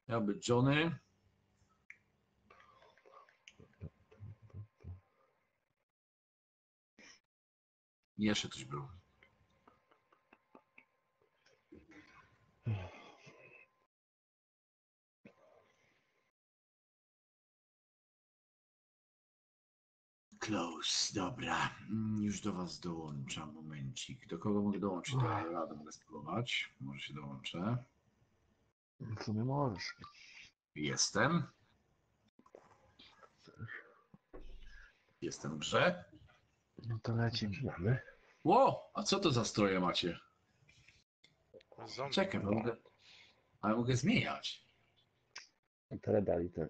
Miał być Johnny. Jeszcze ktoś był. Close, dobra. Już do was dołączam, momencik. Do kogo mogę dołączyć? Do Rada mogę spróbować. Może się dołączę. W sumie możesz. Jestem. Jestem w grze. No to lecimy. Ło! A co to za stroje macie? Zombie. Czekaj, ale mogę zmieniać. Tyle dali te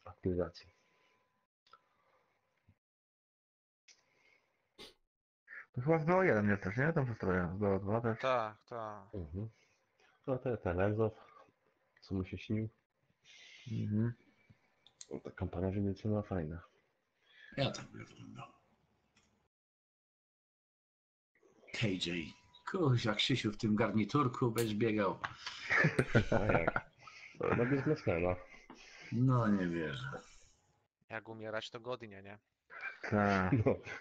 aktywizacje. To chyba z BO1 jest też, nie? Tam przestroje. Z BO2 też. Tak, tak. Mhm. To ten Enzo, co mu się śnił. Mhm. Ta kampania wieniecyjna fajna. Ja tak bym wyglądał. KJ. Kuźwa, Krzysiu w tym garniturku będziesz biegał. A jak? No biznesmena. No nie wierzę. Jak umierać to godnie, nie? Tak.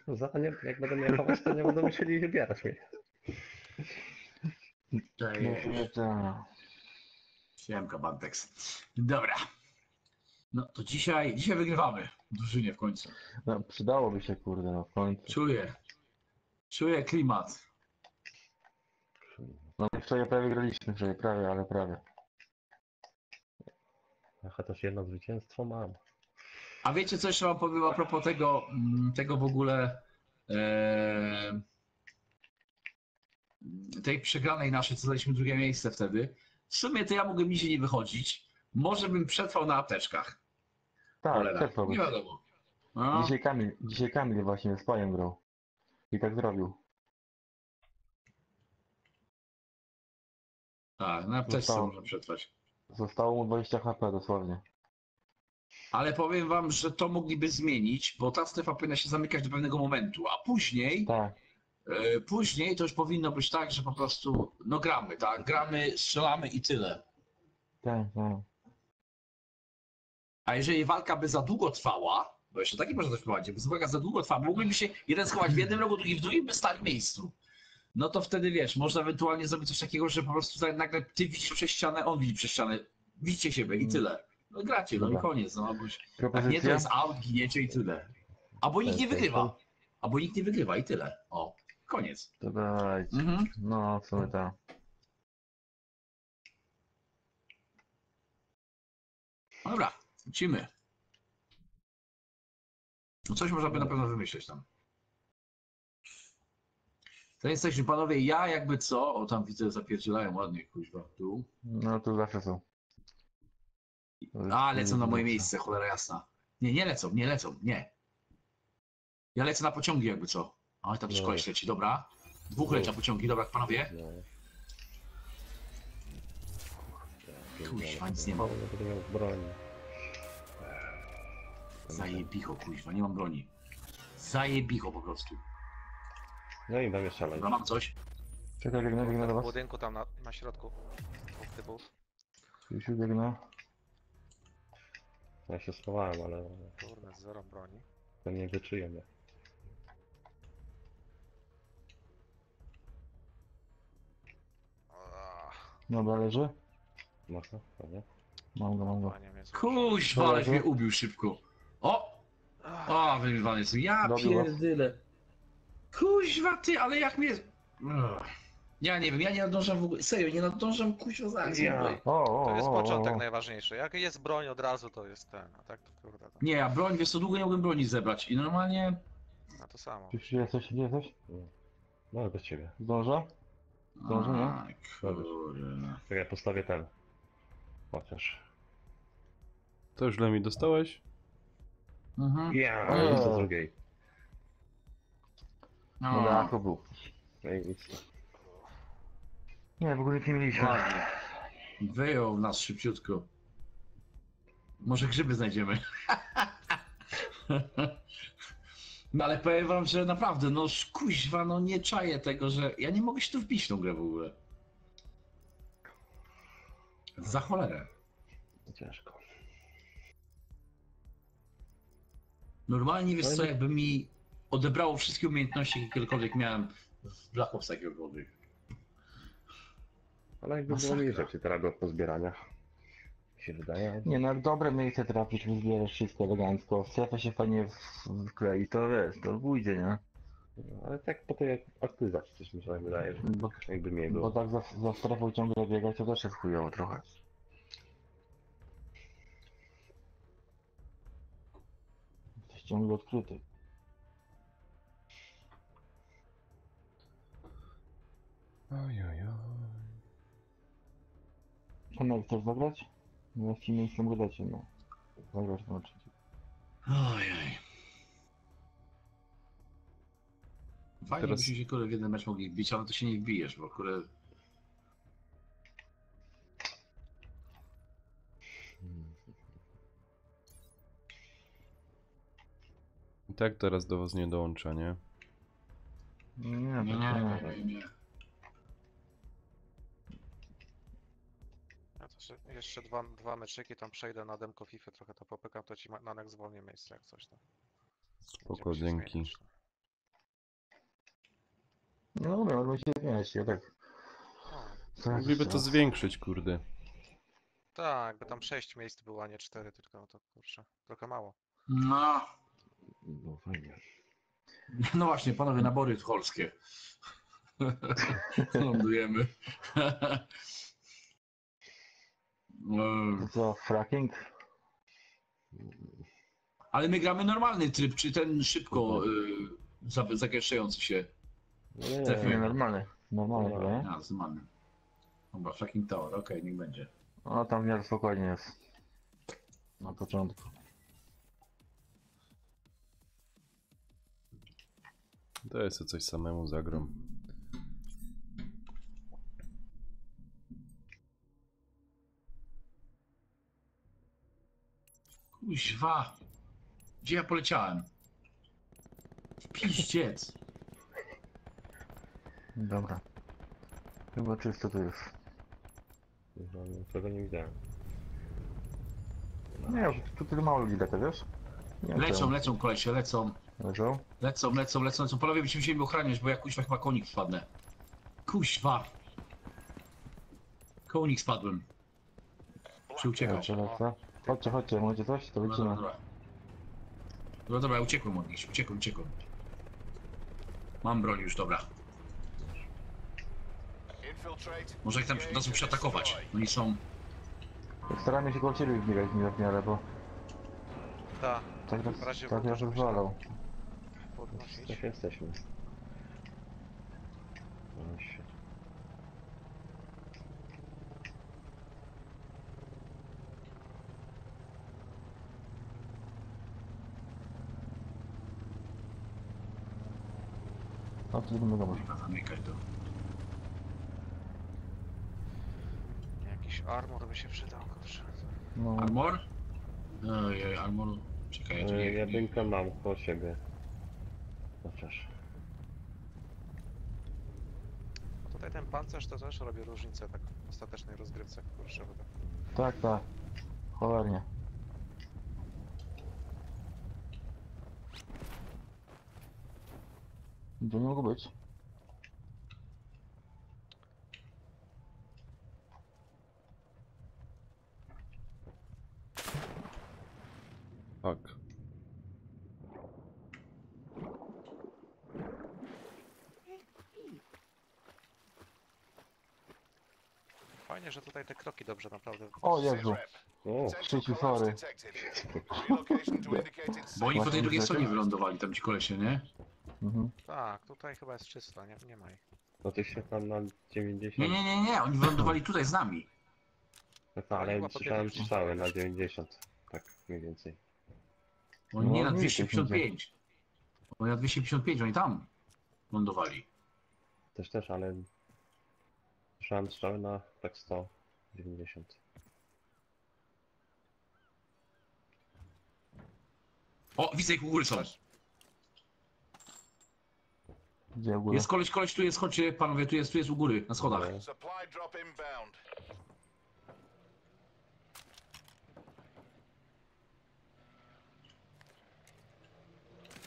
No, za nie, jak będą mnie chować, to nie będą musieli wybierać mnie. Siemka, Bantex. Dobra. No to dzisiaj wygrywamy w drużynie w końcu. No, przydałoby się, kurde, no w końcu. Czuję klimat. No wczoraj prawie graliśmy, ale prawie. A chociaż jedno zwycięstwo mam. A wiecie co jeszcze wam powiem a propos tego w ogóle tej przegranej naszej, co daliśmy drugie miejsce wtedy. W sumie to ja mogłem nigdzie nie wychodzić. Może bym przetrwał na apteczkach. Tak, Cholera, przetrwał. nie wiadomo. No, Dzisiaj Kamil właśnie z panem grał. I tak zrobił. tak, na apteczce Zostało. można przetrwać. Zostało mu 20 HP dosłownie. Ale powiem wam, że to mogliby zmienić, bo ta strefa powinna się zamykać do pewnego momentu, a później, Tak, później to już powinno być tak, że po prostu no gramy, tak? Gramy, strzelamy i tyle. tak. A jeżeli walka by za długo trwała, bo jeszcze taki można też wprowadzić, by walka za długo trwała, mógłby się jeden schować w jednym rogu, drugi w drugim, by stali w miejscu. No to wtedy wiesz, można ewentualnie zrobić coś takiego, że po prostu nagle ty widzisz przez ścianę, on widzi przez ścianę, widzicie siebie i tyle. No gracie, no i Dobra. koniec. No, jak nie, to Propozycja? jest out, giniecie i tyle. Albo nikt nie wygrywa. Albo nikt nie wygrywa i tyle. O, koniec. To dajcie. Mhm. No, w sumie tak. Dobra, lecimy. No coś można by na pewno wymyśleć tam. To jesteśmy panowie, ja jakby co, o tam widzę zapierdzielają ładnie kuźwa w dół. No tu zawsze są. A, lecą na moje miejsce, cholera jasna. Nie lecą, nie. Ja lecę na pociągi jakby co. A tam też No. koleś leci, dobra. Dwóch leci na pociągi, dobra panowie. No. Kuźwa, nic nie ma. Nie będę miał broni. Zajebicho kuźwa, nie mam broni. Zajebicho po prostu. No i dam jeszcze Dobra, mam coś. Czekaj, biegnę do W was. budynku tam na środku. Dwóch typów. Już biegnę. Ja się schowałem, ale Kurde, zero broni. to nie wyczuje mnie. Dobra, leży? Mocno? Pewnie. Mam go. Panie mnie Kuźwa, ale mnie ubił szybko. O! O, wyrywany jest. Ja Dobił was. pierdyle. Kuźwa ty, ale jak mnie... Ja nie wiem, ja nie nadążam w ogóle, serio, nie nadążam kuźwa za akcją. Ja. To jest początek najważniejszy. Jak jest broń od razu, to jest ten. A tak to kurde. To... Nie, ja broń, wiesz co, długo nie mogłem broni zebrać i normalnie... A to samo. Czy jesteś? Nie jesteś? No, bez ciebie. Zdążę? Zdążę, nie? A, kurde. Czekaj, postawię ten. Chociaż. To już mi dostałeś? Mhm. Ja, O. już do drugiej. No No, tak, to był. No i nic. Nie, w ogóle nie mieliśmy. ładnie. Wyjął nas szybciutko. Może grzyby znajdziemy. No ale powiem wam, że naprawdę, no kuźwa, no nie czaję tego, że ja nie mogę się tu wbić w tą grę w ogóle. Za cholerę. ciężko. Normalnie, wiesz co, jakby mi odebrało wszystkie umiejętności, jakie kiedykolwiek miałem w Black Ops jakiegokolwiek. Ale jakby było Masakra. mniej rzeczy teraz do pozbierania. Mi się wydaje. Nie no, jak dobre miejsce trafić, wyzbierasz wszystko elegancko, w strefę się fajnie wklei, to wiesz, to pójdzie, nie? No, ale tak po tej aktywacji coś mi się tak wydaje, że Bo, jakby mniej bo było. tak za strefą ciągle biegać, to też jest chujowo trochę. Jesteś ciągle odkryty. Ojojoj. Tomek, chcesz zagrać? No ja ci miejsce gadać, no. Zagrasz no oczywiście. Ojej. Fajnie Teraz- byśmy się kurde w jeden mecz mogli wbić, ale to się nie wbijesz, bo kurde... I tak teraz do was nie dołącza, nie? Nie, Nie, to nie. Ja też jeszcze dwa meczyki, tam przejdę na demko FIFA, trochę to popykam, to ci na next zwolnię miejsce jak coś tam. Spoko, Będziemy się dzięki. zmieniać, no. No dobra, ale się zmieniać, ja tak... No, Mogliby to zwiększyć, kurde. tak, by tam 6 miejsc było, a nie 4 tylko, no to kurczę, trochę mało. No, No fajnie. no właśnie, panowie, nabory tucholskie. Lądujemy. To co, fracking? Ale my gramy normalny tryb, czy ten szybko zagęszczający się? Nie, Trafiłem. Nie, normalny. Normalny No. chyba, nie? A, normalny. Dobra, fucking tower, okej, niech będzie. No tam w miarę spokojnie jest. Na początku. To jest coś samemu zagram. Kuźwa. Gdzie ja poleciałem? Piździec. Dobra. Chyba czysto to jest. no, tego nie widziałem. Nie, tu mało ludzi lata, wiesz? Nie wiem, Lecą, czemu. lecą kolesie, lecą. Leżą? Lecą. Panowie, byśmy musieli ochraniać, bo ja kuźwa chyba konik wpadnę. Kuźwa. Konik spadłem. Czy uciekać? Lecę, lecę. Chodźcie, możecie coś? To Dobra, lecimy. dobra. Dobra, uciekłem od nich, uciekłem. Mam broń już, dobra. Może jak tam nas musi atakować. Oni są... Staramy się koło ciebie wbiegać w miarę, bo Tak, tak w razie tak wody, nas żebyś rozwalał. podnosić. Tak jesteśmy. Właśnie. No to nie mogę. Chyba zamykać to. Jakiś armor by się przydał, kurczę. No, Armor? Ojej, armor... Czekaj, ja tu nie wiem. Jedynkę mam koło siebie. Chociaż. No tutaj ten pancerz to też robi różnicę tak w ostatecznej rozgrywce, kurczę, bo tak. tak. Cholernie. To nie mogło być. Tak. Fajnie, że tutaj te kroki dobrze naprawdę. O Jezu, O, Krzysiu, sorry. Bo oni po tej Właśnie drugiej widzę. stronie wylądowali, tam ci kolesie, nie? Mhm. Tak, tutaj chyba jest czysto, nie ma ich. no ty się tam na 90. Nie, oni wylądowali tutaj z nami. No tak, ale Chyba po słyszałem tej drugiej. strzały na 90. Tak mniej więcej. Oni nie No, na nie, 255. Oni na 255, oni tam lądowali. Też, ale słyszałem strzały na tak 190. O, widzę ich u góry są. Gdzie w ogóle? Jest koleś, tu jest, chodźcie panowie, tu jest u góry, na schodach. No. Supply drop inbound.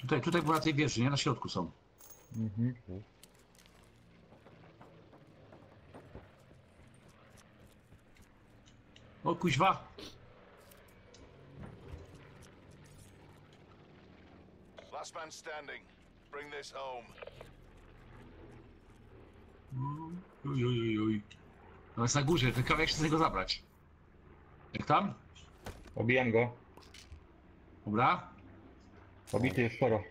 Tutaj było na tej wieży, nie? Na środku są. Mhm. O kuźwa! Last man standing. Bring this home. Uj, uj, uj, uj. No jest na górze, ten kawałek się z niego zabrać. Jak tam? Obijam go. Dobra? Obity jest sporo.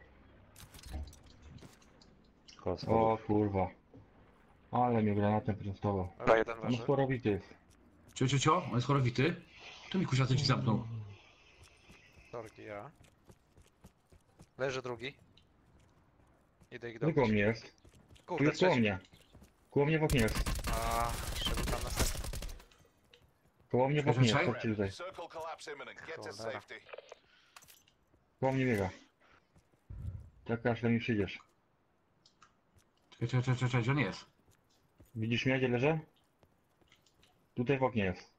Kosko. O kurwa. Ale mnie granatem prostował. Dobra, jeden On leży. sporo obity jest. Cio, on jest chorowity. Tu mi kuźwa te drzwi zamknął. Torgi, ja. Leży drugi. Idę ich Tylko dobić. mnie jest. Tu Kurde, jest koło trzeci. mnie. Koło mnie w oknie jest. A, szedł tam następny. Koło mnie w oknie jest. Czekaj. Chodźcie tutaj. Circle collapse imminent. Get to Cholera. safety. Koło mnie biega. Tak aż do mnie przyjdziesz. Czekaj, gdzie on jest? Widzisz mnie, gdzie leżę? Tutaj w oknie jest.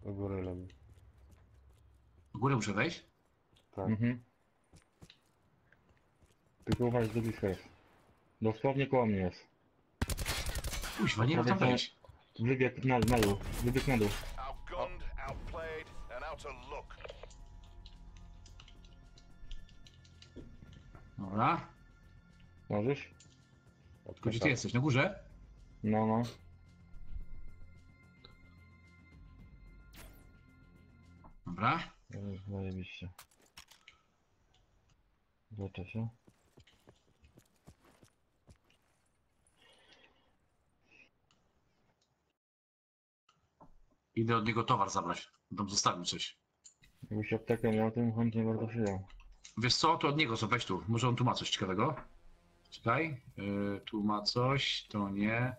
Do góry lewy. Do góry muszę wejść? Tak. Mhm. Tylko uważaj, że blisko jest. Dosłownie koło mnie jest. Kuźwa, nie wiem tam wejść. Wybieg na dół. Wybieg na dół. Outgunned, outplayed, and out of luck. Dobra. Możesz? Tylko gdzie ty jesteś? Na górze? No, no. Dobra. Zajebiście. Leczę się. Idę od niego towar zabrać. Tam zostawił coś. Jakbyś aptekę miał, to bym chętnie bardzo przyjął. Wiesz co, to od niego co, weź tu. Może on tu ma coś ciekawego. Czekaj. Tu ma coś, to nie.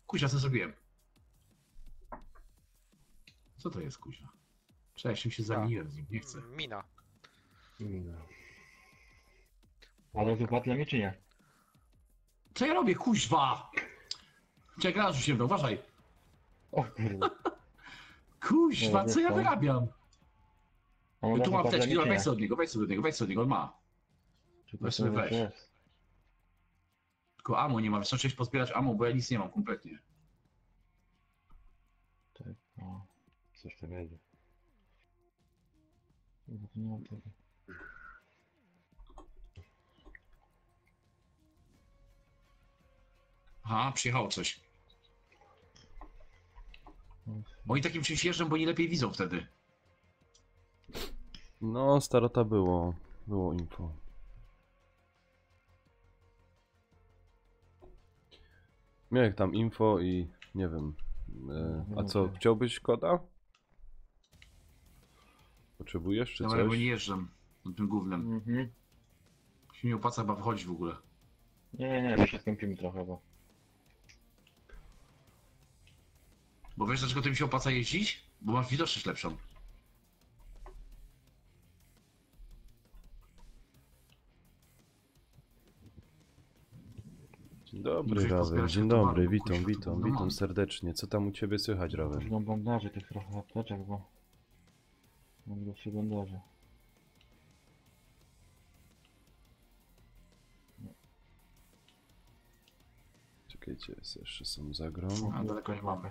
Kuźwa, co zrobiłem? Co to jest, kuźwa? Cześć, się zamieniłem z nim, nie chcę. Mina. A to wypadł dla mnie czy nie? Co ja robię, kuźwa? Czekaj, granat się mną, uważaj. O kurde. Kuźwa, Nie, co ja wiesz co? wyrabiam? A może Tu mam wypadł dla apteczki, mnie, dobra, czy weź sobie od niego, weź sobie od niego, on ma. Czy weź to sobie jeszcze weź. jest? Tylko ammo nie mam, wystarczy pozbierać ammo, bo ja nic nie mam kompletnie. Tak, o. Coś tam jedzie. Chyba to nie ma tego. Aha, przyjechało coś. Oni takim czymś jeżdżą, bo nie lepiej widzą wtedy. No, starota było. Było info. Miałem tam info i nie wiem. A co, chciałbyś koda? Potrzebujesz czy Dobra, bo nie coś? jeżdżam na tym głównym. Mhm. Się nie opłaca chyba wychodzić w ogóle. Nie, my się skąpimy trochę, bo... Bo wiesz dlaczego tym się opłaca jeździć? Bo masz widoczność lepszą. Dzień dobry, Musisz Raven. pozbierać Dzień te towary, dobry, bo witam, kuźwa, to witam, gówno witam mam. serdecznie. Co tam u ciebie słychać, Raven? Używam bandaży tych trochę apteczek, bo... Mam do 3 bandaże. Czekajcie, jeszcze są zagrom. A, daleko nie mamy.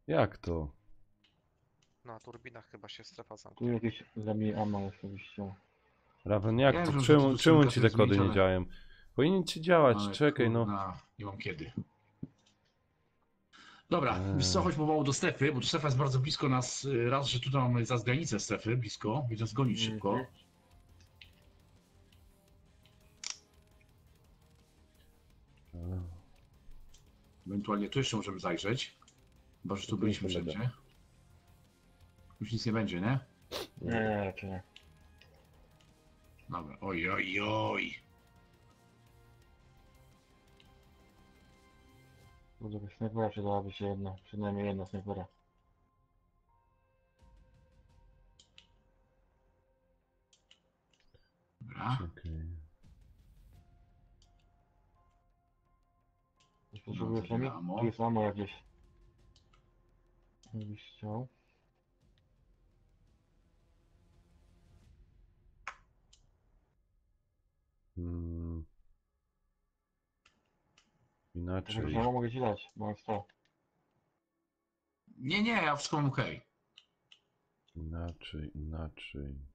Jak to? Na turbinach chyba się strefa Tu zamknie. jakieś za mnie ammo jest oczywiście. Raven, jak Ja to? wiem, że Czemu, to czemu skrzynka ci to te jest kody nie zmienione. działają? Powinien ci działać, Ale czekaj no. kurna, nie mam kiedy. Dobra, Eee. wiesz co, chodź pomału do strefy, bo tu strefa jest bardzo blisko nas. Raz, że tutaj mamy za granicę strefy, blisko, więc nas gonić szybko. Mhm. Ewentualnie tu jeszcze możemy zajrzeć. Chyba, że tu Tu byliśmy nic nie wszędzie. Już nic nie będzie, nie? Nie, raczej nie. Dobra, oj, oj, oj. Może by snajpera przydałaby się jedna, przynajmniej jedna snajpera. Dobra. Czekaj. Potrzebuję to chemii? wiadomo. Tu jest ammo jakieś. Jakbyś chciał. Hmm. To Inaczej. ammo mogę ci dać, mam 100. Nie, ja wszystko mam okej. Inaczej.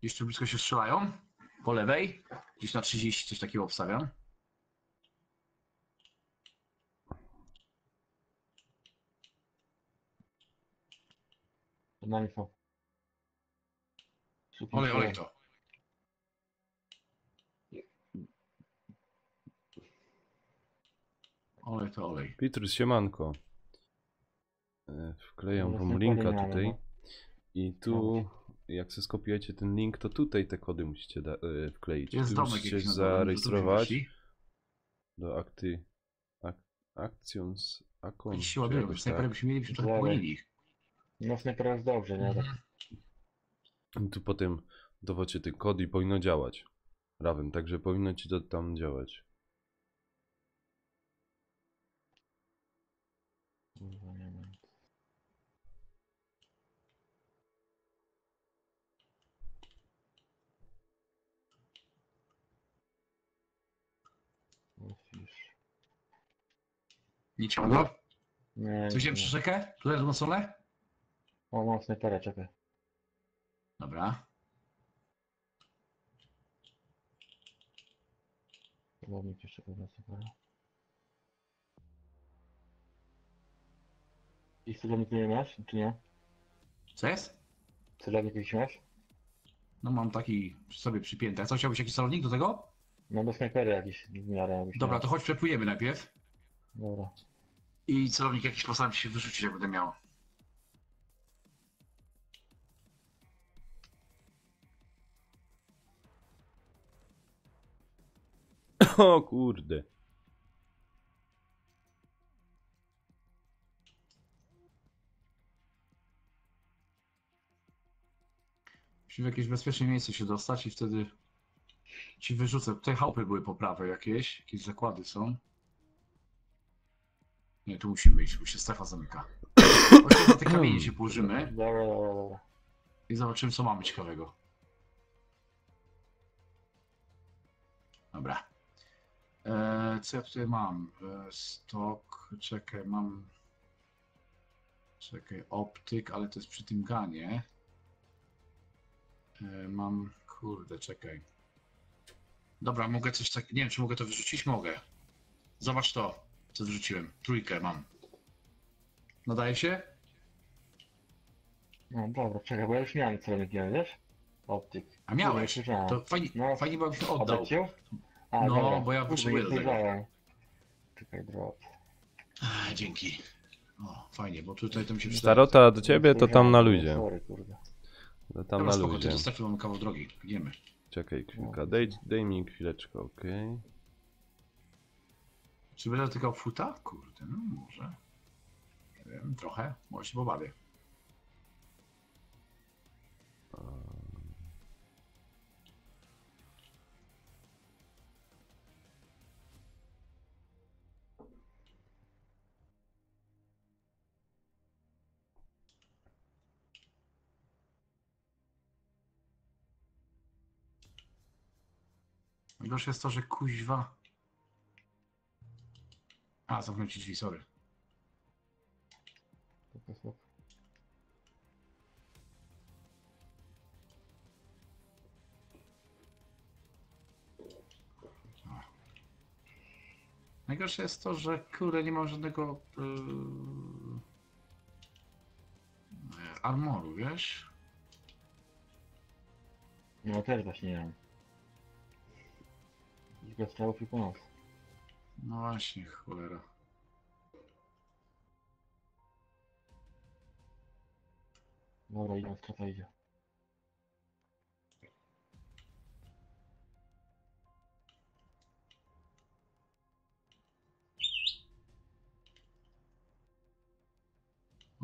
Jeszcze blisko się strzelają. Po lewej. Gdzieś na 30 coś takiego obstawiam. Na info. Olej to. Olej. Pitrus, siemanko. Wklejam No, wam właśnie linka kolejny tutaj. mamy, I tu, jak sobie skopiujecie ten link, to tutaj te kody musicie wkleić. Jest Tu domek musicie jakiś się na dole, zarejestrować żeby do Actions Account, Jakiś się czy ładują, jakoś snajpery tak. byśmy mieli, byśmy trochę Dawaj. pogonili ich. No snajpera jest dobrze, nie? Tak. I tu potem dowodzie ten kod i powinno działać. Raven, także powinno ci to tam działać. Kurwa, nie wiem. Musisz. Nie ciągło? Nie, Co wziąłem nie. przy rzekę? Tutaj drugą stronę? O, mam snajpera, czekaj. Dobra. Celownik jeszcze pewnie snajpera. I celownik nie masz, czy nie? Co jest? Celownik jakiś masz? No mam taki przy sobie przypięty. A co, chciałbyś jakiś celownik do tego? No do snajpery jakiś w miarę jakbyś Dobra, miał. to chodź przepłyniemy najpierw. Dobra. I celownik jakiś postaram się wyrzucić, jak będę miał. O kurde. Musimy w jakieś bezpieczne miejsce się dostać i wtedy ci wyrzucę. Tutaj chałupy były po prawej jakieś zakłady są. Nie, tu musimy iść, bo się strefa zamyka. Chodźmy na te kamienie się położymy Dobra. i zobaczymy, co mamy ciekawego. Dobra. Co ja tutaj mam? Stok, czekaj, mam... Czekaj, optyk, ale to jest przy tym ganie. Mam... Kurde, czekaj. Dobra, mogę coś tak... Nie wiem, czy mogę to wyrzucić? Mogę. Zobacz to, co wyrzuciłem. Trójkę mam. Nadaje się? No dobra, czekaj, bo ja już miałem celownik, nie wiesz? Optyk. A miałeś? Nie słyszałem. To fajnie, No. fajnie byś mi oddał. Oddać cię? A, No, dobra. bo ja Kurde, potrzebuję nie do tego. spojrzałem. Czekaj, drop. Dzięki. O, fajnie, bo tutaj to mi się przydaje. Starota do ciebie to tam na luzie. Sorry, kurde. To tam Dobra, na spoko, luzie. to strefy mamy kawał drogi. Idziemy. Czekaj chwilkę, daj mi chwileczkę, okej. Czy będę dotykał futa? Kurde, no może. Nie wiem, trochę. Może się pobawię. Najgorsze jest to, że kuźwa... A, zamknąłem ci drzwi, sorry. Spoko. Najgorsze jest to, że kurde, nie mam żadnego armoru, wiesz? No też właśnie nie mam. Tylko strzałów i pomoc. No właśnie, cholera. Dobra, idę, strefa idzie.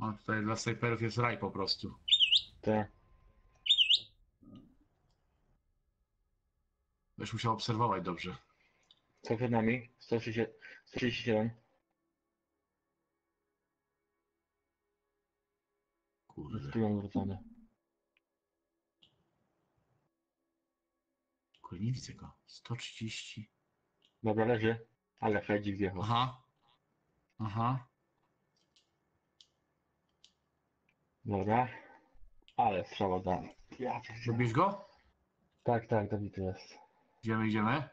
O, tutaj dla snajperów jest raj po prostu. Te. Będziesz musiał obserwować dobrze. Co przed nami? 137. Kurde, Spion wrócony. kurde, nie widzę go. 130. Dobra, leży. Ale Fedzik wjechał. Aha. Aha. Dobra. Ale strzała dana. Ja pierdzielę. Dobierz go? Tak, tak, dobity jest. Idziemy, idziemy.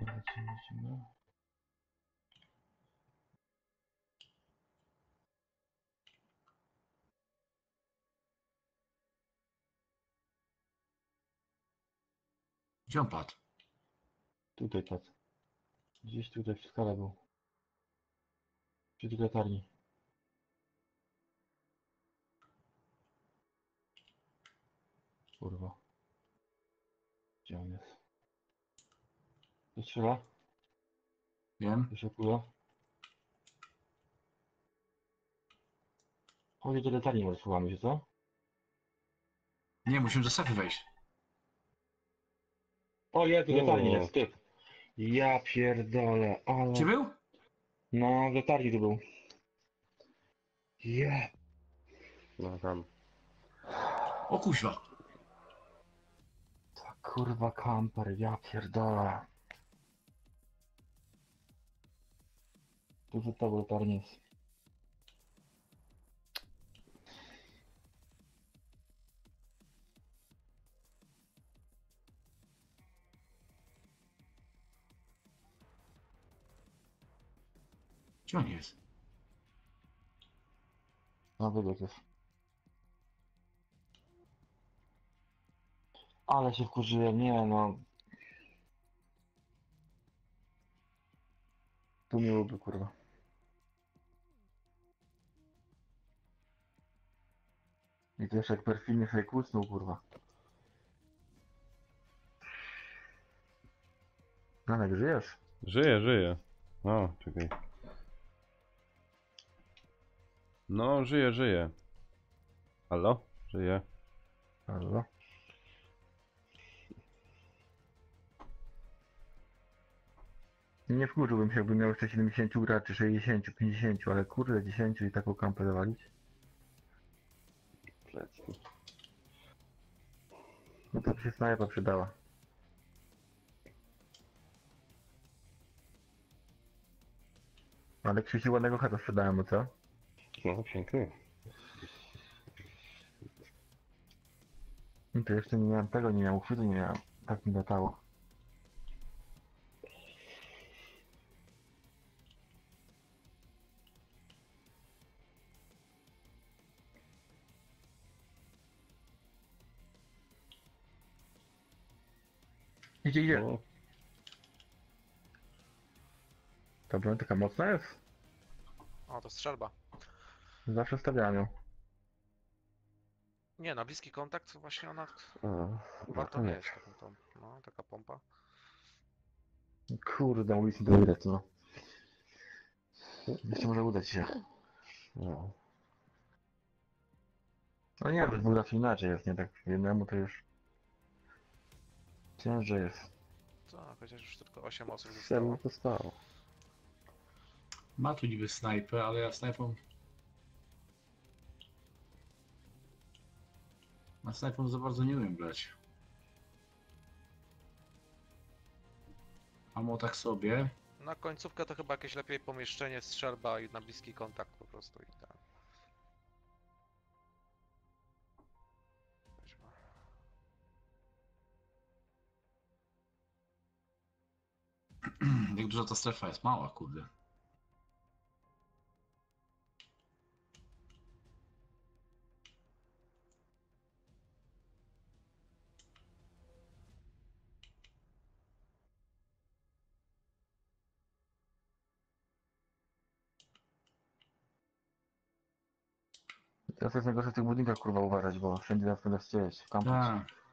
Lecimy, lecimy. Gdzie on padł? Tutaj patrz. Gdzieś tutaj w skale był. Przy tej latarni. Kurwa. Gdzie on jest? To strzela? Wiem. Wyszukuje. Chodzi do latarni, może schowamy się, co? Nie, musimy do strefy wejść. O, jest, w latarni O. jest, typ. Ja pierdolę, ale... Gdzie był? No, w latarni tu był. Je. No tam. O kuźwa. Ta kurwa kamper, ja pierdolę. Tu za tobą latarni jest. Gdzie on jest? No, wybieg jest. Ale się wkurzyłem, nie no. Tu miłoby, kurwa. I to jeszcze jak perfidnie sobie kłócnął, kurwa. Janek, żyjesz? Żyje, żyje. O, czekaj. No, żyje, żyje. Halo? Żyje. Halo? Nie wkurzyłbym się, jakbym miał jeszcze 70 graczy, 60, 50, ale kurde 10 i taką kampę dowalić. Plecy. No to by się snajpa przydała. Ale Krzysiu ładnego chata sprzedałem, no co? No, piękny. No to jeszcze nie miałem tego, nie miałem uchwytu, nie miałem. Tak mi latało. Idzie, idzie. No, Ta broń taka mocna jest? O, to strzelba. Zawsze stawiałem ją. Nie, na bliski kontakt właśnie ona a, warto no, mieć taką tą, no, taka pompa. Kurde, mówić mi to widać, no. Jeszcze może udać się. no. No nie, we dwóch zawsze inaczej jest, nie tak jednemu to już ciężej jest. Tak, chociaż już tylko 8 osób Sam zostało. to stało. Ma tu niby snajpę, ale ja snajpą... Na snajpą za bardzo nie umiem grać. Amo tak sobie. Na końcówkę to chyba jakieś lepiej pomieszczenie, strzelba i na bliski kontakt po prostu i tak. Weźmy. Jak duża ta strefa jest? Mała, kurde. Teraz jest najgorsze w tych budynkach kurwa uważać, bo wszędzie nas będę chcieć. Kampus. Tak.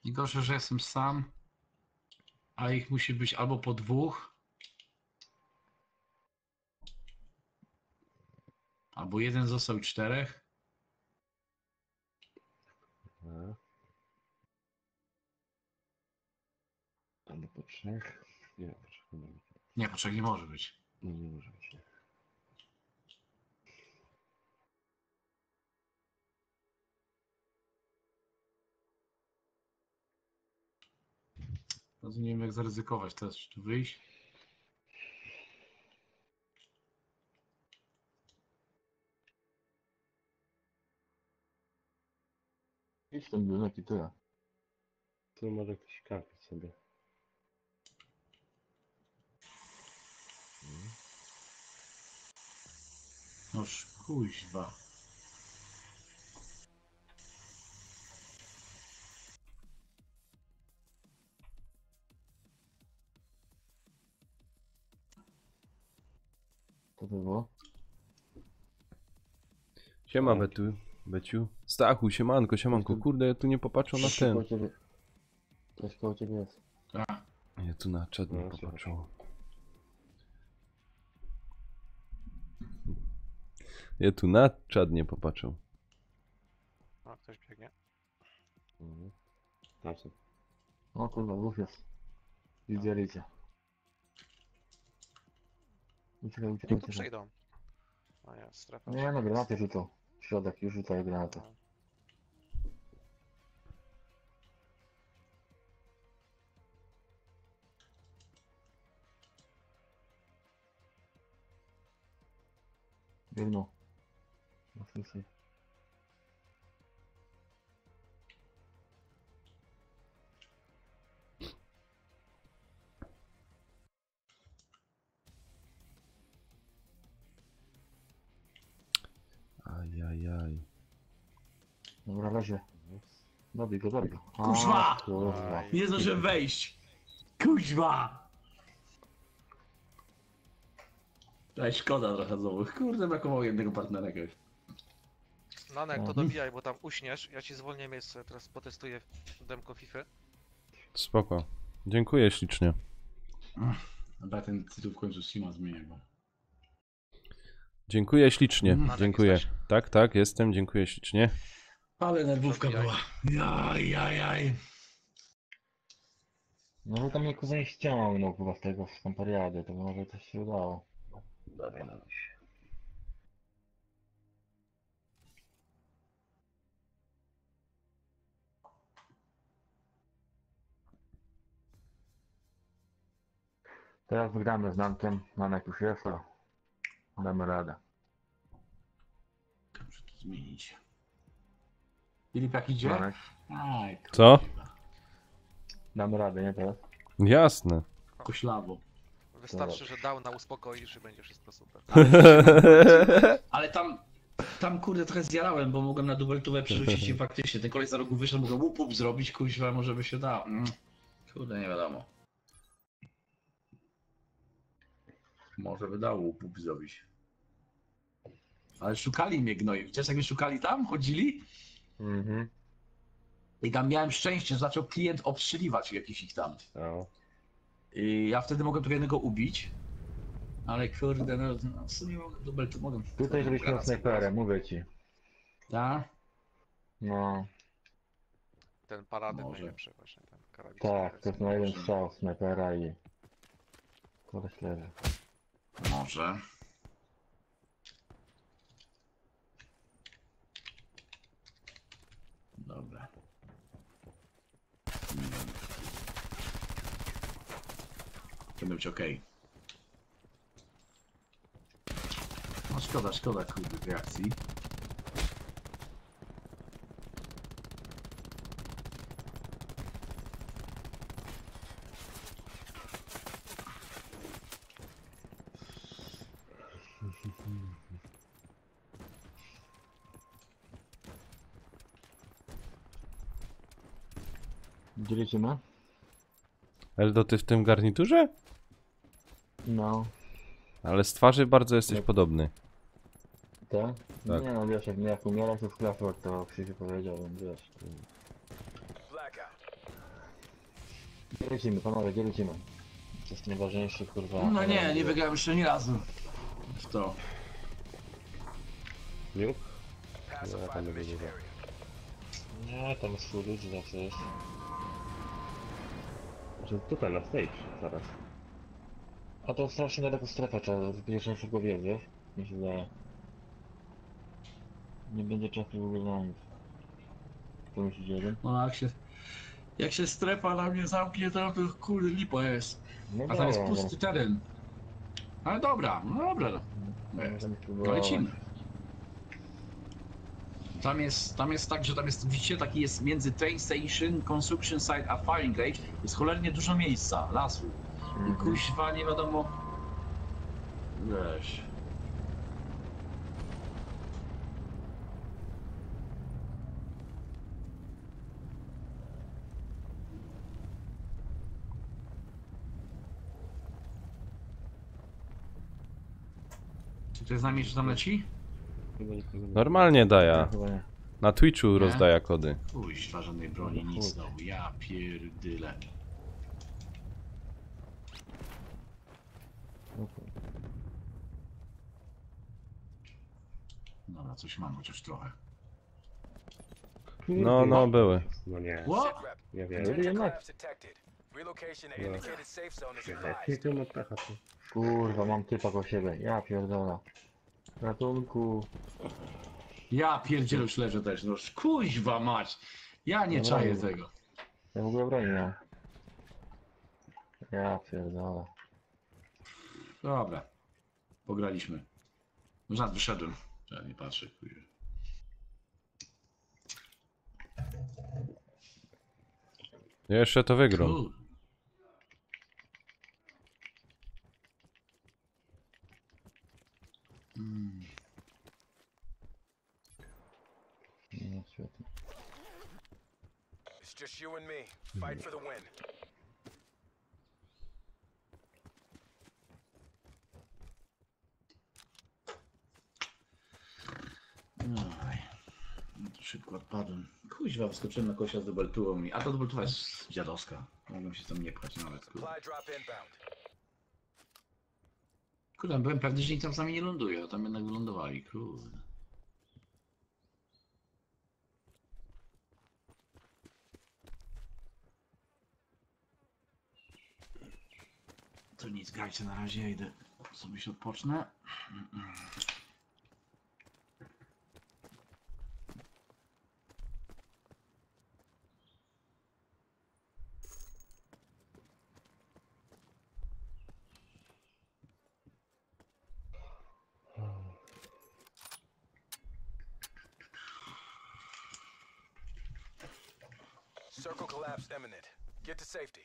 I gorsze, że jestem sam, a ich musi być albo po 2, albo jeden został i 4. No. Albo po 3. Nie, po 3 nie. Nie, poczekaj, nie może być. Nie, nie może być. Nie. No to nie wiem jak zaryzykować teraz, czy tu wyjść. Idź ten budynek i tyle. Tu może ktoś kapić sobie. Noż, kuźwa. To by było. Siema Beciu. Stachu, siemanko. Kurde, ja tu nie popatrzę na ten. Koło ciebie. Coś koło ciebie jest. Ja tu na czat nie No, popatrzę. Ja tu na czat nie popatrzę. O, ktoś biegnie. Mhm. Tam są. O kurwa, głów jest. Widzieliście. Uciekaj, No uciekaj, tu uciekaj. przyjdą. O nie, strefa. Nie no, granaty rzucą. W środek już rzucają granaty. Biegną. No słyszę. Ajajaj. Dobra, lezie. Dobij go, dobij go. A, Kurwa! kurwa. Aj. Nie zdążyłem wejść. Kuźwa! Ej, szkoda trochę znowu. Kurde, brakowało jednego partnera jakiegoś. Nanek, to Mhm. dobijaj, bo tam uśniesz. Ja ci zwolnię miejsce, teraz potestuję demko FIFA. Spoko. Dziękuję ślicznie. Dobra, ten tytuł w końcu Sima zmienia go. Dziękuję ślicznie. Mhm. Dziękuję. Jesteś? Tak, jestem. Dziękuję ślicznie. Ale nerwówka Dobijaj. była. Jaj. No bo tam mnie kuzyn ściągnął chyba z tego z kampariady, to może coś się udało. Dawaj na noś. Teraz wygramy z Nankiem, Nanek już jest, to damy radę. Muszę to zmienić. Filip jak idzie? Nanek, Aj, Co? kurwa. damy radę, nie teraz? Jasne. Koślawo. Wystarczy, że dał na uspokoisz i będzie wszystko super. Ale tam kurde trochę zjarałem, bo mogłem na dubeltówę przerzucić i faktycznie ten koleś za rogu wyszedł, mogłem łup zrobić, kuźwa, może by się dało. Kurde, nie wiadomo. Może by dało łup zrobić. Ale szukali mnie gnoi. Widzisz jak mnie szukali tam? Chodzili? Mhm. I tam miałem szczęście, że zaczął klient obstrzeliwać jakiś ich tam. O. I ja wtedy mogłem tylko jednego ubić. Ale kurde, no w sumie mogę. Tutaj żebyś miał snajperę, mówię ci. Tak? No, Ten paradyn Może. najlepszy właśnie, ten karabin. tak, to jest na jeden Może. strzał snajpera i... Koleś leży. Może. Dobra. Powinno być okej. No szkoda kurde tej akcji. Gdzie lecimy? Eldo, ty w tym garniturze? No, Ale z twarzy bardzo jesteś No. podobny. tak? Tak. Nie no, wiesz, jak umierać to w klafach, to Krzysiu powiedział, więc wiesz. Blackout. Gdzie lecimy, panowie, gdzie lecimy? To jest najważniejsze, kurwa. No nie wygrałem jeszcze ani razu w to. Nuke? Pacify tam the będzie mission dużo. area. Nie, tam jest full ludzi zawsze jest. Znaczy tutaj na stage zaraz. A to strasznie daleko strefa, trzeba pierwszą szybko biec, wiesz? Mi się wydaje. Nie będzie czasu w ogóle na nic. Co myślisz, jeden? No jak się strefa na mnie zamknie, to kurde lipa jest. No A tam jest dobra, pusty teren. Ale dobra, no dobra. No. możemy No spróbować. lecimy. Tam jest tak, że tam jest, widzicie, taki jest między train station, construction site a firing range, jest cholernie dużo miejsca, lasu. I Mhm. kuźwa, nie wiadomo. Weź. Czy to jest z nami, czy tam leci? Chyba nikogo nie ma. Normalnie daja. Chyba nie. Na Twitchu Nie? rozdaja kody. Kuźwa, żadnej broni, No nic chuj. znowu. Ja pierdyle. No to- Dobra, coś mam chociaż trochę. No, były. No nie, What? Sit rep. ja wiem. Really? Potential jednak? collapse detected. Relocation to No. indicated safe zone is Nie, advised. nie ma pecha tu. Kurwa, mam typa koło siebie. Ja pierdolę. Ratunku. Ja pierdzielę już leżę też, no kuźwa mać. Ja nie No czaję dobra. tego. Ja w ogóle broni nie mam. Ja pierdolę. Dobra. Pograliśmy. Już raz wyszedłem. Ja nie patrzę. Kuźwa. Jeszcze to wygrą. Kur- Mm. No świetnie. It's just you and me. Fight for the win. Oj. No to szybko odpadłem. Kuźwa, wyskoczyłem na kosia z dubelturą i... A ta dubeltura jest dziadowska. Mogłem się tam nie pchać nawet. Kurde, Supply drop inbound. kurde byłem pewny, że nikt tam z nami nie ląduje, a tam jednak wylądowali. Kurde. To nic, grajcie na razie, idę sobie się odpocznę. Circle collapse imminent. Get to safety.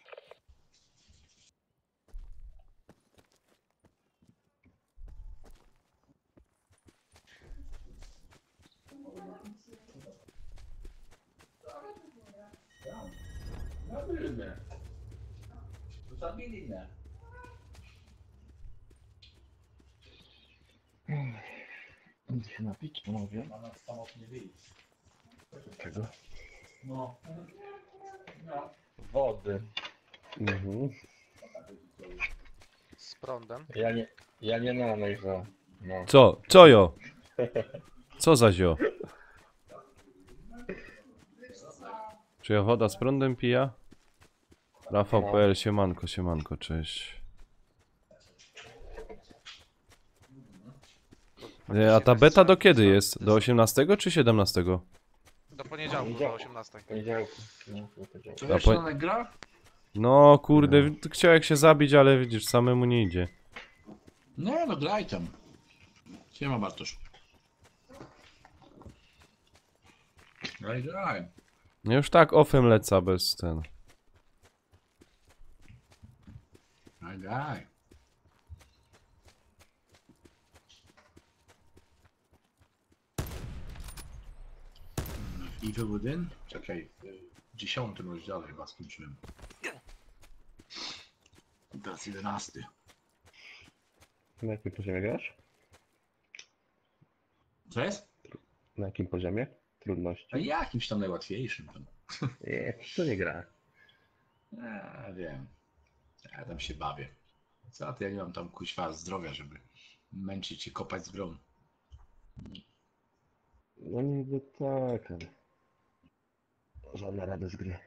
Idę się napić, panowie. Czego? No. Wody. Mhm. Z prądem. Ja nie namyślę. No. Co? Co jo? Co za zio? Czy ja woda z prądem pija? Rafał.pl, siemanko, siemanko, cześć. A ta beta do kiedy jest? Do 18 czy 17? Do poniedziałku, do 18. Poniedziałku. No, to poniedziałku. To wiesz, po- co ona gra? No kurde, chciałem się zabić, ale widzisz, samemu nie idzie. Nie, no graj tam. Siema Bartosz. Graj, graj. Ja już tak offem leca bez ten. Graj, graj. W Evil Within? Czekaj, w 10 rozdziale chyba skończyłem. Teraz 11. Na jakim poziomie grasz? Co jest? Na jakim poziomie? Trudności. A jakimś tam najłatwiejszym. Tam. Nie, to nie gra. Wiem. Ja tam się bawię. Co ty, ja nie mam tam kuźwa zdrowia, żeby męczyć się, kopać z grą. No niby tak, ale żadna rada z gry.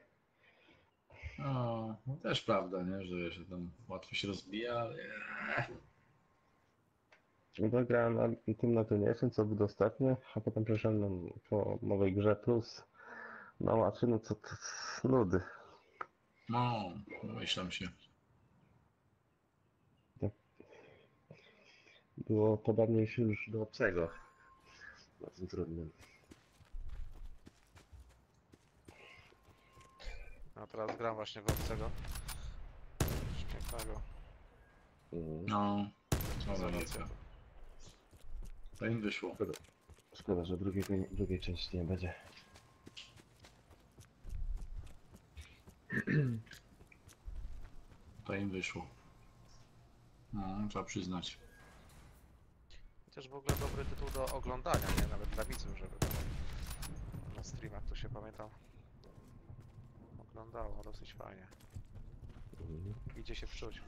No też prawda, nie? Że tam łatwo się rozbija, ale... No to grałem na tym na turniejszym, co był ostatnio, a potem przeszedłem po nowej grze plus na łatwy, no co to nudy. No, myślam się. Było podobnie się już do obcego na tym trudnym. A teraz gram właśnie w obcego. Coś pięknego. No, dobra, Izolacja. nie to im wyszło. Szkoda, że drugiej części nie będzie. To im wyszło. No, trzeba przyznać. Chociaż w ogóle dobry tytuł do oglądania, nie? Nawet dla widzów, żeby na streamach to się pamiętam. Oglądało dosyć fajnie. Idzie się wczuć.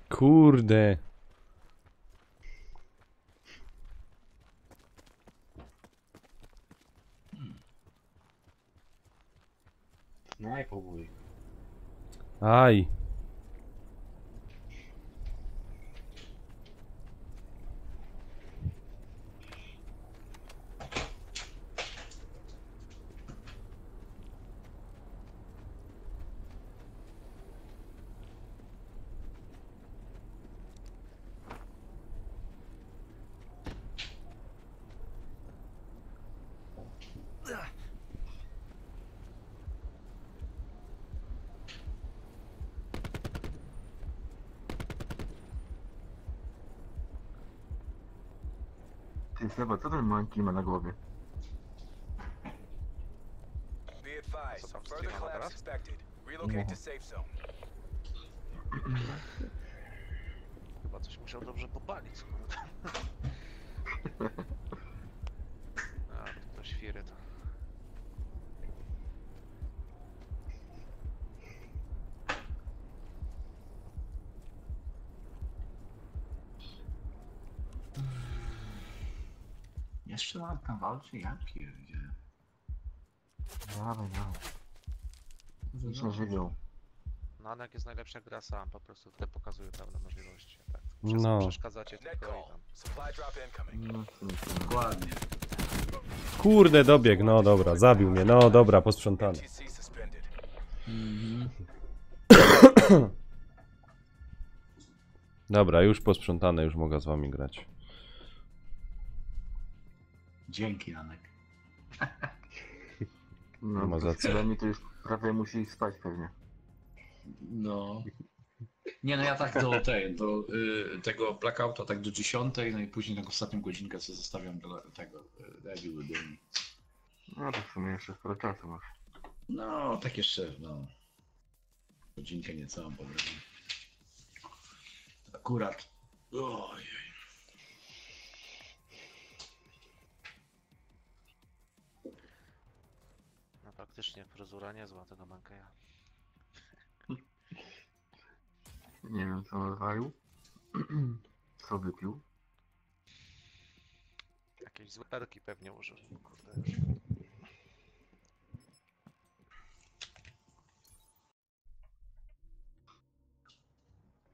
Kurde. No i pobój. Aj. Ty Seba, co ten monkey ma na głowie? Be advised, Co tam, further streama collapse teraz? expected. Relocate to safe zone. Chyba coś musiał dobrze popalić. Kurde. A, to świry to. Jeszcze nawet tam walczy? Ja pierdzielę. Dawaj, dawaj. Idź na żywioł. Nanek jest najlepsza gra sam, po prostu tutaj pokazuje pewne możliwości. Tak. No. Przeszkadzacie Net tylko i call. tam. Supply drop incoming. No, w sumie. Dokładnie. Kurde, dobiegł. No dobra, zabił mnie. No dobra, posprzątane. TC suspended. Dobra, już posprzątane, już mogę z wami grać. Dzięki, Janek. No, Ma to za z co. chwilami to już prawie musi iść spać pewnie. No. Nie no, ja tak do tego blackouta tak do 10, no i później taką ostatnią godzinkę sobie zostawiam do tego Devil Within. No to w sumie jeszcze sporo czasu masz. No, tak jeszcze, no. Godzinkę niecałą powiem. Akurat. Ojej. No faktycznie fryzura niezła tego Mankeja. Nie wiem co on zwalił. Co wypił. Jakieś złe perki pewnie użył. Kurde.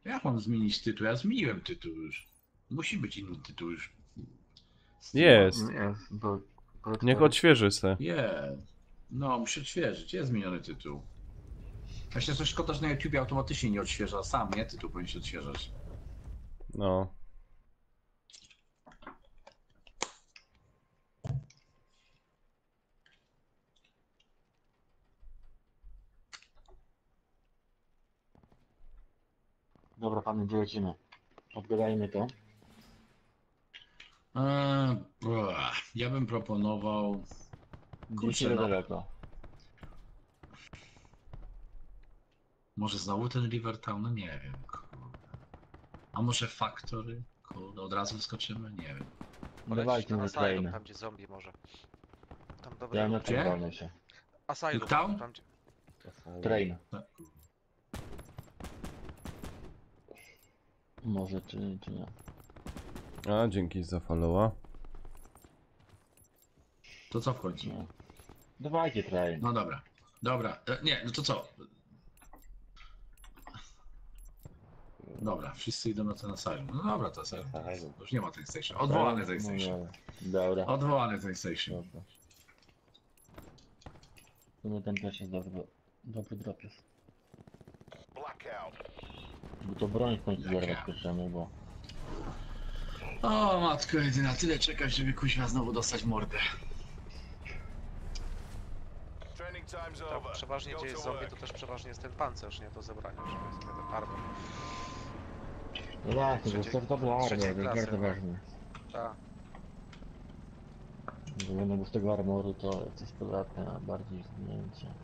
Jak mam zmienić tytuł? Ja zmieniłem tytuł już. Musi być inny tytuł już. Jest. No jest, bo... Niech odświeży se. No, muszę odświeżyć. Jest zmieniony tytuł. Właśnie coś szkoda, że na YouTubie automatycznie nie odświeża. Sam, nie? Tytuł powinien się odświeżać. No. Dobra panie, gdzie lecimy? Odgadajmy to. Ja bym proponował... Gdzieś Kurczę, ile no. daleko. Może znowu ten Rivertown? No nie wiem. Kurde. A może Factory? Kurde, od razu wyskoczymy? Nie wiem. Dawajcie na na Asylum, train. tam gdzie zombie może. Tam dobre Ja na ruchy. Gdzie? train walnę się. Asylum, Nuketown? tam gdzie... Train. Tak. Może czy nie. A, dzięki za followa. To co w końcu? No. Dawajcie train. No dobra. Dobra, nie, no to co? Dobra, wszyscy idą na ten asylum. No dobra, to asylum. To już nie ma train station. Odwołany train No, station. dobra. Odwołany train station. Dobra. No ten też jest dobry drop jest. Blackout. Bo to broń w końcu Jak ja. zerwać pierwszemu, bo... O matko jedyna, tyle czekać, żeby kuźwa znowu dostać mordę. Training time's Tam over. przeważnie Go gdzie jest to zombie, work. to też przeważnie jest ten pancerz, nie? Do zebrania, żeby sobie ten armor. No właśnie, bo to jest dobra trzeciej armor, to jest klasy, bardzo no. ważne. Tak. Że będą z tego armoru to coś podatne, a bardziej zdjęcie.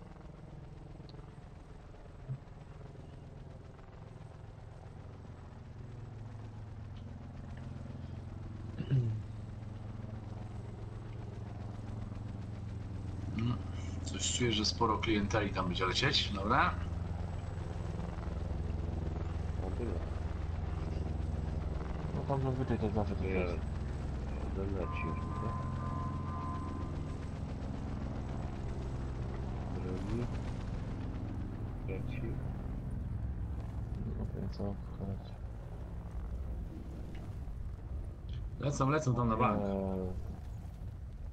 Coś czuję, że sporo klienteli tam będzie lecieć, dobra? O, tyle. No tam zazwyczaj to zawsze to jest. Jeden leci już, nie? Drugi. Trzeci. No to co, chodź. Lecą tam na bank.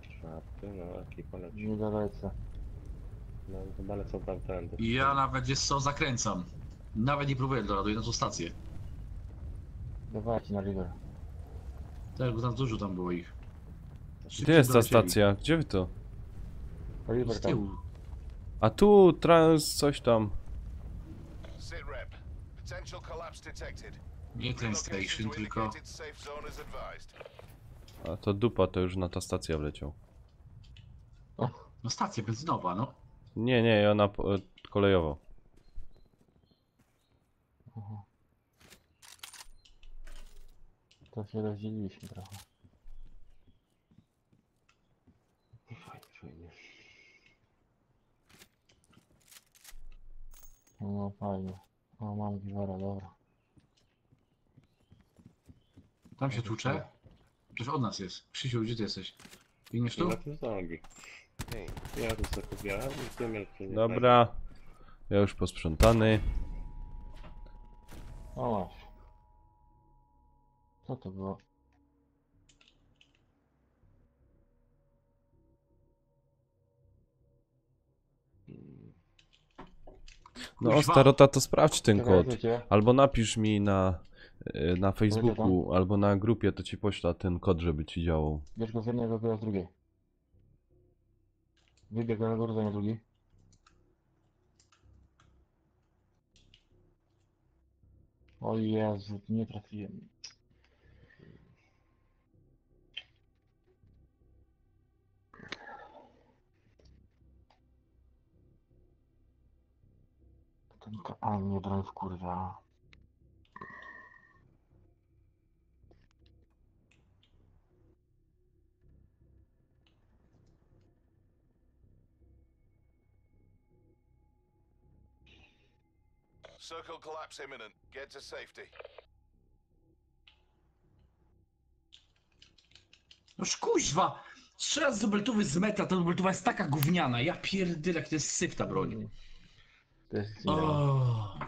Czwarty, no ekipa leci. Nie zalecę. No chyba lecą tamtędy. I ja nawet jest co zakręcam. Nawet nie próbuję dolatuję na tą stację. Dawajcie na river. Tak, bo tam dużo tam było ich. Gdzie jest ta dolecieli. stacja? Gdzie wy to? River Z tam. tyłu. A tu trans coś tam. Sit rep. Potential collapse detected. Nie train Relocation station, to tylko... indicated safe zone is advised. A to dupa, to już na ta stacja wleciał. No stacja benzynowa, no. Nie, ona kolejowo. Aha. To się rozdzieliliśmy trochę. Fajnie, fajnie. No fajnie. O, mam giwara, dobra. Tam się tłucze. Przecież od nas jest. Krzysiu, gdzie ty jesteś? Biegniesz tu? Na tym zombie. Ja tu sobie pobieram i tym jak się nie Dobra. Ja już posprzątany. O masz. Co to było? No Kuźwa. Ostarota, to sprawdź ten Czekaj, kod. wiecie? Albo napisz mi na Facebooku, albo na grupie, to ci poślę ten kod, żeby ci działał. Bierz go z jednej, wybiera z drugiej. Wybieg na górę, za nie drugi. O Jezu, nie trafiłem. A mnie broń wkurwia. Circle collapse imminent. Get to safety. Noż kuźwa! Strzela z dubeltówy z metra, ta dubeltówa jest taka gówniana. Ja pierdolę, jak to jest syf ta broń. To jest O.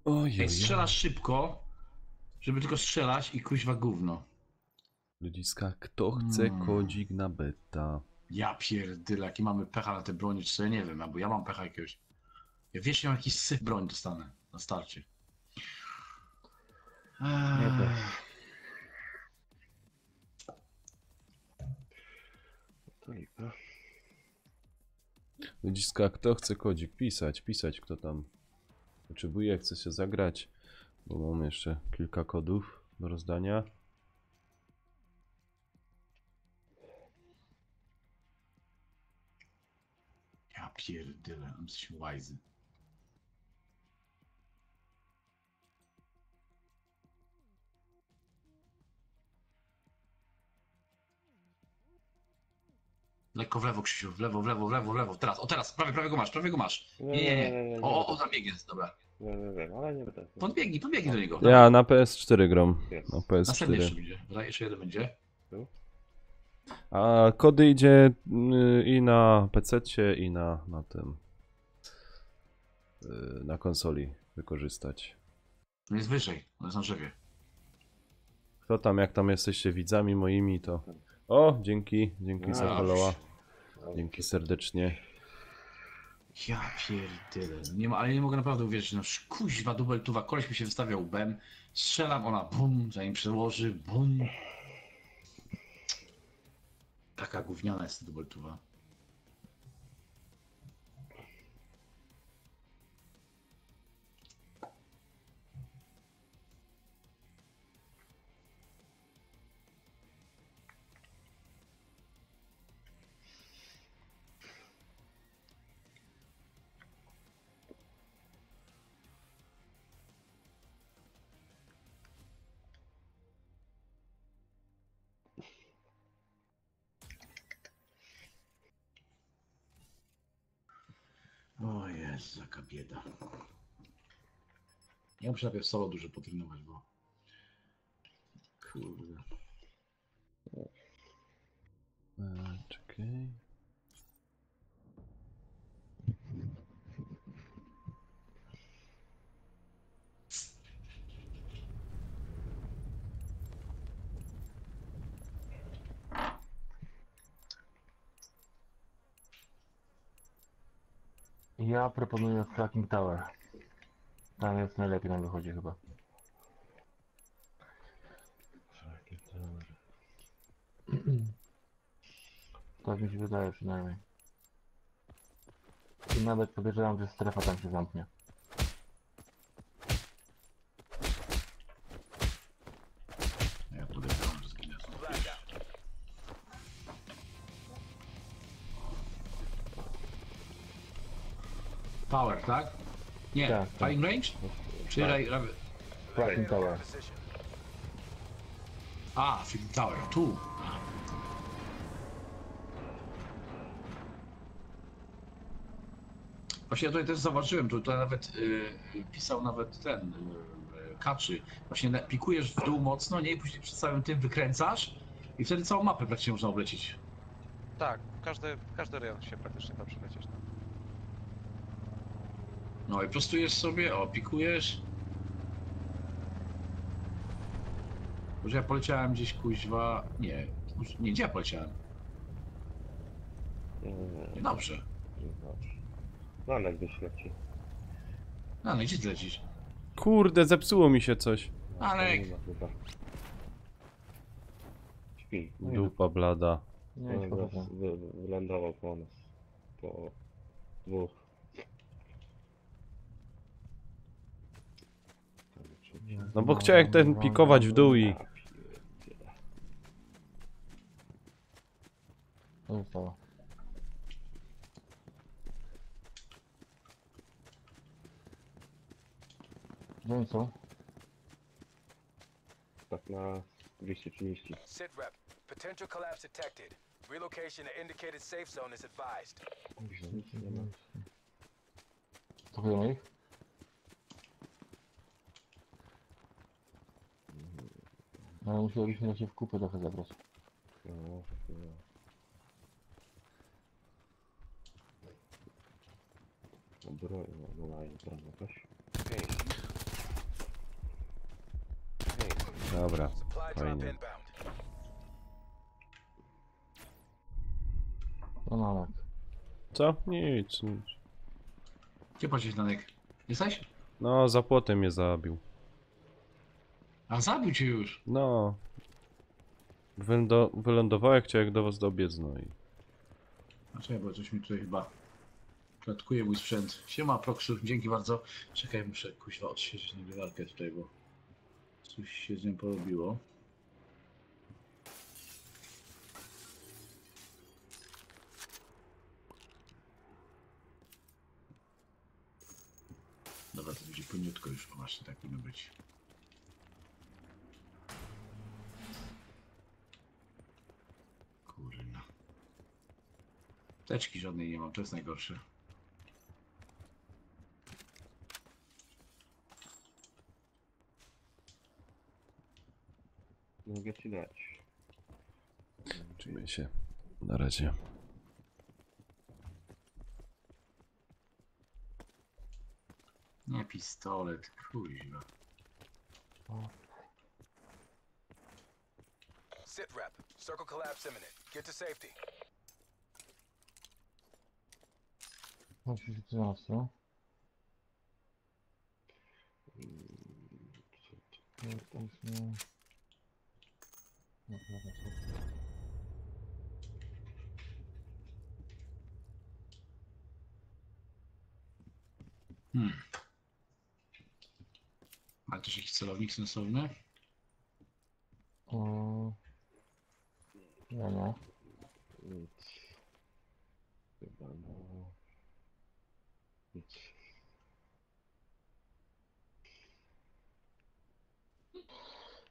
Ojej. Ej, strzelasz szybko, żeby tylko strzelać i kuźwa gówno. Ludziska, kto chce kodzik na beta? Ja pierdolę, jaki mamy pecha na te broni, czy co, ja nie wiem, albo ja mam pecha jakiegoś. Ja wiesz, ja mam jakiś syf broń dostanę na starcie. To lipa. Ludziska, kto chce kodzik? Pisać, kto tam potrzebuje, chce się zagrać. Bo mam jeszcze kilka kodów do rozdania. Ja pierdolę, jesteśmy łajzy. Lekko w lewo, Krzysiu, w lewo, w lewo, w lewo, w lewo. Teraz, o teraz, prawie go masz, prawie go masz. Nie. O, tam biegnie, dobra. Wiem, ale nie będę. Podbiegnij do niego. Ja na PS4 gram. Jest. Na Następny jeszcze PS4. będzie. Jeszcze jeden będzie. A kody idzie i na PC-cie, i na tym. Na konsoli wykorzystać. On jest wyżej, on jest na drzewie. Kto tam, jak tam jesteście widzami moimi, to... O, dzięki za followa. Dzięki serdecznie. Ja pierdolę. Nie ma, ale nie mogę naprawdę uwierzyć, że kuźwa dubeltuwa, koleś mi się wystawiał łbem, strzelam, ona bum, zanim przełoży, bum. Taka gówniana jest dubeltuwa. O Jezu, jaka bieda. Ja muszę najpierw solo dużo potrenować, bo... Kurde. Czekaj. Ja proponuję Fracking Tower. Tam jest najlepiej nam wychodzi chyba. Tak mi się wydaje przynajmniej. I nawet podejrzewam, że strefa tam się zamknie. Ja podejrzewam, że zginę. Power, tak? Nie, Tak, tak. firing range? Czy Fracking Tower. Position. A, Film Tower, tu. Właśnie ja tutaj też zauważyłem, tutaj nawet pisał nawet ten Kaczy. Właśnie pikujesz w dół mocno, nie? I później przed całym tym wykręcasz i wtedy całą mapę praktycznie można oblecieć. Tak, każdy rejon się praktycznie da przylecieć. No. No i prostujesz sobie, o, pikujesz. Może ja poleciałem gdzieś kuźwa. Nie, gdzie ja poleciałem? Niedobrze. No, ale gdzieś leci. No, gdzie ty lecisz? Kurde, zepsuło mi się coś. Alek! Śpi. Dupa blada. Nie, idź po prostu. Wylądował po nas. Po dwóch. No bo chciałem ten pikować w dół i... To zostało. Gdzie oni są? Tak na 230. Sit rep. Potential collapse detected. Relocation to indicated safe zone is advised. Nie ma. Cofujemy ich? Ale musielibyśmy się w kupę trochę zabrać. No, no. Broń, no, broń jakaś. Dobra, Supply drop fajnie. inbound. No no, Co? Nic. Gdzie płacisz, Danek? Jesteś? No, za płotem mnie zabił. A zabił cię już. No. Wylądowałem, chciałem jak do was dobiec, no i... Znaczy, bo coś mi tutaj chyba klatkuje mój sprzęt. Siema, Proxu, dzięki bardzo. Czekaj, muszę kuźwa odświeżyć nagrywarkę tutaj, bo coś się z nią porobiło. Dobra, to będzie płyniutko już, bo właśnie tak powinno być. Kurna. Teczki żadnej nie mam, to jest najgorsze. Mogę ci dać. Trzymaj się. Na razie. Nie pistolet, kuźwa. Sit rep. Circle collapse imminent. Get to safety. Musi się teraz, no? Ale też jakiś celownik sensowny? Nie, nie. Nic. Chyba no. Nic.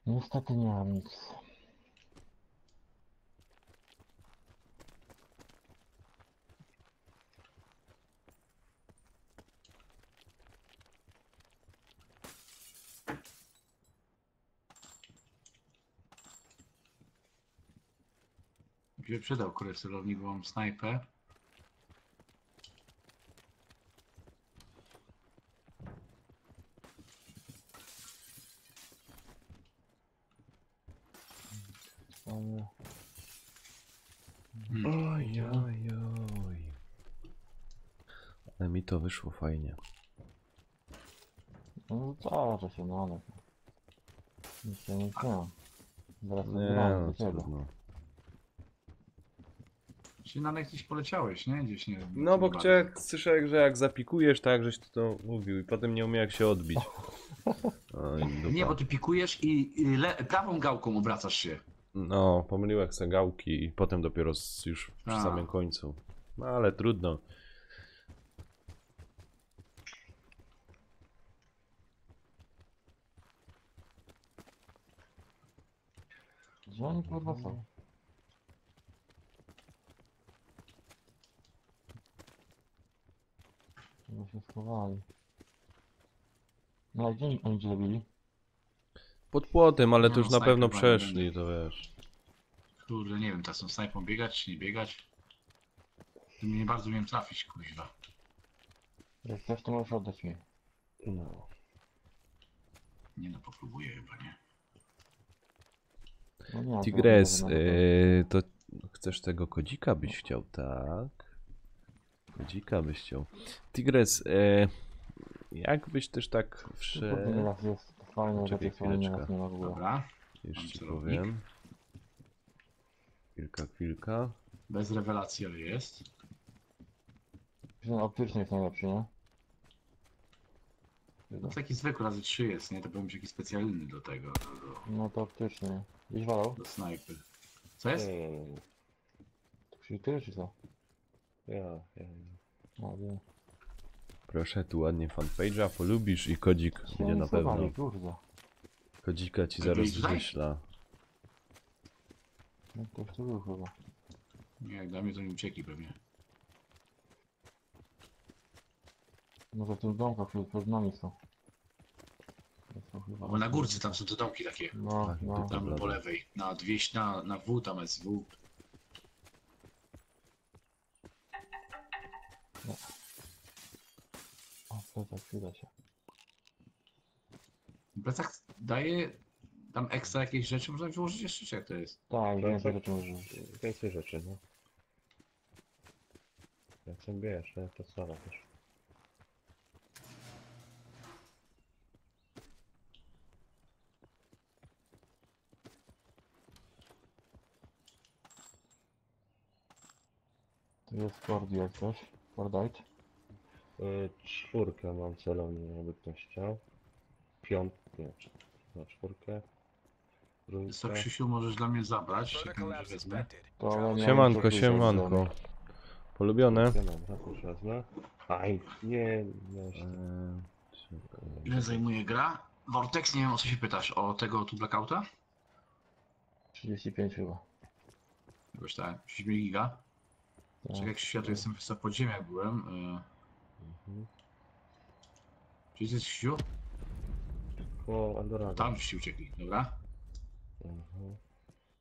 Niestety nie mam nic. Mi się przydał kurde celownik, bo mam snajpę. Ale... Oj, oj, oj. Ale mi to wyszło fajnie. No to się, no ale... Nic nie mam. Zaraz Nie, odbieramy no do ciebie. trudno. Czyli na gdzieś poleciałeś, nie? Gdzieś nie No bo nie chciałem, słyszałem, że jak zapikujesz, tak, żeś ty to mówił i potem nie umie jak się odbić. Oj, bardzo. dupa. Nie, bo ty pikujesz i prawą gałką obracasz się. No, pomyliłem se gałki i potem dopiero już przy A. samym końcu. No ale trudno. Gdzie oni kurwa są? Chyba się schowali. No a gdzie oni cię zabili? Pod płotem, ale Nie to już no, na pewno snajper przeszli, to wiesz. Kurde, nie wiem, teraz są snajpą biegać czy nie biegać. Ty mnie nie bardzo umiem trafić, kuźwa. Jak chcesz, to możesz oddać mi. No. Nie no, popróbuję chyba, nie? No nie, to Tigres, może to chcesz tego kodzika byś chciał, tak? Kodzika byś chciał. Tigres, jakbyś też tak Kurde, nieraz jest fajne, że Czekaj tych słoni nieraz chwileczkę. nie ma w ogóle. Dobra. już Mam ci celownik. powiem. Chwilka. Bez rewelacji, ale jest. Ten optyczny jest najlepszy, nie? No taki zwykły razy 3 jest, nie? To powinien być jakiś specjalny do tego, No to optyczny. Gdzieś walał? do snajpy. Co jest? Nie. Czyli ty, czy co? Ja. No, nie. Proszę, tu ładnie fanpage'a polubisz i kodzik będzie na pewno. Schowali, kurde. Kodzika ci A zaraz byli tutaj? wyśla. No ktoś tu był chyba. Nie, jak dla mnie to nie uciekli pewnie. Może w tym domkach przed nami są. To są chyba- Bo na górce tam są te domki takie. No, Tak, no. to Tam Dobra. po lewej. Na 200, na W tam jest W. O, to tak przyda się. Plecak daje tam ekstra jakieś rzeczy, można wyłożyć jeszcze, czy jak to jest? Tak, No, więcej tak. rzeczy możesz. Więcej rzeczy, no. Jak sobie wiesz, nie? To słaba też. Tu jest Cordy jak coś. Cordite. 4 mam celownie, jakby ktoś chciał. 5, nie, na 4. Co, Trójkę. Krzysiu, możesz dla mnie zabrać, Further jak może collapse wezmę. expected. To ale nie Siemanko, wiem, co tu siemanko. jest. Polubione? Ja mam, już wezmę. Aj, nie, Czekaj. Ile zajmuje gra? Vortex, nie wiem o co się pytasz, o tego tu Blackouta? 35 chyba. Jakoś tak, 7 giga. Czekaj, jak się ja tu jestem w podziemiach byłem. Gdzie jest Ksiu? Po Andorra. Tam się uciekli, dobra?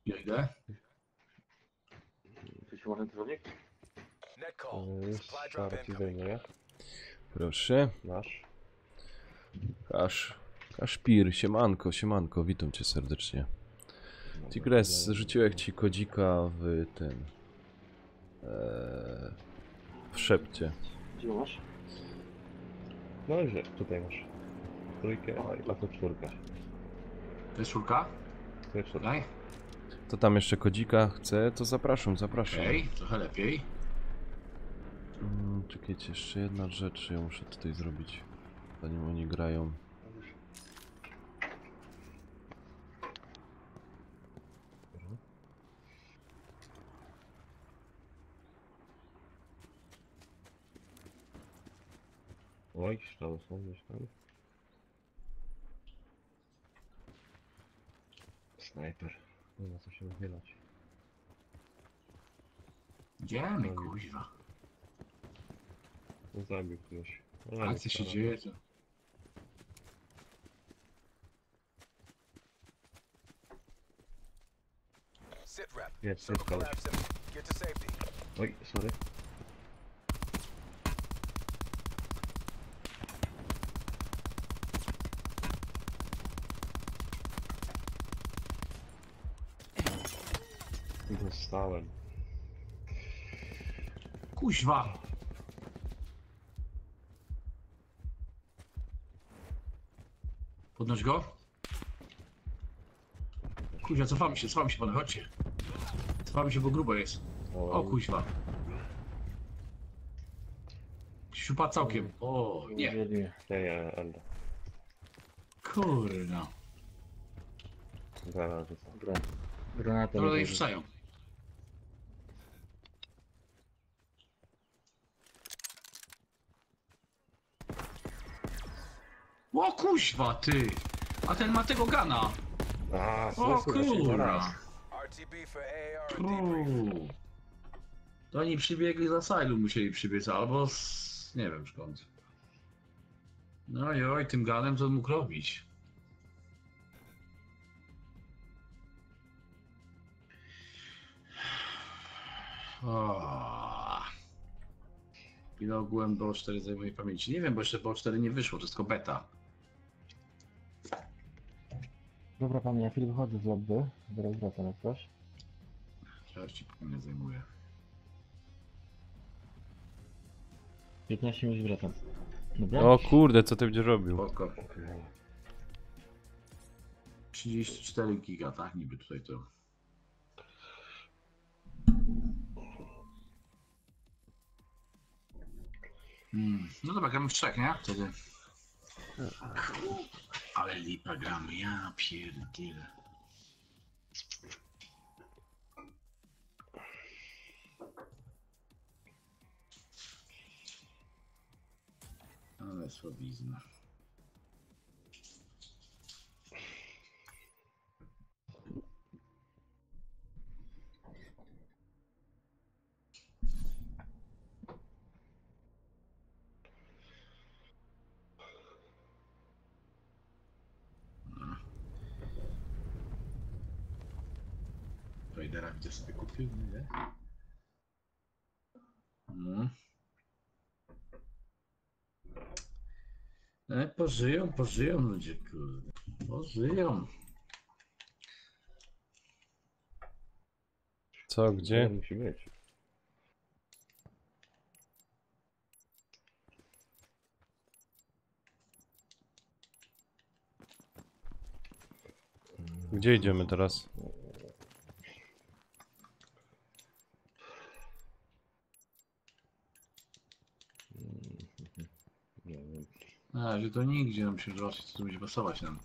Ja idę. Coś może człowiek? Net call. Już Supply drop stary ci incoming. zdejmuję. Proszę. Masz. Kaszpir, siemanko, witam cię serdecznie. Tigres, rzuciłem ci kodzika w ten... w szepcie. Gdzie masz? No i że, tutaj masz. Trójkę, a to czwórka. To jest czwórka? To jest czwórka. Daj. To tam jeszcze kodzika chce, to zapraszam. Okej, trochę lepiej. Czekajcie, jeszcze jedna rzecz, ja muszę tutaj zrobić, zanim oni grają. Oj, strzały są gdzieś tam. Snajper. Nie ma co się uchylać. Idziemy, kuźwa. Zabił ktoś. Akcja się dzieje. To... Sit rep. Jest, Circle jest koleś. collapse imminent. Get to safety. Oj, sorry. Dostałem. Kuźwa! Podnoś go. Kuźwa, cofamy się, panie, chodźcie. Cofamy się, bo grubo jest. O kuźwa. Siupa całkiem. O, nie. Nie, Enda. Kurna. Zaraz rzucam. Granatę. Dobra, i wrzucają. O kuźwa, ty! A ten ma tego gana. A, O kurna. RTB for AAR and debrief. To oni przybiegli z Asylum, musieli przybiec, albo z... nie wiem skąd. No i oj, tym ganem to mógł robić. Ile ogółem BO4 zajmuje pamięci? Nie wiem, bo jeszcze BO4 nie wyszło, to jest tylko beta. Dobra panie, ja chwilę wychodzę z lobby. Zaraz wracam jak coś. Teraz ci nie zajmuje. 15 minut wracam. Dobra? O kurde, co ty będziesz robił? Spoko. 34 giga, tak? Niby tutaj to. No dobra, gramy w trzech, nie? Wtedy. Ale lipa gramy, ja pierdolę. Ale słabizna. Raidera widzę sobie kupił, nie? Pożyją ludzie, kurde. Pożyją. Co, gdzie? Musi być. Gdzie idziemy teraz? Nie wiem. A, że to nigdzie nam się wzrosło, co tu będzie pasować nam.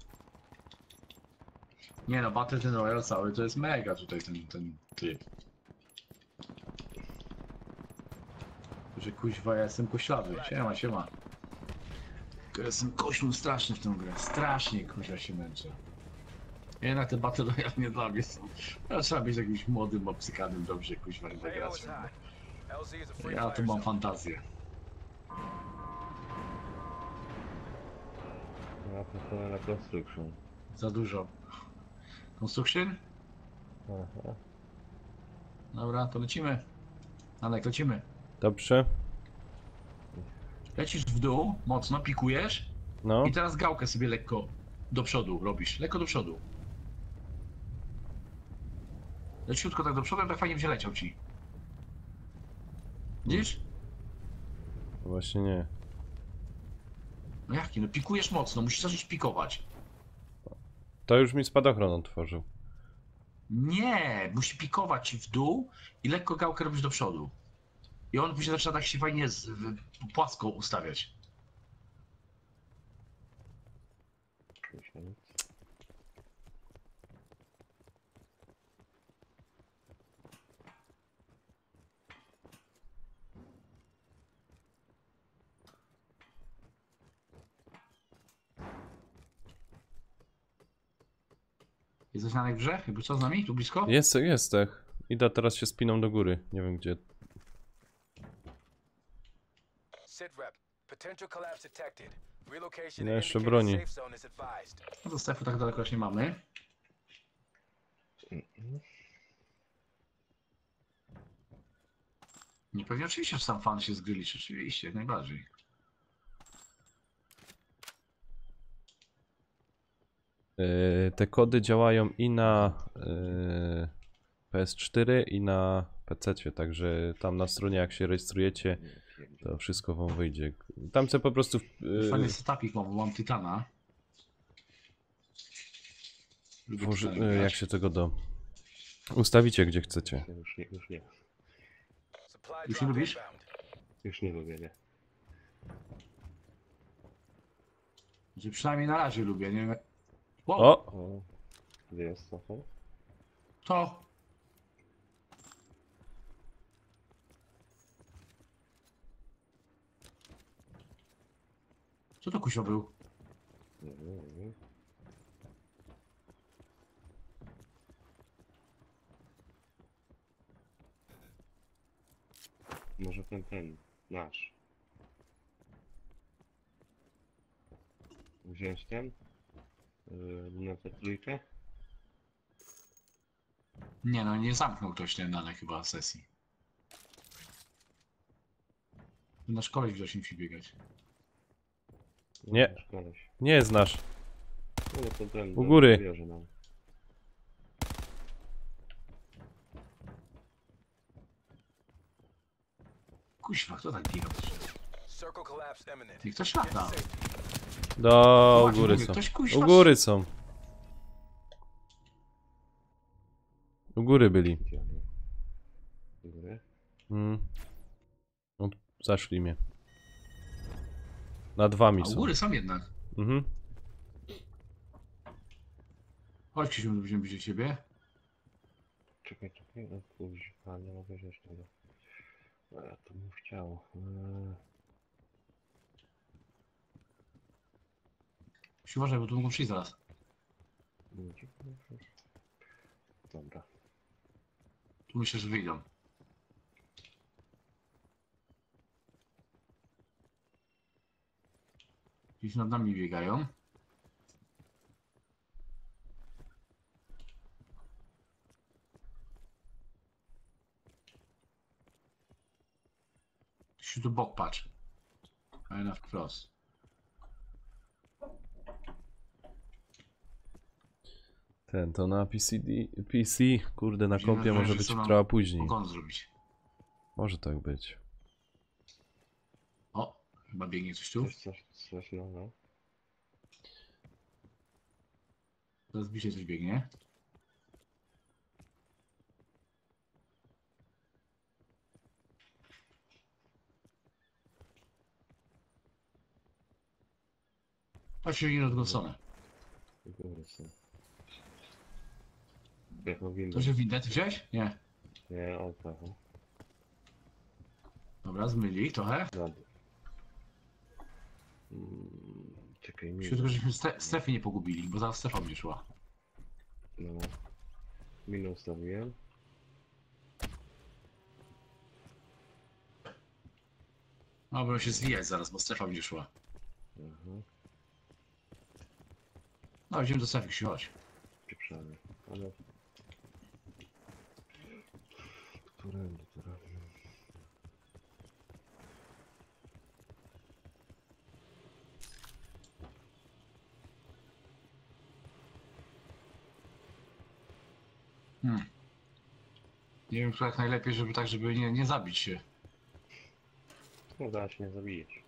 Nie no, Battle ten Royal cały to jest mega tutaj ten tryb. Że kuźwa, ja jestem koślawy. Siema. Ja jestem koślą straszny w tę grę. Strasznie kuźwa się męczę. Jednak te Battle Royale nie dla mnie są. Ja trzeba być jakimś młodym, obcykanym, dobrze kuźwa AO zagrać. is high. LZ is a free Ja tu fire mam zone. fantazję. Ja proponuję na construction. Za dużo. Construction? Aha. Dobra, to lecimy. Alek, lecimy. Dobrze? Lecisz w dół, mocno, pikujesz No. i teraz gałkę sobie lekko do przodu robisz. Lekko do przodu. Leciutko tak do przodu, tak fajnie będzie leciał ci. Widzisz? Właśnie nie. No jaki? No pikujesz mocno, musisz zacząć pikować. To już mi spadochron otworzył. Nie, musi pikować ci w dół i lekko gałkę robisz do przodu. I on później zaczyna tak się fajnie płasko ustawiać. Myślę, nic. Jesteś na grze? Jakby co z nami? Tu blisko? Jest, tak. Idę teraz się spiną do góry. Nie wiem gdzie. Sit rep. Potential collapse detected. Relocation No, to jeszcze indicated broni. safe zone is advised. No to strefy tak daleko już nie mamy. Nie, pewnie oczywiście, że sam fan się zgrylisz, oczywiście, jak najbardziej. Te kody działają i na PS4 i na PC, także tam na stronie jak się rejestrujecie, to wszystko wam wyjdzie. Tam sobie po prostu Fajny setupik mam, bo mam Titana. Lubię Titana grać. jak się tego ustawicie gdzie chcecie. Już nie. Supply Już drop lubisz? inbound. Już nie lubię, nie. Znaczy, przynajmniej na razie lubię, nie wiem. Wow, O! O, gdzie jest to? to! Co to kusio był? Nie. Może ten nasz. Wziąć ten? Na tę trójkę? Nie no, nie zamknął ktoś ten dane chyba sesji. Na szkole widocznie musi biegać. Nie. Nasz koleś. Nie znasz. No to ten. U góry. Bierze nam. Kuźwa, kto tak biega? Circle collapse imminent. Niech ktoś Get lata. to safety. U Właśnie góry mówię, są. ktoś kuźwa. U góry są. U góry byli. Gdzie on jest? U góry? No, zaszli mnie. Nad wami A u są. góry są jednak. Mhm. Chodź Krzysiu, będziemy widzieć ciebie. Czekaj. O kurwa, nie mogę wziąć tego. A ja to bym chciał. Krzysiu, uważaj, bo tu mogą przyjść zaraz. Dobra. Tu myślę, że wyjdą. Gdzieś nad nami biegają. Krzysiu, tu bok patrz. A ja na wprost. To na PC, kurde, na Musimy kompie może wręcz być sobie trochę później. Ogon zrobić. Może tak być. O, chyba biegnie coś tu. Coś no. Zaraz bliżej coś biegnie. Patrzcie, nie odgłosone. U góry są. Jechał windą. To się windę, ty wziąłeś? Nie. Nie, on pojechał. Dobra, zmyli trochę. Dobra. Czekaj, minus. Tylko żeśmy strefy nie pogubili, bo zaraz strefa będzie szła. No. Minus stawiłem. No, będą się zwijać zaraz, bo strefa będzie szła. Mhm. No, idziemy do strefy, chodź. Pieprzamy. Ale... Którędy to robię? Nie wiem, jak najlepiej, żeby tak, żeby nie zabić się. No da się nie zabijesz.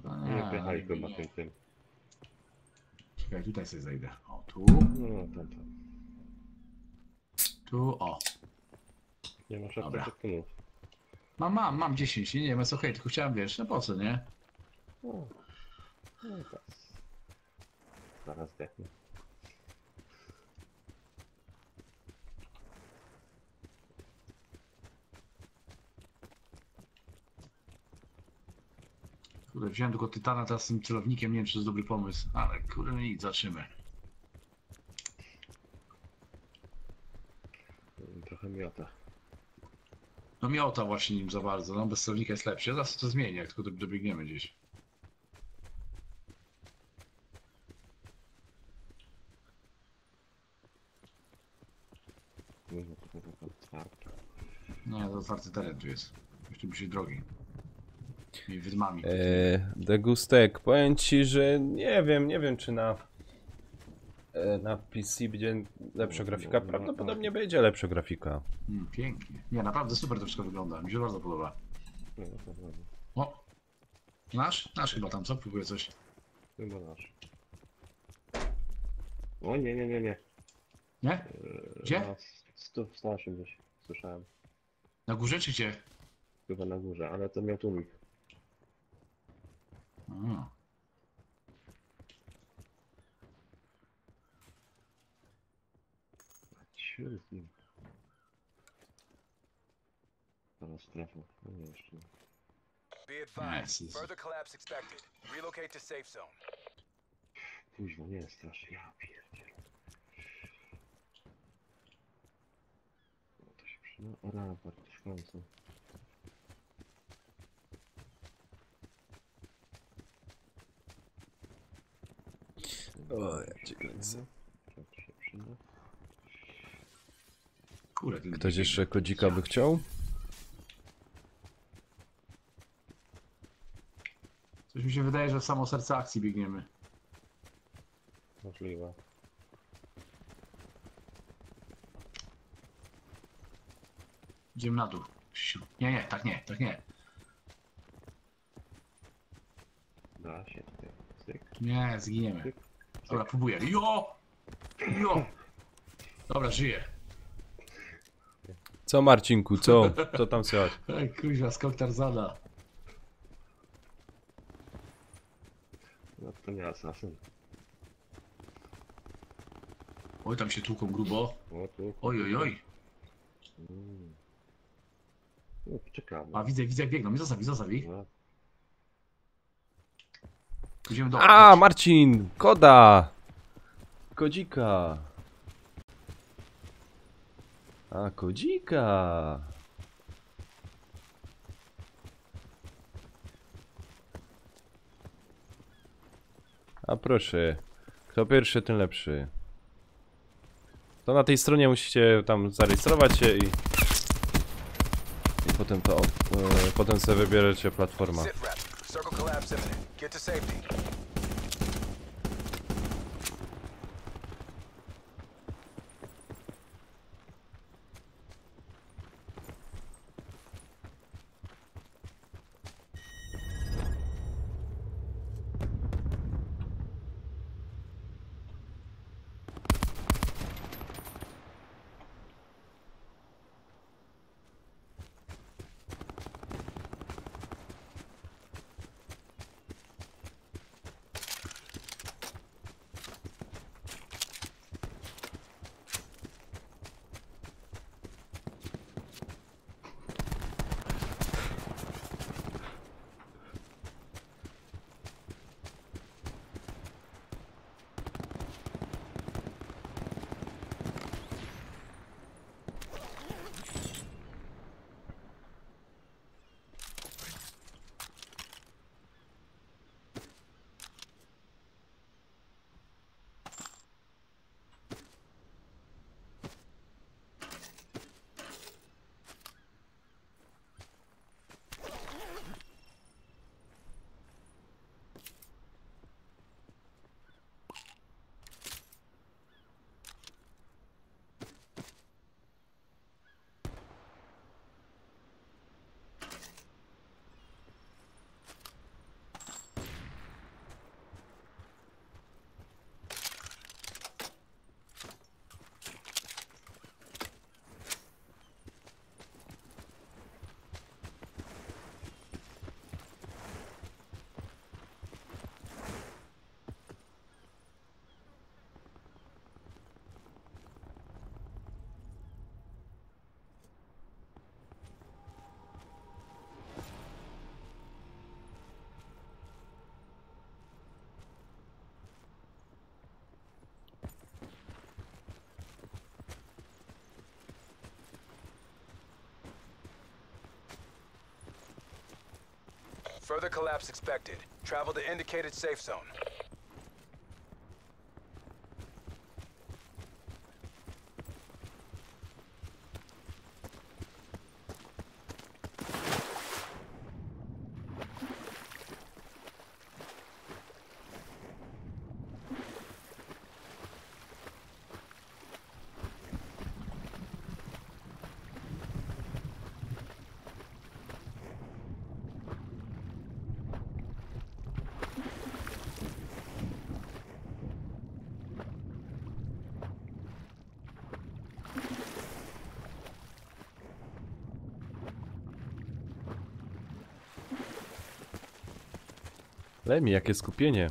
No, Nie wjechali nie, chyba nie. tym. Czekaj, tutaj sobie zejdę. O, tu, No tam. tu, o. Nie masz Dobra. apteków. Mam 10, nie wiem, jest okej, tylko chciałem, wiesz, no po co, nie? No tak. Zaraz zdechnę. Kurde, wziąłem tylko tytana teraz z tym celownikiem, nie wiem, czy to jest dobry pomysł, ale kurde, no nic, zobaczymy. Trochę miota. No miota właśnie nim za bardzo, no bez celownika jest lepszy, ja zaraz to zmienię, jak tylko dobiegniemy gdzieś. Można trochę tak otwarte. Nie, to otwarty teren tu jest. Jeszcze musi być drogi. I wydmami. Degustek, powiem ci, że nie wiem czy na PC będzie lepsza grafika. Prawdopodobnie będzie lepsza grafika. Pięknie. Nie, naprawdę super to wszystko wygląda, mi się bardzo podoba. No to prawda. O! Nasz? Nasz chyba tam, co? Próbuje coś. Chyba nasz. O nie. Nie? Gdzie? Na 180 słyszałem. Na górze czy gdzie? Chyba na górze, ale to miał tłumik. A. Ciur z nim. Teraz trafił. No nie, jeszcze nie. Be advised, Nice. further collapse expected. Relocate to safe zone. Późno, nie jest strasznie. Ja pierdzielę. No to się przyda. Raport w końcu. O, ja cię kręcę. To się przyda. Kurde, ten Ktoś jeszcze kodzika by chciał? Coś mi się wydaje, że w samo serce akcji biegniemy. Możliwe. Idziemy na dół. Krzysiu. Nie, tak nie, tak nie. Da się tutaj. Cyk. Nie, zginiemy. Cyk. Dobra, próbuję. Jo! Dobra, żyję. Co Marcinku, co? Co tam słychać? Ej, kuźwa, skok Tarzana. No to nie asasyn. Oj, tam się tłuką grubo. O tu. Oj. No czekamy. A widzę jak biegną. Zostaw ich. No, Idziemy do. A, Marcin! Koda! Kodzika! A, kodzika! A proszę, kto pierwszy, ten lepszy. To na tej stronie musicie tam zarejestrować się i potem to, potem sobie wybieracie platformę. Sit rep. Circle collapse imminent. Get to safety. Further collapse expected. Travel to indicated safe zone. Lemi, jakie skupienie.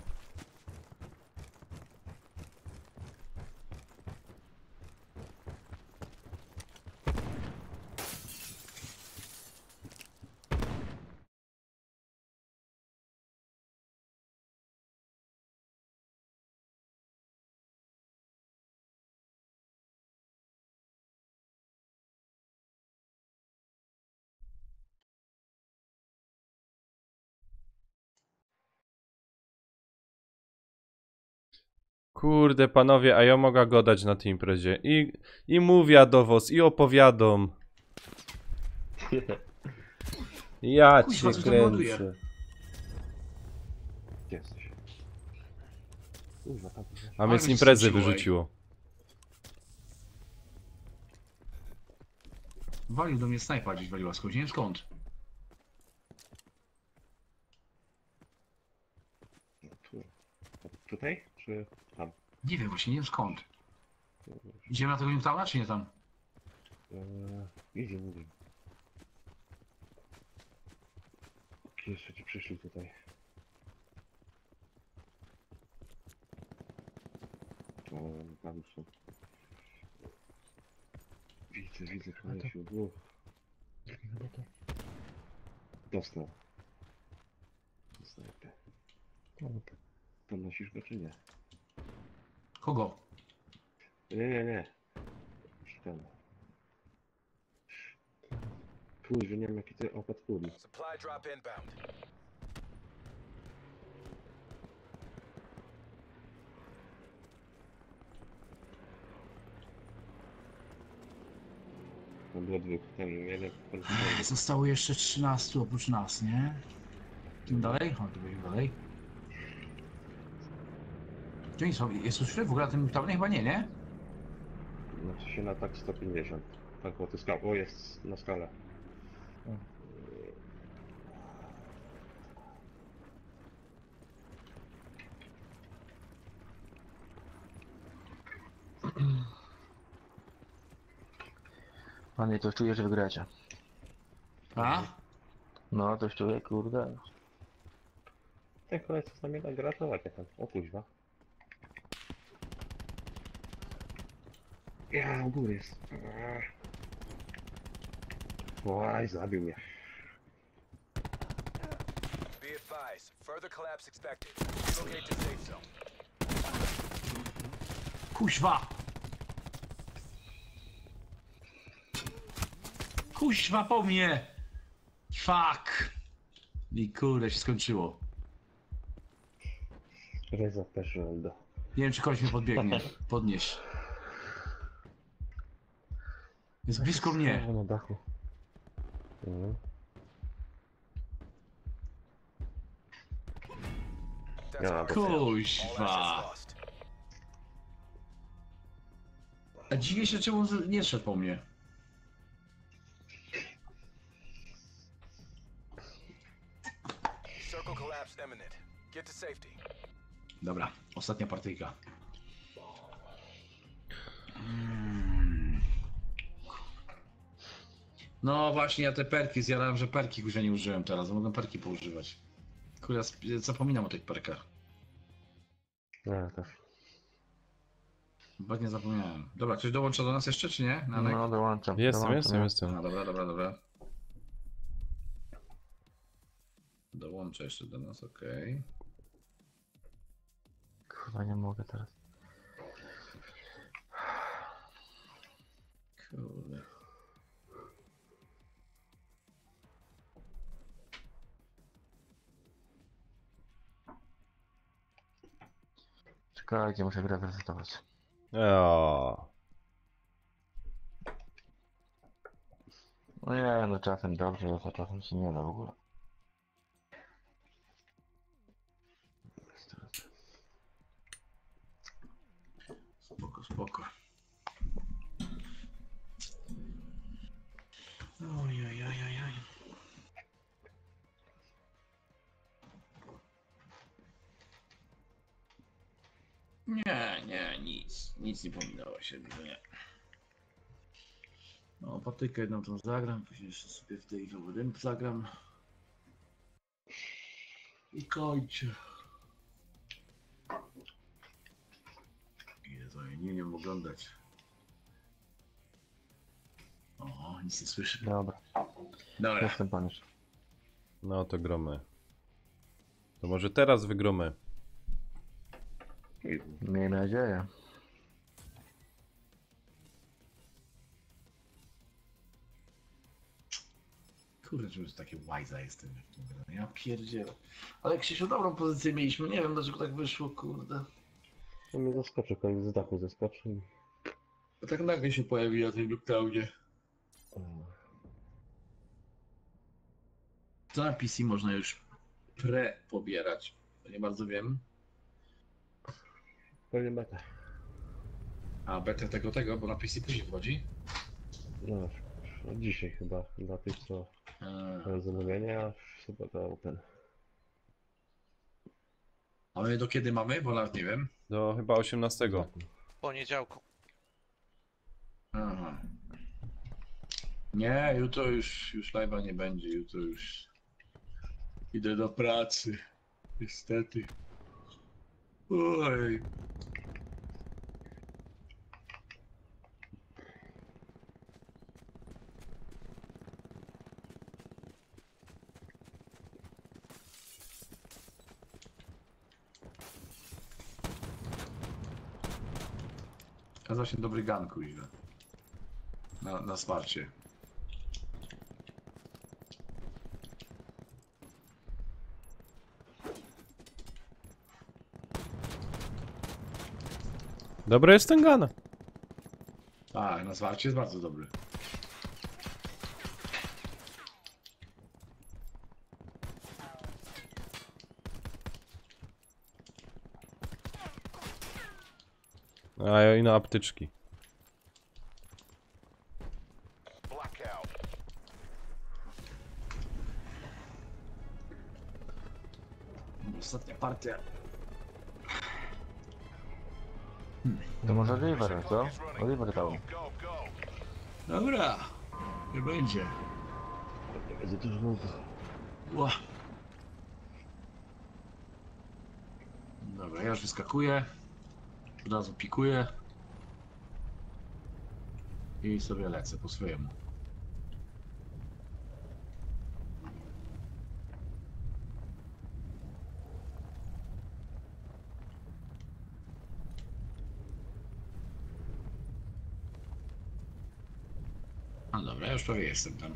Kurde, panowie, a ja mogę gadać na tej imprezie. I mówię do was, i opowiadam. Ja Kuźwa, cię coś tam ładuje. kręcę. Gdzie jesteś? Kurwa, tam. A mnie z mnie imprezy wstrzymło, ej. wyrzuciło. Walił do mnie snajpa gdzieś waliła skądś, nie wiem skąd. Tu. Tutaj? Czy tam? Nie wiem, właśnie nie wiem skąd. Idziemy na tego Newtowna, czy nie tam? Idzie, mówię. Jeszcze ci przyszli tutaj. Tam już są. Widzę, kolesiu, dwóch. Dostał. Snajpę. Podnosisz go czy nie? Kogo? Nie. Ten. Kurwa, nie wiem jaki ty opad kuli. Supply drop inbound. Tam było dwóch. Ten jeden. Zostało jeszcze 13 oprócz nas, nie? Tym dalej? O, to będzie dalej. Gdzie oni są? Jest już w ogóle na tym Newtownie? Chyba nie? Znaczy się na tak 150. Tak, bo to skał. O, jest na skalę. Panie, to czuję, że wygracie. A? No, to czuję, kurde. Ten koleś z nami da gratować jak tam. O kuźwa. Ja, u góry jest. Oj, zabił mnie. Be advised. Further collapse expected. Relocate to safe zone. Kuźwa! Kuźwa po mnie! Fuck! I kurde się skończyło. Reza Peszelda. Nie wiem czy kogoś mnie podbiegnie. Podnieś. Jest blisko mnie. Na dachu. Mhm. That's Ja, all. bo- All assets Kuźwa! lost. A dziwię się czemu nie szedł po mnie. Circle collapse imminent. Get to safety. Dobra, ostatnia partyjka. No właśnie, ja te perki zjadałem, że perki już nie użyłem teraz, mogę perki poużywać. Kurde, zapominam o tych perkach. Ja też. Chyba nie zapomniałem. Dobra, ktoś dołącza do nas jeszcze, czy nie? Nanek? No, dołączam. Jestem. A, dobra. Dołączę jeszcze do nas, okej. Kurwa, nie mogę teraz. Kurde. Czekajcie, muszę grę resetować. O, No nie, no czasem dobrze, a czasem się nie da w ogóle. Spoko, spoko. Ojojojojoj. Nie, nic nie pominęło się, nie. No, patykę jedną tą zagram, później jeszcze sobie w tej dym zagram. I kończę. Jezu, ja nie wiem oglądać. O, nic nie słyszę. Dobra, Dobra. jestem pan już. no to gromy. To może teraz wygromy. Miejmy nadzieję. Kurde, że już takie łajza jestem. Ja pierdzielę. Ale Krzysiu, dobrą pozycję mieliśmy. Nie wiem, dlaczego tak wyszło, kurde. No mnie zaskoczył, koń z dachu zeskoczył. Bo tak nagle się pojawił na tym lockdownie. Co na PC można już pobierać? To nie bardzo wiem. Pewnie beta. A betę tego, bo na PC później wchodzi. No, dzisiaj chyba, dla tych co mają zamówienia, a chyba to open. A my do kiedy mamy? Bo nawet nie wiem. Do chyba 18. W poniedziałku. Aha. Nie, jutro już live'a nie będzie. Jutro już idę do pracy. Niestety. Oj. Okazał się dobry ganku ile. Na smarcie. Dobry jest ten gun. Tak, na smarcie jest bardzo dobry. A i na aptyczki. Ostatnia partia. To może Oliver, co? Oliver dał. Dobra, nie będzie. Będzie dużo nudy. Ła. Dobra, ja już wyskakuję. Od razu pikuję. I sobie lecę po swojemu. No dobra, ja już prawie jestem tam.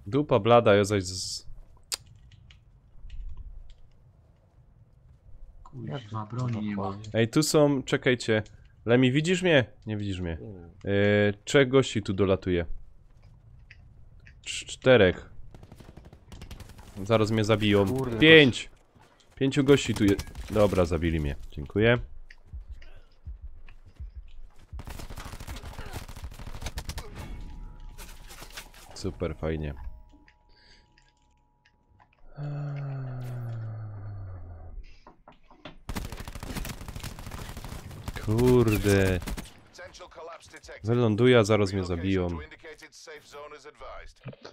Dupa blada, ja zaś z... Kuźwa, broni nie ma. Ej, tu są, czekajcie. Lemi, widzisz mnie? Nie widzisz mnie. Trzech gości tu dolatuje. Czterech. Zaraz mnie zabiją. Kurde, 5! 5 gości tu jest. Dobra, zabili mnie. Dziękuję. Super, fajnie. Kurde. Wyląduję, a zaraz mnie zabiją. Co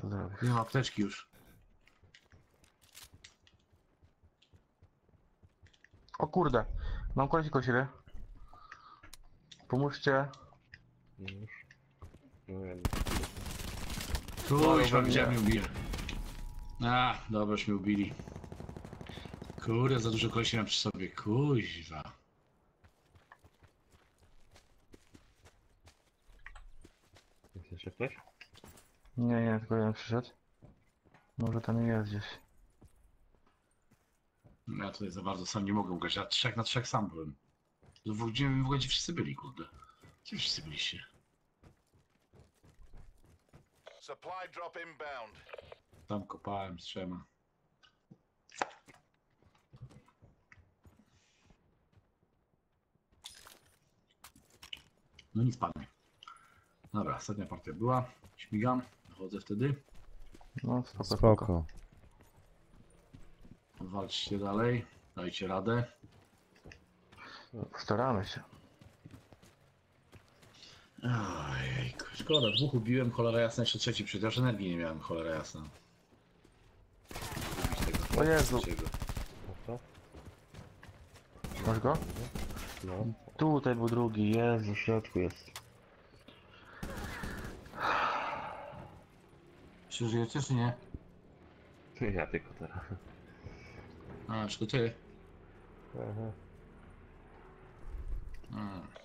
zrobić? Nie ma apteczki już. O kurde, mam koleś koło siebie. Pomóżcie. Już. No wiem. Kuźwa, widziałem mnie ubili. A, dobra, już mnie ubili. Kurde, za dużo kolesi mam przy sobie. Kuźwa. Jest jeszcze ktoś? Nie, tylko jeden przyszedł. Może tam jest gdzieś. Ja tutaj za bardzo sam nie mogę ugrać, ja 3 na 3 sam byłem. W ogóle ci wszyscy byli, kurde. Gdzie wszyscy byliście? Supply drop inbound. Tam kopałem z 3. No nic padnie. Dobra, ostatnia partia była. Śmigam, chodzę wtedy. No, spoko, spoko. Spoko. Walczcie dalej, dajcie radę. Staramy się. Ojejku, szkoda, 2 ubiłem, cholera jasna, jeszcze 3 przyjdzie. Aż energii nie miałem, cholera jasna. O Jezu. Trzeciego. Masz go? No. Tutaj był drugi, Jezu, w środku jest. Czy żyjecie, czy nie? Ja tylko teraz. A, czy to ty? Aha.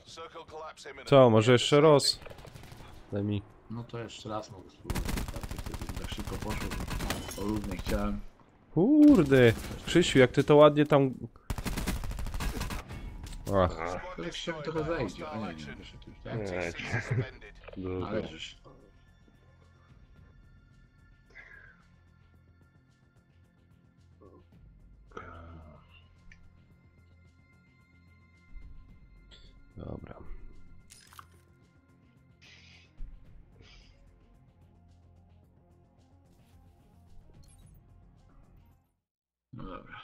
Circle collapse imminent. Co, może jeszcze raz? Daj mi. No to jeszcze raz mogę spróbować. Wtedy tak szybko poszło, że o równie chciałem. Kurde. Krzysiu, jak ty to ładnie tam... Ach. To jak się trochę zejdzie. A nie, nie, wyszedł już, tak? TC suspended. Ale żeś. Dobra. No dobra.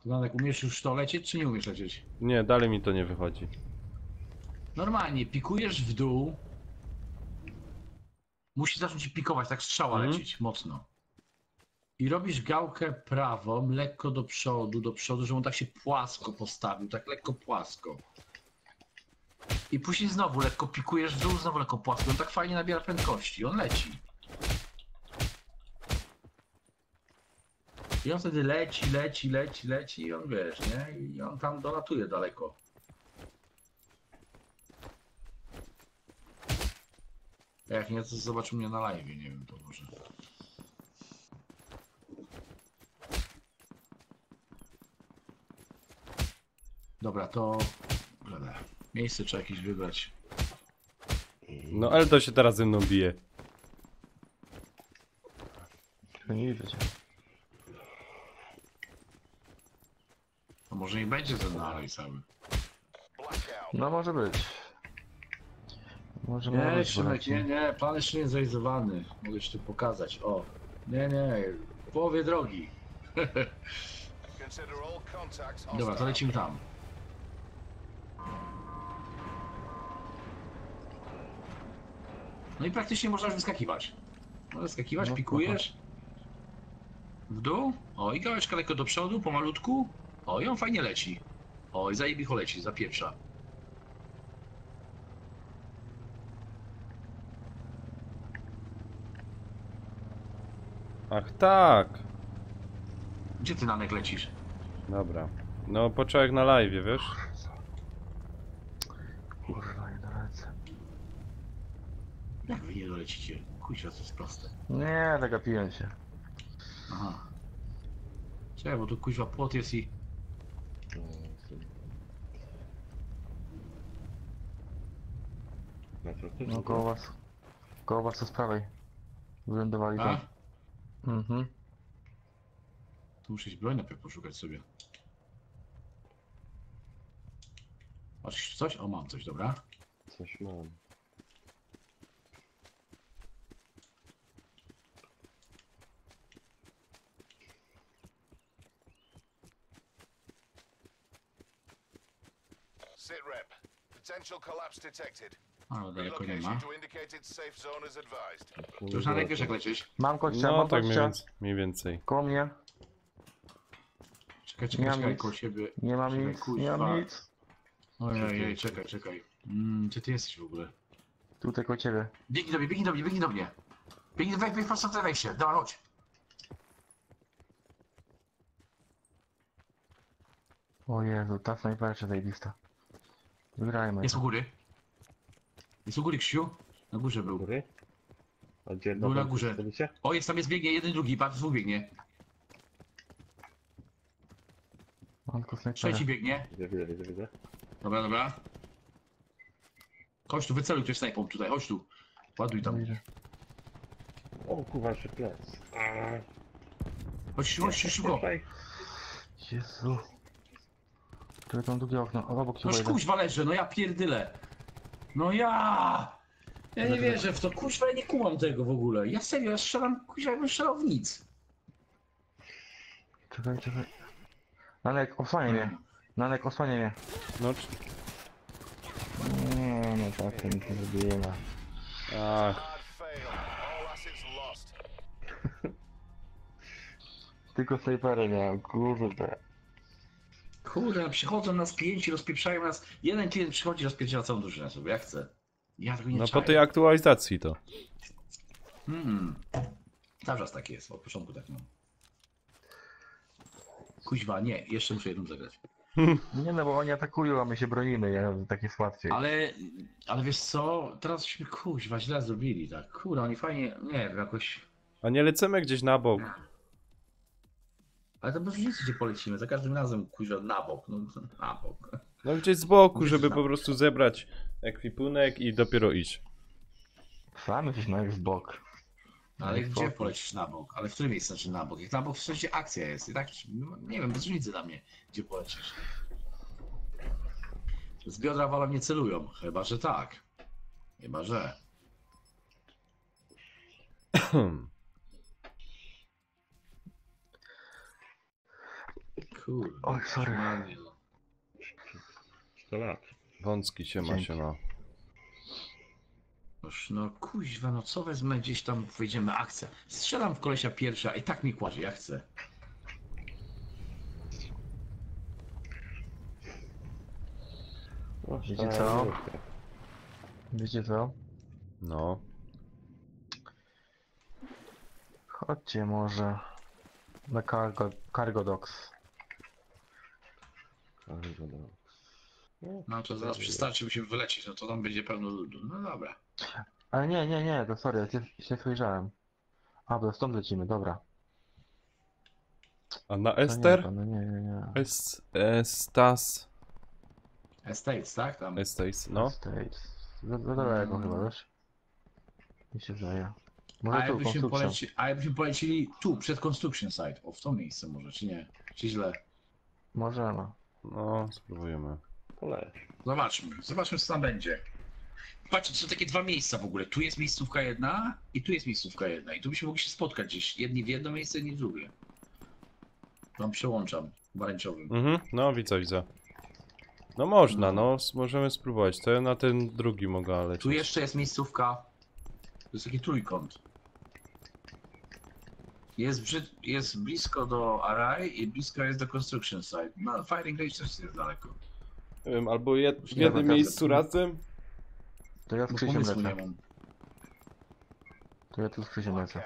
Danek, umiesz już to lecieć, czy nie umiesz lecieć? Nie, dalej mi to nie wychodzi. Normalnie, pikujesz w dół. Musi zacząć ci pikować, tak strzała lecieć, mocno. I robisz gałkę prawą, lekko do przodu, żeby on tak się płasko postawił, tak lekko płasko. I później znowu lekko pikujesz w dół, znowu lekko płasko. On tak fajnie nabiera prędkości, on leci. I on wtedy leci i on wiesz, nie? I on tam dolatuje daleko. Jak nie, to zobaczy mnie na live, nie wiem, to może. Dobra, to... Miejsce trzeba jakieś wybrać. No Eldo się teraz ze mną bije. Nie widzę cię. To może nie będzie ten nalej cały. Blackout. No może być. Może Nie, być, Szymek, boleci. nie, plan jeszcze nie jest zrealizowany. Mogę ci tu pokazać, o. Nie, w połowie drogi. Consider all contacts Dobra, to hostile. lecimy tam. No i praktycznie można już wyskakiwać. Możesz wyskakiwać, No, pikujesz. W dół. O, i gałeczka lekko do przodu, pomalutku. O, i on fajnie leci. O, i zajebicho leci, zapieprza. Ach tak. Gdzie ty, Nanek, lecisz? Dobra. No poczekaj na live, wiesz? Kurwa, nie dolecę. Jak wy nie dolecicie? Kuźwa, to jest proste. Nie, zagapiłem się. Aha. Czekaj, bo tu kuźwa płot jest i... No koło was. Koło was to z prawej. Wylądowali A? tam. Mhm. Tu muszę iść broń najpierw poszukać sobie. Masz coś? O, mam coś, dobra. Coś mam. Sit rep. Potential collapse detected. Ale daleko nie ma. Relocation to indicated safe zone is advised. To już na rękę jak lecieć. Mam kościa, No mam tak kościa. mniej więcej. Koło mnie. Czekaj, Nie mam czekaj, nic. koło siebie. Nie mam Czekaj, nic, kuźwa. nie mam nic. Ojej, czekaj. Gdzie ty jesteś w ogóle? Tutaj koło ciebie. Biegnij do mnie. Biegnij, wejdź prosto w to wejście. Dawaj, chodź. O Jezu, ta snajperka zajebista. Wygrajmy. Jest u góry. Krzysiu. Na górze był. Góry? A gdzie? Był na Dobra, górze. widzicie? O, jest tam, biegnie, jeden, drugi, patrz, dwóch biegnie. Mam tylko snajperę. Trzeci biegnie. Widzę. Dobra. Chodź tu, wyceluj ktoś snajpą tutaj, chodź tu. Ładuj tam. Idę. O kurwa, że plec. Chodź szybko. Tutaj. Jezu. Tu tam drugie okno. O, obok No ciebie. kuźwa leżę, no ja pierdylę. No ja nie wierzę w to, kuźwa, ja nie kumam tego w ogóle. Ja serio, ja strzelam, kuźwa, jakbym strzelał w nic. Czekaj. Nanek, osłaniaj mnie. No, Nie, no tak, to nic nie zrobiłem. ach, Hard fail. All assets lost. Tylko snajperę miałem, kurde. Kurde, przychodzą nas klienci, rozpieprzają nas. Jeden klient przychodzi, rozpieprza całą drużynę sobie, jak chce. Ja tego nie no po czaję. tej aktualizacji to. Cały czas tak jest, od początku tak mam. Kuźwa, nie, jeszcze muszę jedną zagrać. Nie no, bo oni atakują, a my się bronimy, tak jest łatwiej. Ale wiesz co, teraz żeśmy kuźwa źle zrobili, tak. Kurde, oni fajnie, nie wiem, jakoś... A nie lecimy gdzieś na bok. Ale to bez różnicy, gdzie polecimy, za każdym razem kuźwa na bok, no na bok. No gdzieś z boku, Gdzieś żeby na po bok. prostu zebrać ekwipunek i dopiero iść. Sam jesteś na w bok. Ale No, gdzie spoko. polecisz na bok? Ale w którym miejscu znaczy na bok? Jak na bok w sensie akcja jest i tak, no, nie wiem, bez różnicy dla mnie, gdzie polecisz. Z biodra wala mnie celują, chyba że tak. Chyba że. Kurde. Oj, sorry. normalnie, no. 100 lat. Wącki siema. Dzięki. Noż, no kuźwa, no co wezmę gdzieś tam, wejdziemy akcja. Strzelam w kolesia pierwsza i tak mi kładzie, ja chcę. O, Wiecie stara co? wróżka. Wiecie co? No. Chodźcie może na Cargo Docks. No to zaraz przystarczy, musimy wylecieć, no to tam będzie pełno ludu. No dobra. Ale nie, to sorry, ja się spojrzałem. A, bo stąd lecimy, dobra. A na To nie, Ester? to nie. Estas. Estates, tak? Tam. Estates, no. States. Za daleko chyba, wiesz? Mi się zdaje. Może A tu, jakbyśmy, konstrukcja. jakbyśmy polecili tu, przed construction site. O, w to miejsce może, czy nie? Czy źle? Możemy. No, spróbujemy. Poleć. Zobaczmy co tam będzie. Patrzcie, to są takie dwa miejsca w ogóle. Tu jest miejscówka jedna i tu jest miejscówka jedna. I tu byśmy mogli się spotkać gdzieś. Jedni w jedno miejsce, inni w drugie. Tam przełączam pomarańczowym. No widzę. No można, no, możemy spróbować. To ja na ten drugi mogę lecieć. Tu jeszcze jest miejscówka. To jest taki trójkąt. Jest blisko do Array i blisko jest do construction site. No, firing range też jest daleko. Nie wiem, albo w nie jednym ma miejscu gazy. razem. To ja z Bo Krzysiem pomysłu nie lecę. mam. To ja tu z Krzysiem lecę.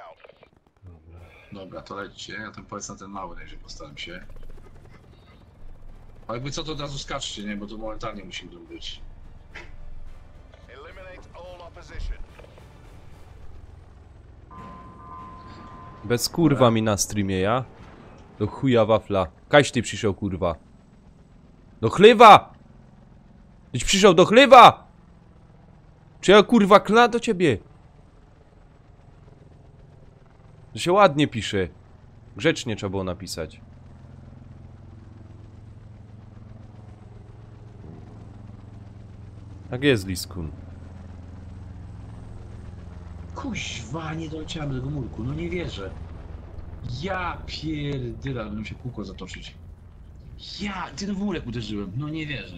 Dobra, to lećcie. Ja tam polecam ten mały, także postaram się. Ale jakby co, to od razu skaczcie, nie? Bo to momentalnie musi tu być. Eliminate all opposition. Bez kurwa mi na streamie, ja? Do chuja wafla. Kaś ty przyszedł, kurwa. Do chlewa! Tyś przyszedł do chlewa! Czy ja kurwa klna do ciebie? To się ładnie pisze. Grzecznie trzeba było napisać. Tak jest, Liskun. Kuźwa, nie doleciałem do tego murku, no nie wierzę. Ja pierdyle, będę się kółko zatoczyć. Ja, ty w murek uderzyłem, no nie wierzę.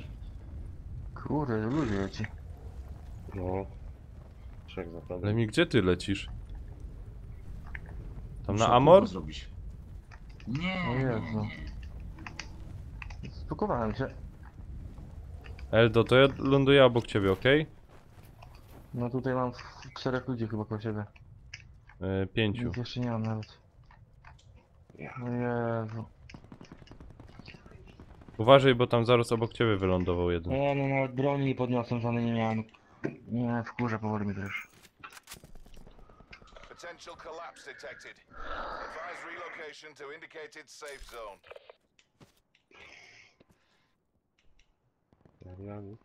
Kurde, ludzie ci. No. Trzech za tobą. Ale mi gdzie ty lecisz? Tam Muszę na Amor? kółko zrobić. Nie, O nie, Jezu. nie. Spakowałem się. Eldo, to ja ląduję obok ciebie, okej? No tutaj mam 4 ludzi chyba koło siebie. 5. Nic jeszcze nie mam nawet. O Jezu. Uważaj, bo tam zaraz obok ciebie wylądował jeden. No nawet broni nie podniosłem, żadnej nie miałem. Nie, wkurza powoli mi też. Potential collapse detected. Advise relocation to indicated safe zone. Ja nic.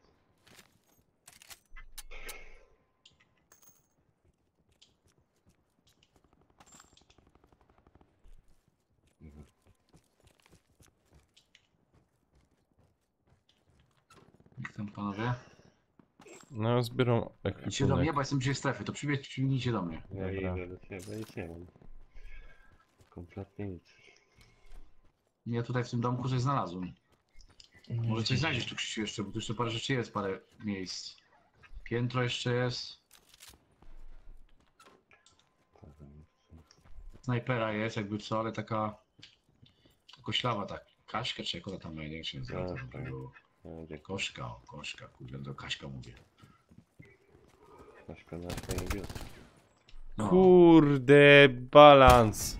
Jak tam panowie? No, zbieram Idźcie do mnie, ekwipunek. bo jestem dzisiaj w strefie, to przyjdźcie do mnie. Ja Dobra. idę do ciebie, nic nie mam. Kompletnie nic. Ja tutaj w tym domku coś znalazłem. Może coś znajdziesz tu, Krzysiu, jeszcze, bo tu jeszcze parę rzeczy jest, parę miejsc. Piętro jeszcze jest. Snajpera jest, jakby co, ale taka koślawa, tak. Kaśka czy jak ona tam największa nazywa, Tak, tam tak. tego. Gdzie Koszka, o, koszka, kurde, do Kaśka mówię. Kaśka na swojej biurze. No. Kurde, balans.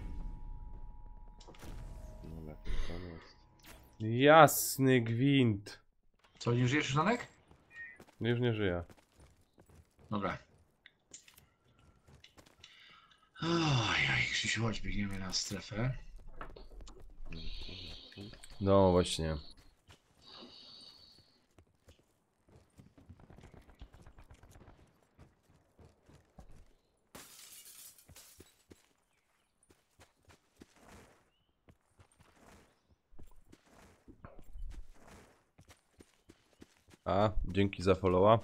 No jakiś tam jest. Jasny gwint. Co, nie żyjesz już, Danek? Już nie żyję. Dobra. Ojej, Krzysiu, chodź, biegniemy na strefę. No właśnie. A, dzięki za followa.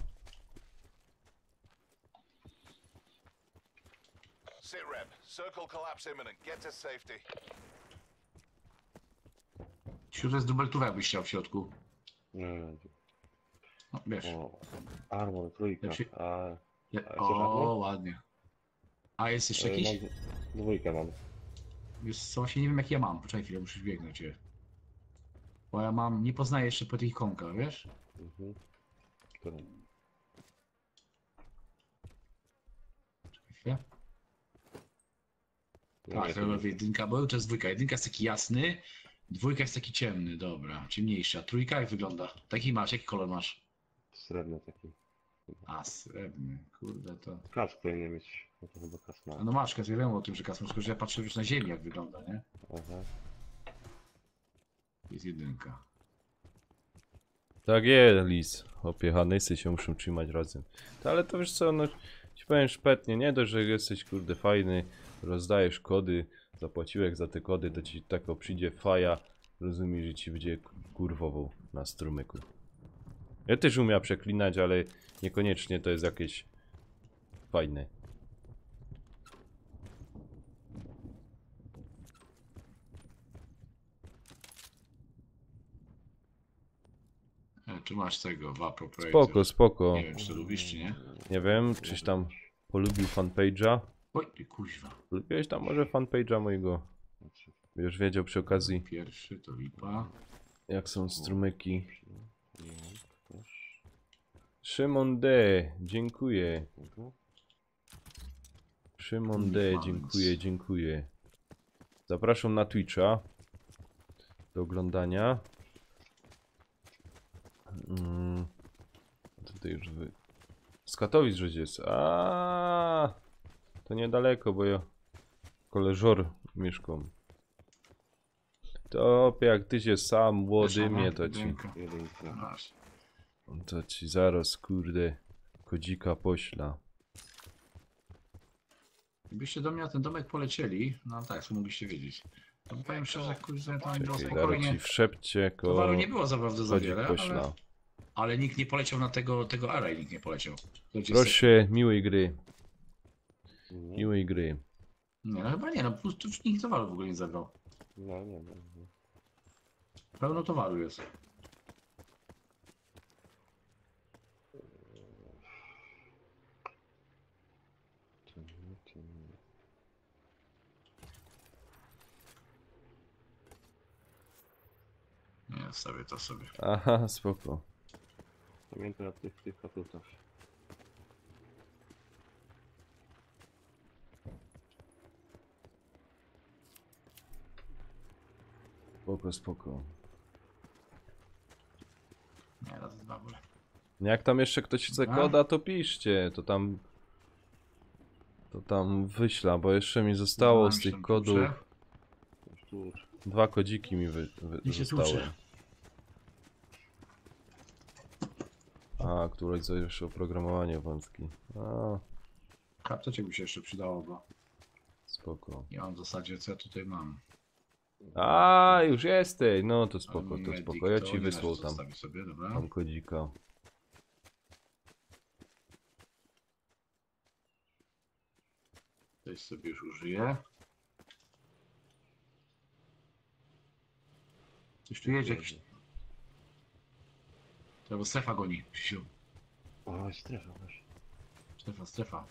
Sit rep. Circle collapse imminent. Get to safety. Krzysiu, to jest dubeltówek, jakbyś chciał w środku. No, No, wiesz. o, armor, trójka. Jak się- A, chcesz O, armor? ładnie. A jest jeszcze jakiś? Mam, dwójkę mam. Wiesz co, właśnie nie wiem jaki ja mam. Poczekaj chwilę, muszę biegnąć cię. Bo ja mam, nie poznaję jeszcze po tych ikonkach, wiesz? Mhm. Którą? Czekaj chwilę. Tak, to robię jedynka, bo to jest dwójka. Jedynka jest taki jasny, dwójka jest taki ciemny, dobra, ciemniejszy. A trójka jak wygląda? Taki masz, jaki kolor masz? Srebrny taki. A, srebrny, kurde to... Kask powinien mieć. No to chyba kask ma. A no masz, ja wiem o tym, że kasma, tylko że ja patrzę już na ziemi jak wygląda, nie? Aha. Jest jedynka. Tak jest, Lis. Opie, Hanysy się muszą trzymać razem. To, ale to wiesz co, no ci powiem szpetnie, nie dość, że jesteś kurde fajny, rozdajesz kody, zapłaciłeś za te kody, to ci tako przyjdzie faja, rozumiesz, że ci będzie kurwował na strumyku. Ja też umiem przeklinać, ale niekoniecznie to jest jakieś fajne. Czy masz tego, Vapor Project? Spoko, spoko. Nie wiem, czy to lubisz, czy nie? Nie wiem, czyś tam polubił fanpage'a. Oj, ty kuźwa. Lubiłeś tam może fanpage'a mojego? Już wiedział przy okazji, Pierwszy to lipa. jak są strumyki. Nie mam też. Szymon D, dziękuję. Mhm. Szymon D, dziękuję, dziękuję. Zapraszam na Twitcha do oglądania. Tutaj już z Katowic że jest. A, to niedaleko, bo ja koleżor mieszkam. To jak ty się sam młody mnie to ci. Jedynka. Jedynka. Masz. To ci zaraz kurde kodzika pośla. Gdybyście do mnie na ten domek polecieli, no tak, co mogliście wiedzieć. To powiem szczerze, kurczę, tam było Zaraz spokojnie. ci wszepcie Towaru ko nie było naprawdę za kodzik wiele, pośla. ale nikt nie poleciał na tego array, nikt nie poleciał. To gdzie Proszę, miłej gry. Nie, Miłej gry. Nie, no chyba nie, no plus tu nikt towaru w ogóle nie zabrał. no nie, no. Pełno towaru jest. Nie, stawię to sobie. Aha, spoko. Pamiętaj o tych katutach. Spoko, spoko. Nie, raz dwa bóle. Jak tam jeszcze ktoś chce Dobra. koda, to piszcie, to tam wyślę, bo jeszcze mi zostało z Mam tych się kodów, Już 2 kodziki mi I się zostały. tłucze. A, któreś za jeszcze oprogramowanie wątki. A, Kapteczek by się jeszcze przydało, bo spoko. ja mam w zasadzie, co ja tutaj mam. A, już jesteś, no to Ale spoko, to Medic spoko, ja to ci nie da się wysłał tam, zostawić sobie, dobra? tam kodzika. Coś sobie już użyję. Coś tu jedzie jakiś... To bo strefa goni, Krzysiu. O, strefa też. Strefa, strefa.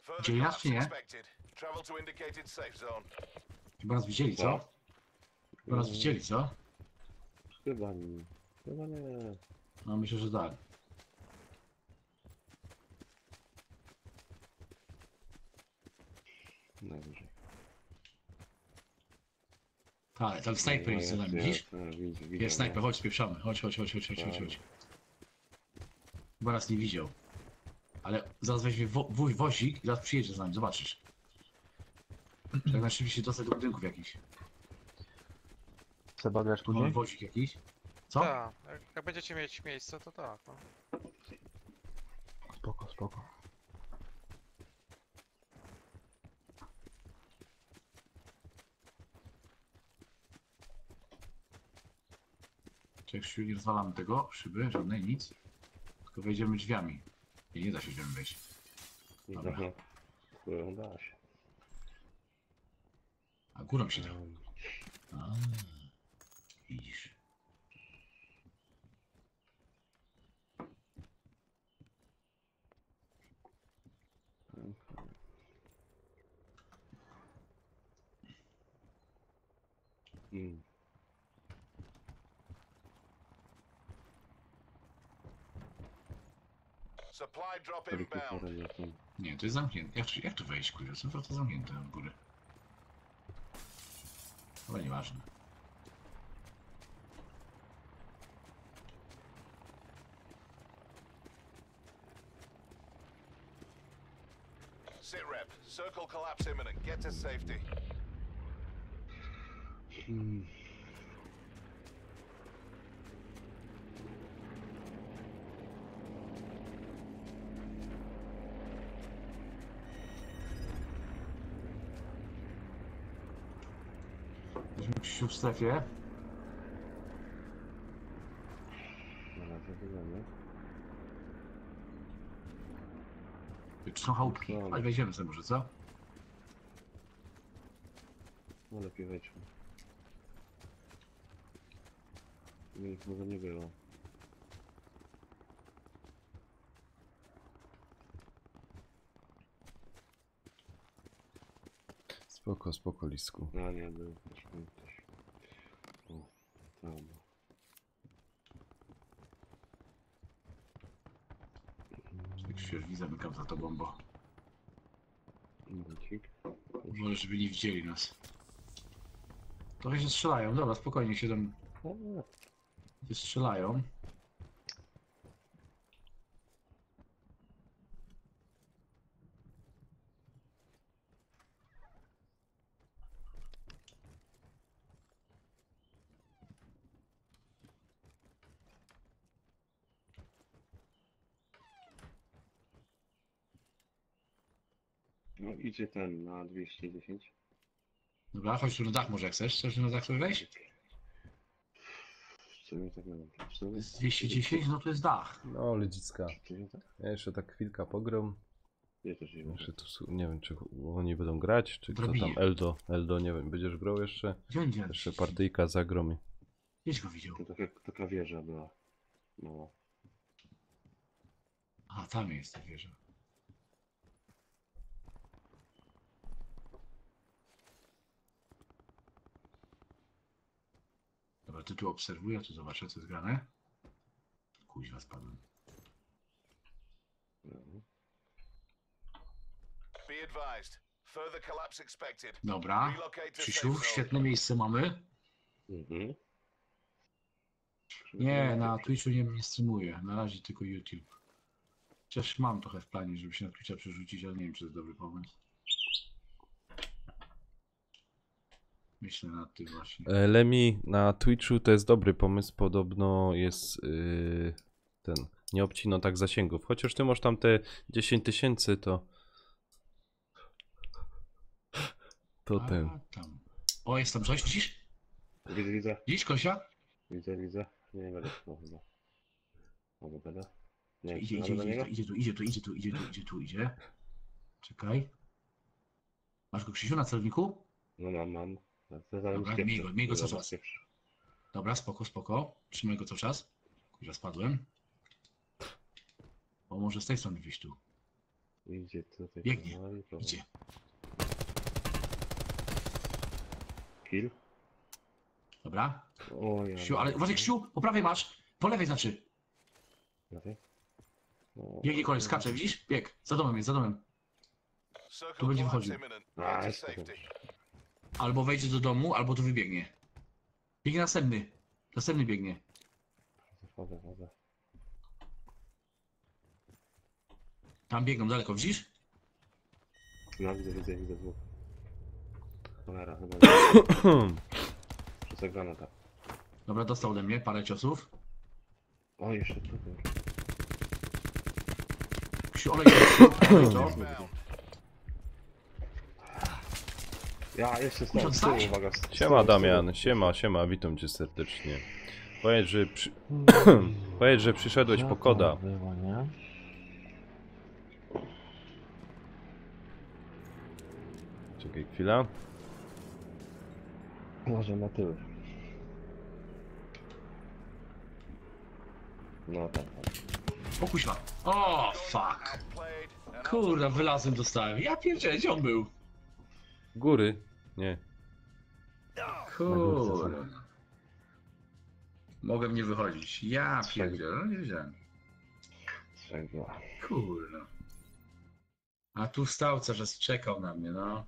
Further Gdzie ja, czy collapse nie? expected. Travel to indicated safe zone. Chyba nas widzieli, co? Chyba nas widzieli, co? Chyba nie. Chyba nie. No myślę, że tak. Najwyżej. Tak, tam snajper jest za nami, widzisz? Widzę. Jest snajper, chodź, spieprzamy. Chodź. Chyba nas nie widział. Ale zaraz weźmie wozik i zaraz przyjedzie z nami, zobaczysz. Tak na szybciej się dostać do budynków jakichś. Trzeba grać Tu mamy później? wozik jakiś. Co? Tak, jak będziecie mieć miejsce, to tak. No. Spoko. Czy nie rozwalamy tego, szyby, żadnej, nic. Tylko wejdziemy drzwiami. Nie da się drzwiami wejść. Dobra. Dobra. Da się. A górą się da. A, widzisz. Supply drop inbound. Nie, to jest zamknięte. Jak tu wejść, kurwa? Co to zamknięte od góry? Ale nieważne. Sit rep. Circle collapse imminent. Get to safety. Jesteśmy Krzysiu w strefie. Czy są chałupki? Ale wejdziemy sobie może, co? No lepiej wejdźmy. Ich może nie było. Spoko, Lisku. No nie był. Też. O, tam. Krzysiu, drzwi zamykam za tobą, bo Bocik. może żeby nie widzieli nas. Trochę się strzelają, dobra, spokojnie się tam się strzelają. No idzie ten na 210. Dobra, chodź tu na dach może jak chcesz. Chcesz na dach sobie wejść? Co nie tak miałem? To jest 210, no to jest dach. No, ludzicka. Czy nie tak? Ja jeszcze tak chwilkę pogrom. Ja też nie wiem. Jeszcze tu, nie wiem, czy oni będą grać, czy kto Drobinie. tam, Eldo, nie wiem, będziesz grał jeszcze? Gdzie on idzie? Jeszcze partyjka zagrą mi. Gdzieś go widział. To taka wieża była. No. A, tam jest ta wieża. Dobra, ty tu obserwuję, tu zobaczę, co jest grane. Kuźwa, spadłem. Be advised. Further collapse expected. Dobra. Relocate to Krzysiu, safe zone. świetne miejsce mamy. Mhm. Nie, na Twitchu nie streamuję. Na razie tylko YouTube. Chociaż mam trochę w planie, żeby się na Twitcha przerzucić, ale nie wiem, czy to jest dobry pomysł. Myślę nad tym właśnie. Lemi, na Twitchu to jest dobry pomysł, podobno jest ten, nie obcino tak zasięgów. Chociaż ty masz tam te 10 000, to A, ten. tam. O, jest tam coś, widzisz? Widzę. Widzisz, Kosia? Widzę. Nie będę no, chyba. Może będę. Nie, Idzie, jadę do niego? idzie tu. Czekaj. Masz go, Krzysiu, na celowniku? No mam. Dobra, miej go cały czas. Dobra, spoko. Trzymaj go cały czas. Kurwa, spadłem. O, może z tej strony wyjść tu. Idzie tutaj. Biegnie, powoli, powoli. Idzie. Kill. Dobra. O ja. Krzysiu, ale uważaj, Krzysiu, po prawej masz. Po lewej znaczy. Lewej? O, Biegnie koleś, skacze, widzisz? Bieg. Za domem jest, za domem. Circle Tu będzie collapse wchodził. imminent. A, Get to jest safety. Albo wejdzie do domu, albo tu wybiegnie. Biegnie następny. Następny biegnie. Chodzę. Tam biegną daleko, widzisz? No, widzę dwóch. Cholera, chyba. Przez granata. Dobra, dostał ode mnie parę ciosów. O, jeszcze tutaj. Krzysiu, olej to. Found. Ja jeszcze Muszę z tyłu, wstać? uwaga. Siema Damian, siema, witam cię serdecznie. Powiedz, że powiedz, że przyszedłeś po koda. Było, nie? Czekaj chwila. Może na tył. No tak. O kuźwa. O, fuck. Outplayed and Kurwa, wylazłem, dostałem. Ja pierdzielę, gdzie on był? Góry? Nie. Kurwa. Mogłem nie wychodzić. Ja pierdzielę, no nie wiedziałem. Strzegła. Kurwa. A tu stał cały czas, czekał na mnie, no.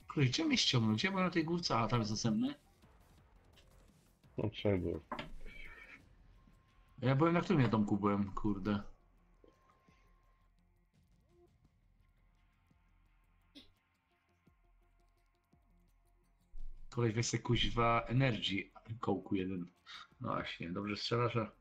Kurde, gdzie mnie ściągnął? Gdzie byłem na tej górce? A, tam jest następny. No trzeba. Ja byłem na którym ja domku byłem, kurde. Koleś weź se kuźwa Energy kołku jeden. No właśnie, dobrze strzelasz, a...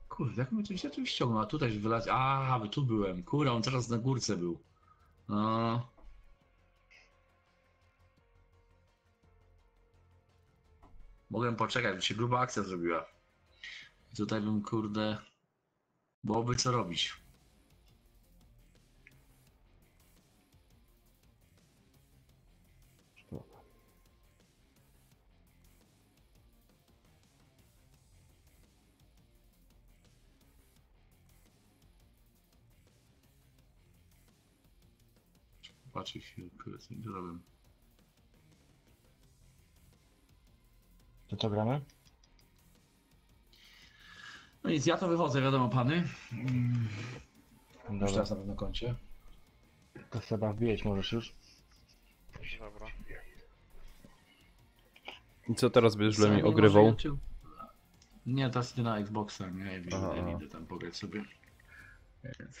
Kurde, jak mnie tu się tu ściągnął, a tutaj wylazł. A, bo tu byłem. Kurde, on teraz na górce był. No. Mogłem poczekać, by się gruba akcja zrobiła. I tutaj bym, kurde, byłoby co robić. Patrzę chwilkę, co nie zrobię. To co gramy? No nic, ja to wychodzę, wiadomo, pany. Już Dobra, teraz na pewno koncie. to Seba wbijać możesz już. Dobra. I co teraz będziesz Co, Lemi nie ogrywał? może YouTube? Nie, teraz idę na Xboxa, nie? Aha. Idę tam pograć sobie. Więc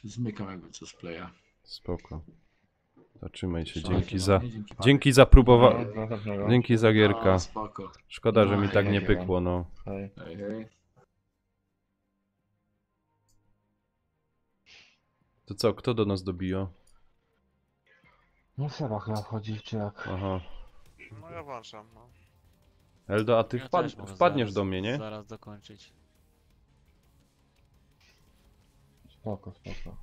Zmykam jakby co z playa. Spoko. Zatrzymaj się, Trzymaj dzięki się, za... no, dzięki. Dzięki za próbowanie. No, następnego. Dzięki za gierka. No, spoko. Szkoda, że No, mi tak nie dzięki wam. pykło, no. Hej. Hej, hej. To co, kto do nas dobija? No Seba chyba wchodzi, czy jak? Aha. No ja włączam, no. Eldo, a ty Ja też mogę wpadniesz zaraz- do mnie, nie? Zaraz dokończyć. Spoko, spoko.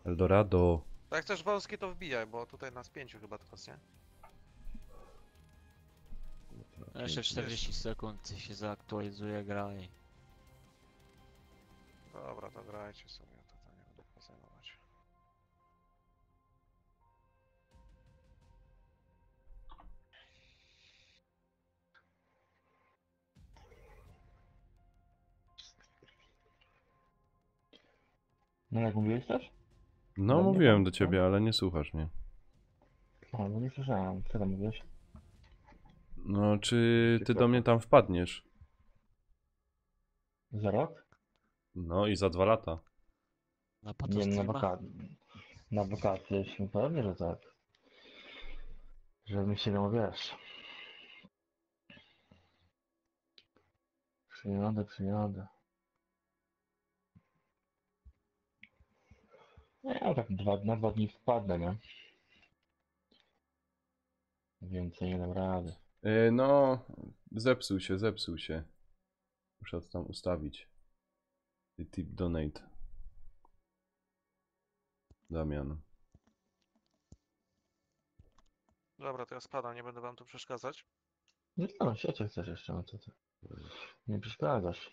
Eldorado. Jak chcesz wąskie to wbijaj, bo tutaj nas 5 chyba teraz, nie? Jeszcze 40 sekund się zaktualizuje gra i... Dobra, to grajcie sobie, to nie będę pozajmować. No jak mówiłeś też? No, Do mnie mówiłem tam, do co? ciebie, ale nie słuchasz mnie. O, no nie słyszałem. Co tam mówiłeś? No, czy ty do mnie tam wpadniesz? Za rok? No i za 2 lata. Na Nie, patostreama? na wakacje, jeśli pewnie, że tak. Żebym się no wiesz. Przyjadę. Ja tak na 2 dni wpadnę, nie? Więcej nie dam rady. No, zepsuł się. Muszę to tam ustawić. Tip donate. Damian. Dobra, to ja spadam, nie będę wam tu przeszkadzać. No, siecie chcesz jeszcze, no to ty. Nie przeszkadzasz.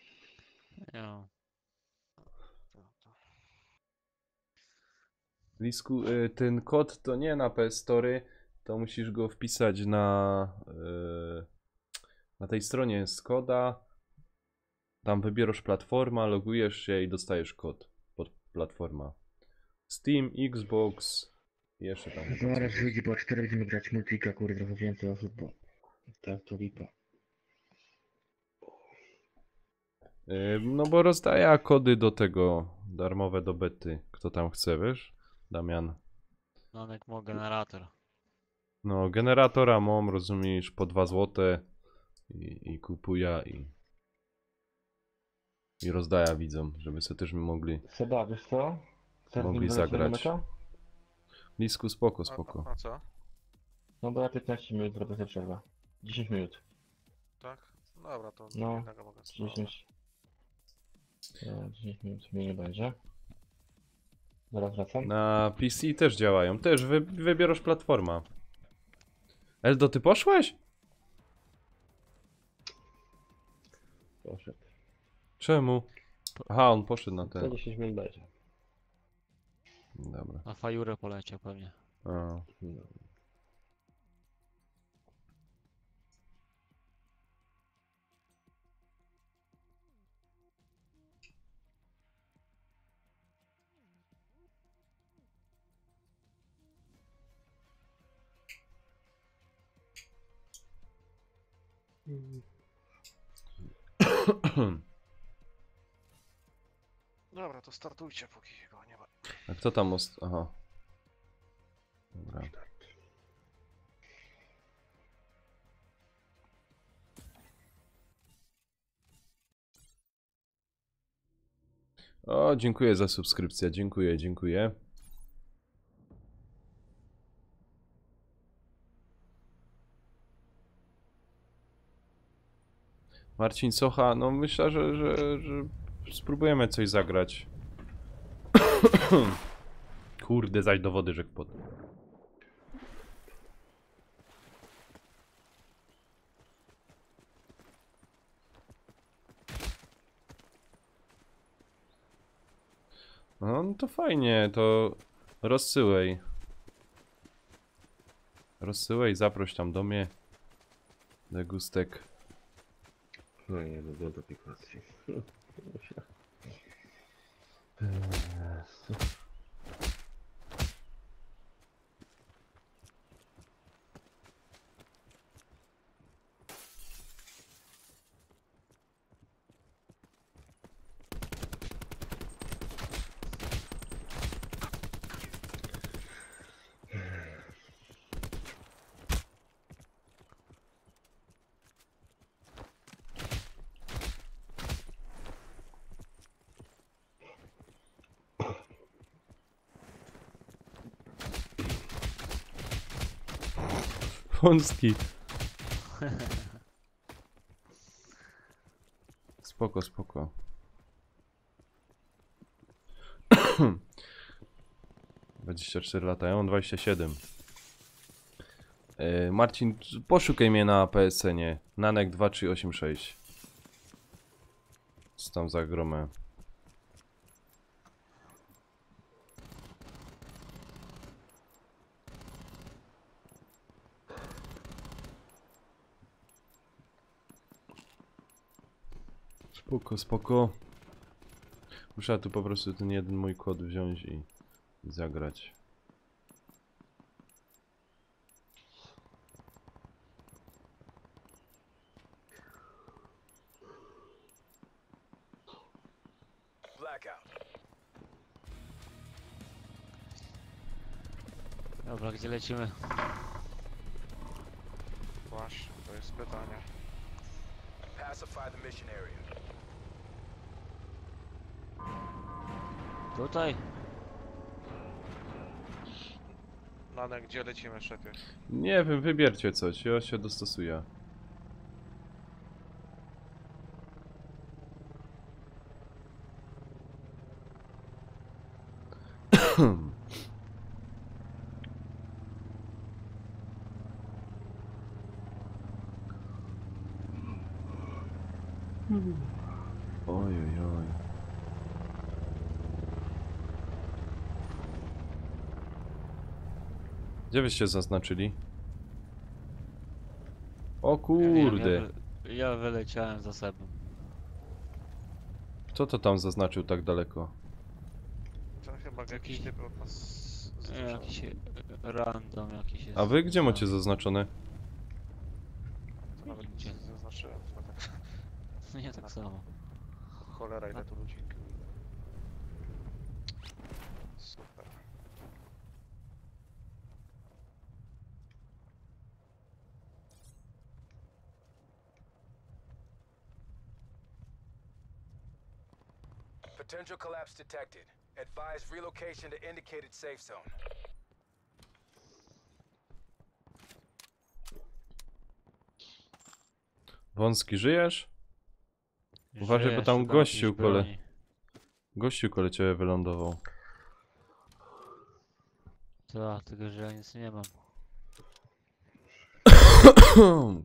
Ja. Lisku, ten kod to nie na PS Story, to musisz go wpisać na tej stronie jest koda. Tam wybierasz platforma, logujesz się i dostajesz kod pod platforma. Steam, Xbox i jeszcze tam. chyba Zaraz coś. wyjdzie, bo 4 będziemy grać multika, kurde, trochę więcej osób, bo... Tak, to lipa. No bo rozdaję kody do tego, darmowe do bety. Kto tam chce, wiesz? Damian. Nonek ma generator. No, generatora mam, rozumiesz, po 2 złote i kupuję i rozdaję widzom, żeby sobie też mogli. Seba, wiesz co? Chcesz Mogli mi wejść zagrać. na mecza? Lisku, spoko, spoko. A co? No bo ja 15 minut zrobię sobie przerwę. 10 minut. Tak? Dobra, to No, jednego mogę spróbować. 10. 10 minut mnie nie będzie. Zaraz wracam. Na PC też działają, też wybierasz platforma. Eldo, ty poszłeś? Poszedł. Czemu? Aha, on poszedł na To ten. 10 minut będzie. Dobra. Na fajurę poleciał pewnie. A. No. Dobra, to startujcie, póki go nie ma. A kto tam Aha. Dobra. O, dziękuję za subskrypcję, dziękuję. Marcin Socha, no myślę, że spróbujemy coś zagrać. Kurde, zaś do wody rzekł pod. No to fajnie, to rozsyłaj. Zaproś tam do mnie. Degustek. No nie, do depiklacji. Wąski. Spoko, spoko. ...24 lata, ja mam 27. Marcin, poszukaj mnie na PSN-ie. Nanek 2386. Co tam za gromę? Spoko, spoko. Muszę tu po prostu ten jeden mój kod wziąć i zagrać. Blackout. Dobra, gdzie lecimy? Właśnie, to jest pytanie. Pacify the mission area. Tutaj? Nanek, gdzie lecimy, szefie? Nie wiem, wybiercie coś, ja się dostosuję. Oj, oj, oj. Gdzie byście zaznaczyli? O Ja kurde. Ja wyleciałem za sobą. Kto to tam zaznaczył tak daleko? To chyba jakiś typ od nas Jakiś random jakiś jest. A wy gdzie macie zaznaczone? To nawet Gdzie? nie zaznaczyłem. To tak. Nie tak samo. Cholera, ile tu ludzi. Super. Potential collapse detected. Advise relocation to indicated safe zone. Wąski, żyjesz? Uważaj, bo Żyję, tam szukam gościu jakiejś broni. Gościu kole ciebie wylądował. Tak, tylko że ja nic nie mam.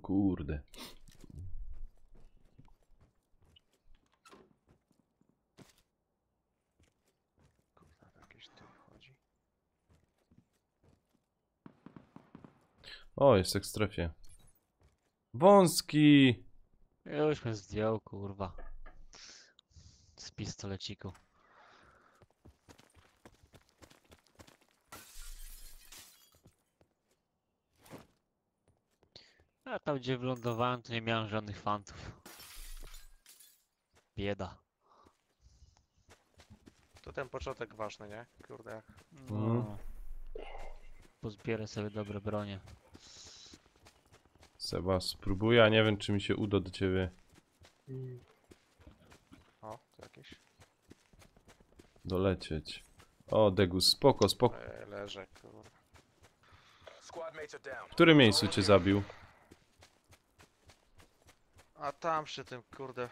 Kurde. Kurwa, jakiś typ chodzi. O, jest w strefie. Wąski! Już mnie zdjął, kurwa. Z pistoleciku. A tam gdzie wylądowałem, to nie miałem żadnych fantów. Bieda. To ten początek ważny, nie? Kurde, jak No. Pozbierę sobie dobre bronie. Seba, spróbuję, a nie wiem, czy mi się uda do ciebie O, to jakieś. dolecieć. O, Degus, spoko, spoko. Leżę, kurwa. Squad mates are down. W którym miejscu cię zabił? A tam przy tym, kurde.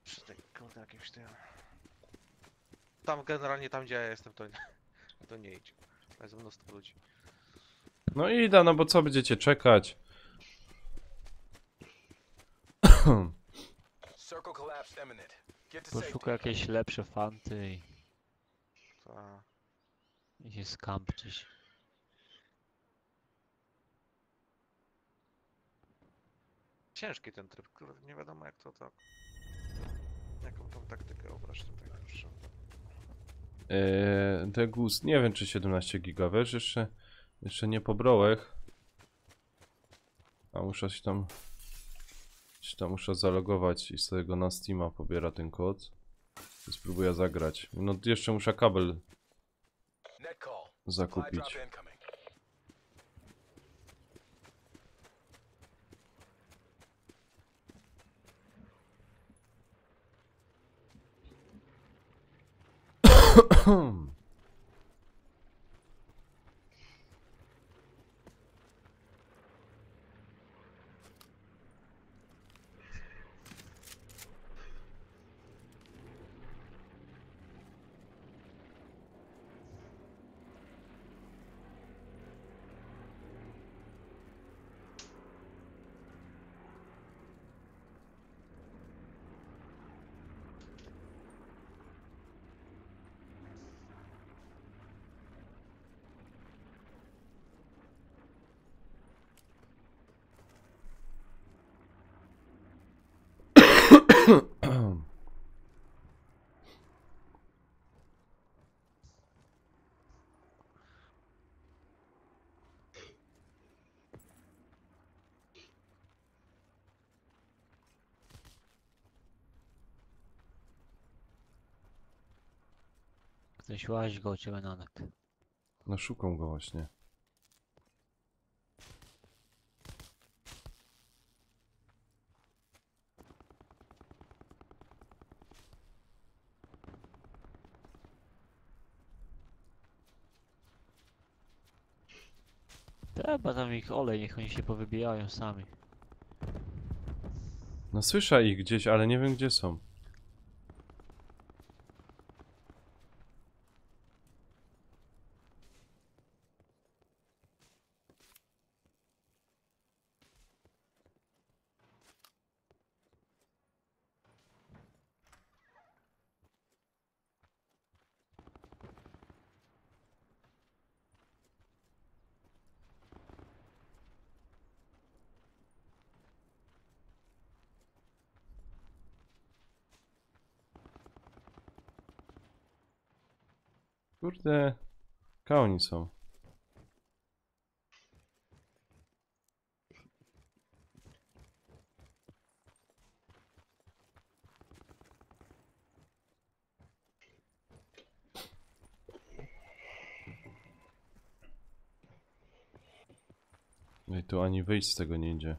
Przy tej, kurde, jakimś tym. Tam generalnie tam gdzie ja jestem, to nie idź. To jest mnóstwo ludzi. No idę, no bo co będziecie czekać? Circle collapse imminent. Get to safety. Poszukaj jakieś lepsze fanty To... i się skampczyć. Ciężki ten tryb, kurde, nie wiadomo jak to tak. Jaką tą taktykę obrać tutaj proszę. Degus, nie wiem czy 17 giga, wiesz, jeszcze nie pobrołek. A muszę się tam muszę zalogować i z tego na Steama pobiera ten kod. I spróbuję zagrać. No jeszcze muszę kabel Net call. Supply zakupić. drop incoming. Ktoś łazi go u ciebie Nanek. No szukam go właśnie. Trzeba tam ich olej, niech oni się powybijają sami. No słyszę ich gdzieś, ale nie wiem gdzie są. Kurde, ka oni są. No i tu ani wyjść z tego nie idzie.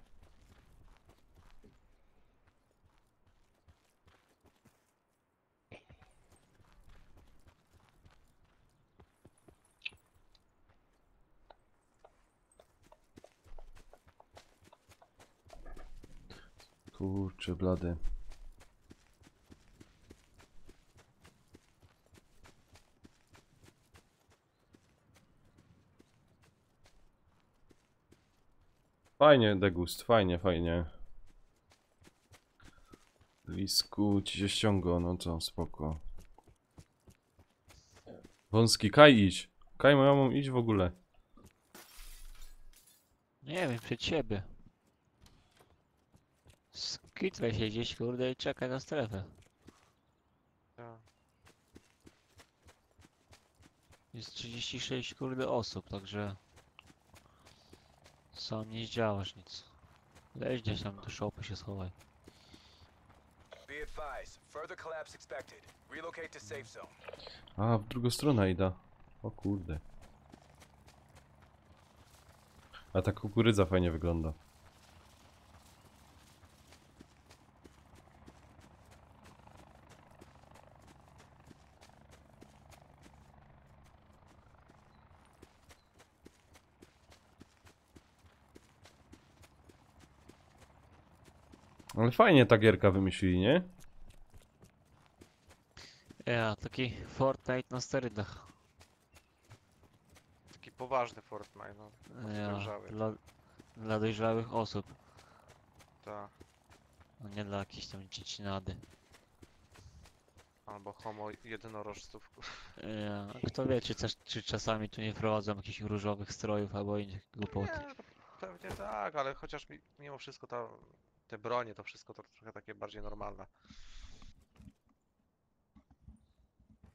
Kurczę, blady. Fajnie, Degust, fajnie, fajnie. Lisku, ci się ściągo, no co, spoko. Wąski, Kaj idź. Kaj, moja mam iść w ogóle. Nie wiem, przed siebie. Skitraj się gdzieś, kurde, i czekaj na strefę. Tak. Jest 36, kurde, osób, także... Sam nie zdziałasz nic. Weź gdzieś tam do shopy się schowaj. Be advised, further collapse expected. Relocate to safe zone. A, w drugą stronę idę. O kurde. A ta kukurydza fajnie wygląda. Ale fajnie ta gierka wymyślili, nie? Ja, taki Fortnite na sterydach. Taki poważny Fortnite, no. Ja, Dojrzały. dla dojrzałych osób, Tak. a nie dla jakichś tam dziecinady. Albo homo jednorożców. Ja, kto wie, czy czasami tu nie wprowadzą jakichś różowych strojów albo innych głupot. Nie, to pewnie tak, ale chociaż mimo wszystko te bronie, to wszystko to trochę takie bardziej normalne.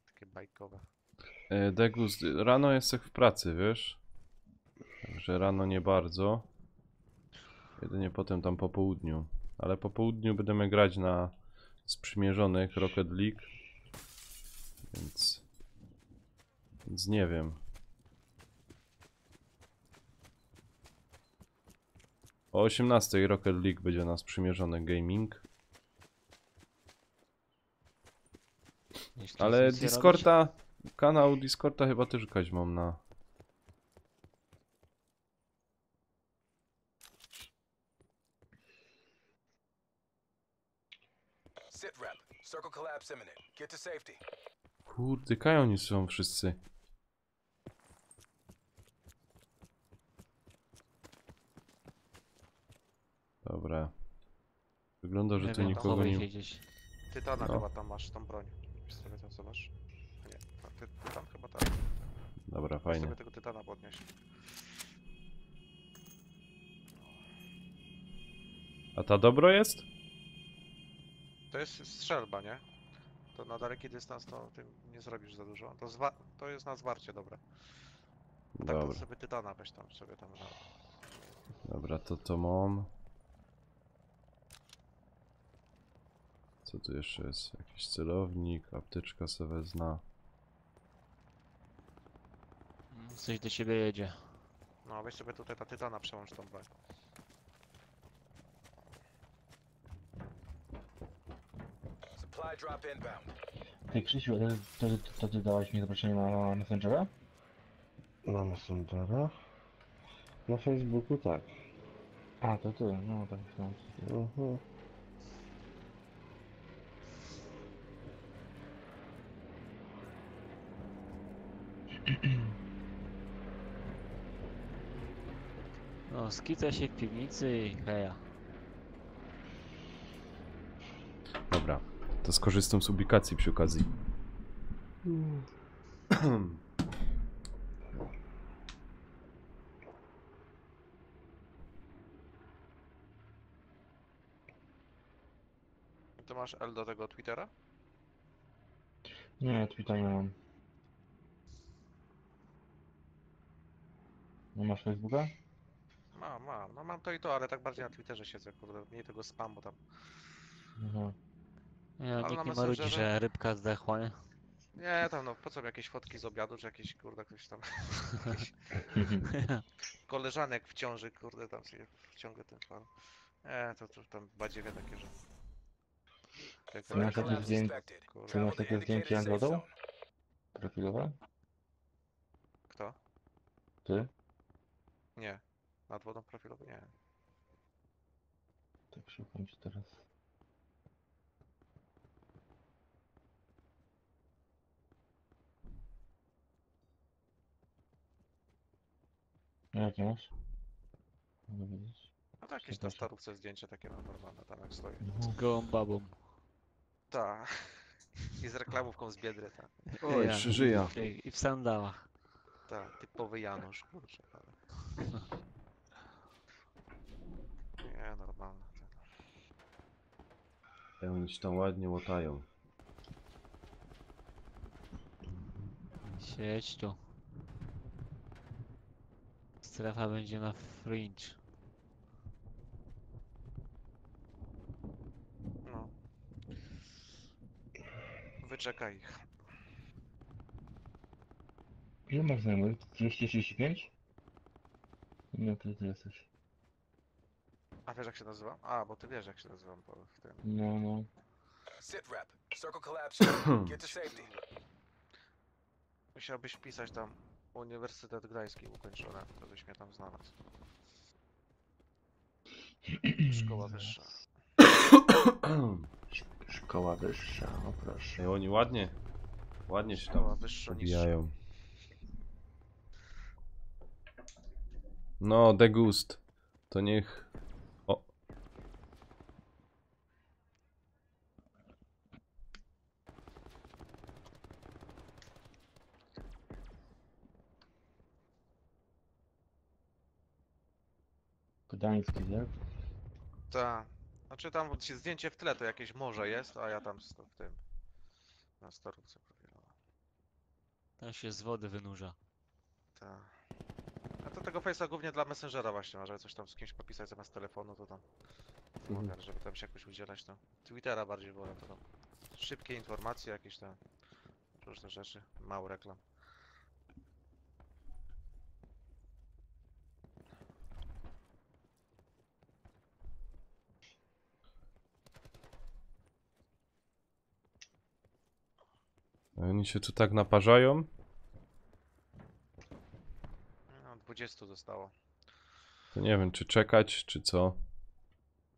Takie bajkowe. Degus, rano jest w pracy, wiesz? Także rano nie bardzo. Jedynie potem tam po południu. Ale po południu będziemy grać na sprzymierzonych Rocket League. Więc nie wiem. O 18 Rocket League będzie na sprzymierzony gaming. Jeśli Ale nic nie Discorda, kanał Discorda chyba też jakaś mam na... Sit rep. Circle collapse imminent. Get to safety. Kurde, kaj oni są wszyscy. Dobra. Wygląda, że Nie tu wiem, nikogo chowaj nie... się gdzieś. Tytana No. chyba tam masz, tą broń. Sobie to zobacz. Nie, tytan chyba tak. Dobra, Fajnie. fajnie. Sobie tego tytana podnieść. A ta dobro jest? To jest strzelba, nie? To na daleki dystans to tym nie zrobisz za dużo. To jest na zwarcie dobre. Tak to Dobra, sobie tytana weź tam sobie tam na... dobra, to mam. Co tu jeszcze jest? Jakiś celownik, apteczka se wezna. Coś do ciebie jedzie. No weź sobie tutaj na tytana przełącz tą broń. Supply drop inbound. Ty Krzysiu, to ty dałeś mi zaproszenie na Messengera? Na Messengera? Na Facebooku tak. A, to ty, no tak myślałem. Mhm. No, skica się w piwnicy i heja. Dobra, to skorzystam z ubikacji przy okazji. Ty masz L do tego Twittera? Nie, Twittera nie mam. Nie masz Facebooka? Mam. No mam to i to, ale tak bardziej na Twitterze siedzę, kurde. Mniej tego spamu tam. Aha. Nie, Ale nikt na nie marudzi, Messengerze? że rybka zdechła, nie? Nie, tam no, po co mi jakieś fotki z obiadu, czy jakiś, kurde, ktoś tam... jakiś koleżanek w ciąży, kurde, tam sobie wciąga ten fan. To tam badziewie takie, że... Jak Ty masz to- takie zdjęcie, Expected. Kurde. ty masz takie zdjęcie Indicated safe Androidą? zone. Profilowe? Kto? Ty? Nie. Nad wodą profilową? Nie. Tak szukam ci teraz. A jakie masz? Mogę wiedzieć. No to jakieś na Przepraszam. starówce zdjęcie takie no, normalne, tam jak stoi. Mhm. Z gołą babą. Tak. I z reklamówką z Biedry, tak. Oj, Ja. przeżyja. I w sandałach. Tak, typowy Janusz, kurczę. Ale... Nie, normalne. Oni się tam ładnie łotają. Siedź tu. Strefa będzie na fringe. No. Wyczekaj ich. Ile masz znajomych? 235? No to ty jesteś. A wiesz jak się nazywam? A, bo ty wiesz jak się nazywam bo w tym. No. Sit rep. Circle collapse. Get to safety. Musiałbyś wpisać tam Uniwersytet Gdański ukończony, to byś mnie tam znalazł. Szkoła wyższa. Szkoła wyższa, no proszę. Ej, oni ładnie się Szkoła tam wyższa niż... obijają. No, degust. To niech... O. Gdański, tak? Tak. Znaczy tam zdjęcie w tle to jakieś morze jest, a ja tam w tym... Na starówce profilowej. Tam się z wody wynurza. Tak. A to tego face'a głównie dla Messengera właśnie, żeby coś tam z kimś popisać zamiast telefonu, to tam... Mhm. Żeby tam się jakoś udzielać, to... Twittera bardziej wolę, to tam... Szybkie informacje jakieś tam... Różne rzeczy, mało reklam. Oni się tu tak naparzają. No, 20 zostało. To nie wiem, czy czekać, czy co.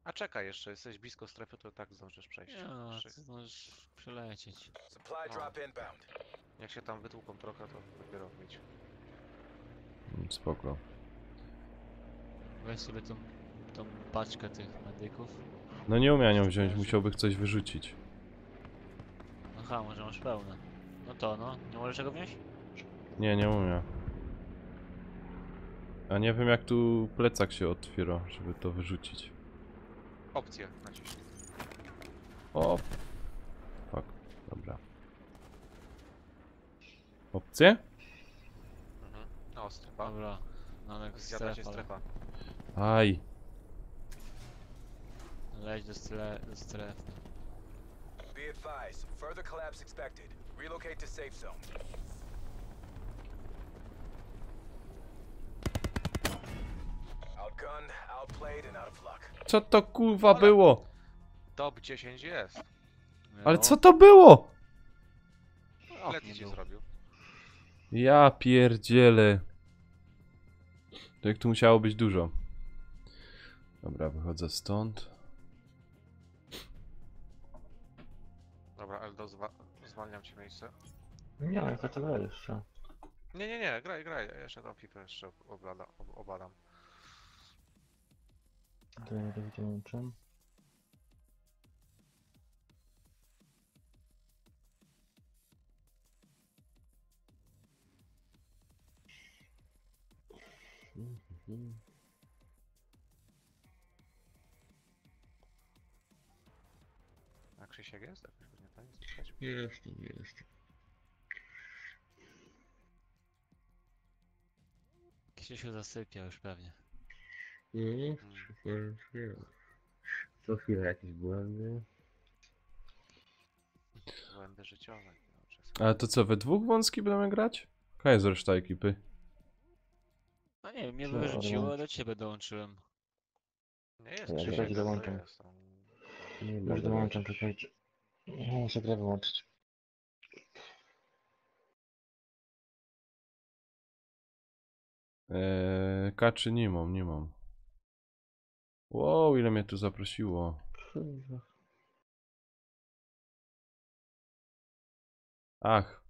A czekaj jeszcze, jesteś blisko strefy, to tak zdążysz przejść. Ja, Jeszcze- ty możesz przelecieć. Supply drop inbound. Jak się tam wytłuką trochę, to dopiero mieć. Spoko. Weź sobie tą paczkę tych medyków. No nie umiem nią wziąć, musiałbym coś wyrzucić. Aha, może masz pełne. No to no, nie możesz czego wziąć? Nie umiem. A nie wiem jak tu plecak się otwiera, żeby to wyrzucić. Opcje naciśnij. O! Fuck, dobra. Opcje? Mhm. O, strefa. Dobra, no jak Zjada się strefa. strefa. Aj. Leć do strefy. Be advised. Further collapse expected. Relocate to safe zone. Outgunned, outplayed, and out of luck. Co to kurwa było? Top 10 jest. Ale co to było? Och, Lety nie ci był. zrobił. Ja pierdzielę. To jak tu musiało być dużo. Dobra, wychodzę stąd. Dobra, Eldo, zwalniam ci miejsce. Nie, jaka to gra jeszcze. Nie, graj. Ja jeszcze tam FIFA jeszcze obadam. To ja to wyłączam. A Krzysiek jest? Jakoś go nie tam jest słychać? Jest. Krzysiu zasypia już pewnie. Nie, co chwilę jakieś błędy. Błędy życiowe. No, Ale to co, we dwóch wąski będziemy grać? Jaka jest reszta ekipy? No nie wiem, mnie Co, wyrzuciło, ale- a do ciebie dołączyłem. Nie jest Ja Krzysiek, też to dołączam. jest tam. Nie Już będę dołączam, czekajcie. Muszę grę wyłączyć. Kaczy nie mam. Wow, ile mnie tu zaprosiło. Kurwa. Ach.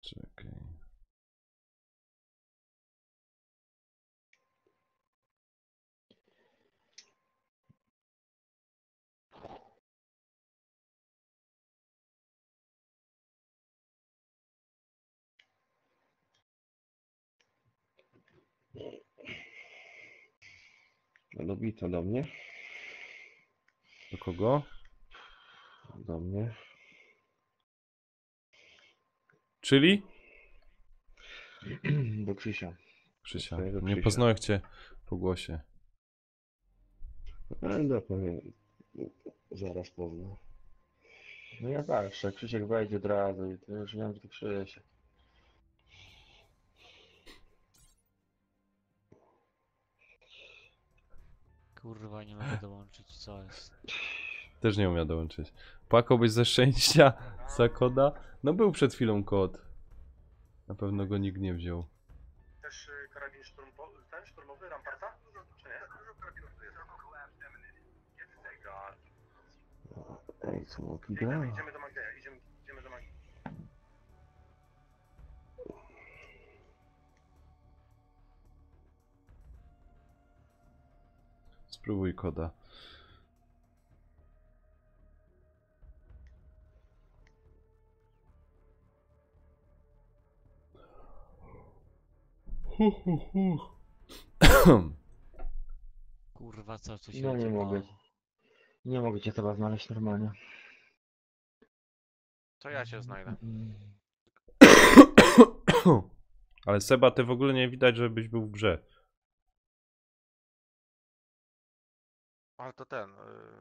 Czekaj. Dobito do mnie. Do kogo? Do mnie. Czyli? Do Krzysia. Krzysia. Twojego Nie Krzysia. poznałem cię po głosie. Ale dopowiem. Zaraz poznam. No ja zawsze, Krzysiek wejdzie od razu i to już wiem, że to Krzysiek. Kurwa, nie mogę dołączyć, co jest? Też nie umiał dołączyć. Płakałbyś ze szczęścia za koda? No był przed chwilą kod. Na pewno go nikt nie wziął. Też karabin szturmowy Ramparta? Czy nie? Ej, smoki gra. Idziemy do Magdeja, idziemy do Magdeja. Spróbuj koda. Kurwa, co tu się No nie odjebało? mogę. Nie mogę cię chyba znaleźć normalnie. To ja cię znajdę. Ale Seba, ty w ogóle nie widać, żebyś był w grze. Ale to ten,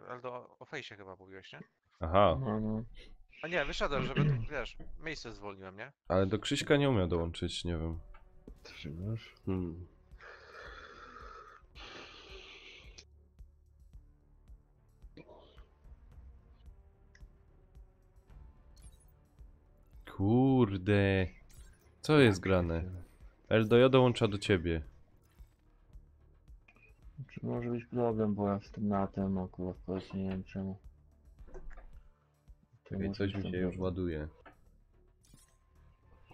Eldo o fejsie chyba mówiłeś, nie? Aha, No. A nie, wyszedłem, żeby, tu, wiesz, miejsce zwolniłem, nie? ale do Krzyśka nie umiał dołączyć, nie wiem. Trzymasz? Kurde. Co jest grane? Eldo, ja dołącza do ciebie. Czy może być problem, bo ja z tym natem akurat w nie wiem czemu. To I może coś być mi ten się już problem. ładuje.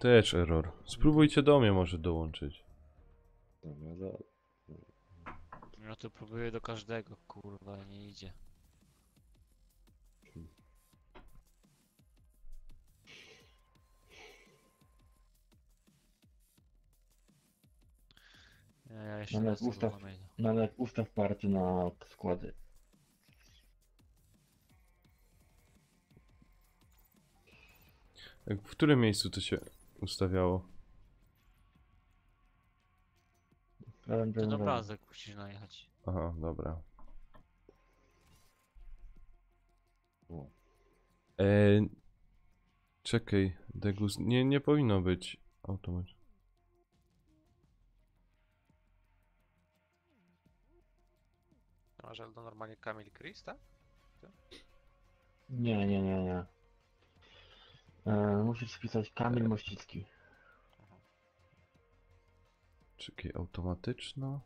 Też error. Spróbujcie do mnie może dołączyć. Dobra, dobra. Ja tu próbuję do każdego, kurwa, nie idzie. Ja jeszcze Nawet raz tego ustaw. mam idę. Nawet ustaw party na składy. W którym miejscu to się ustawiało? Prawem Ten lewym. obrazek musisz najechać. Aha, dobra. Czekaj, degust... Nie powinno być automat. Masz to normalnie Kamil Chris, tak? Nie. Musisz wpisać Kamil Mościcki. Czekaj, automatyczna?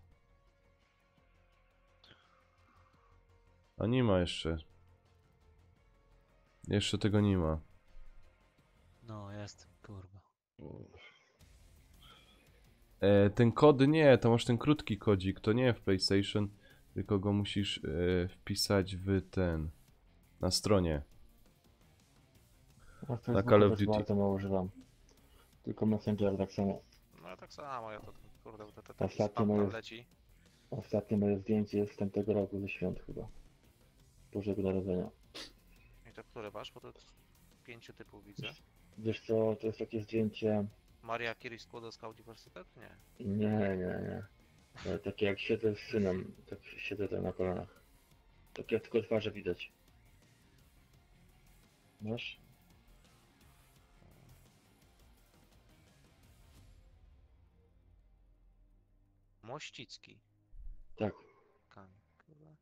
A nie ma jeszcze. Jeszcze tego nie ma. No, jest, kurwa. Ten kod nie, to masz ten krótki kodzik, to nie w PlayStation, tylko go musisz wpisać w ten, na stronie. A Na Facebooka Call of też Duty. bardzo mało używam. Tylko Messenger tak samo. No ja tak samo, ja to kurde, bo to Ostatnio taki spam moje- tam leci. Ostatnie moje zdjęcie jest z tamtego roku ze świąt chyba. Bożego Narodzenia. I to które masz? Bo to 5 typów widzę. Wiesz co, to jest takie zdjęcie... Maria Curie Skłodowska Uniwersytet? Nie. Nie. Takie jak siedzę z synem, tak siedzę tam na kolanach. Takie jak tylko twarze widać. Masz? Mościcki. Tak. Kamil, kurwa.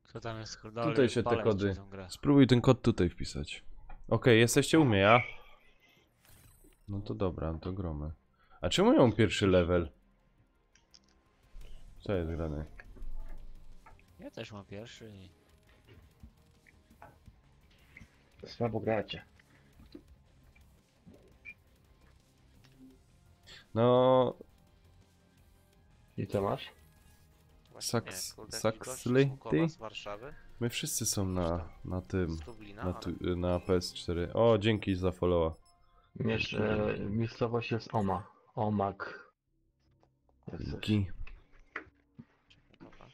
Kto tam jest? Tutaj się te kody. Spróbuj ten kod tutaj wpisać. Okej, jesteście u mnie, ja? No to dobra, to gromy. A czemu ja mam pierwszy level? Co jest grane? Ja też mam pierwszy i... Słabo gracie. No... I co masz? Właśnie Saks- nie, kurde, Saxley, jakiś gość z Łukowa ty? z Warszawy. My wszyscy są na tym, Z Dublina, na, ale... na PS4. O, dzięki za followa. Miejscowość jest Oma. Omak. Jak coś. Dzięki. Dobra.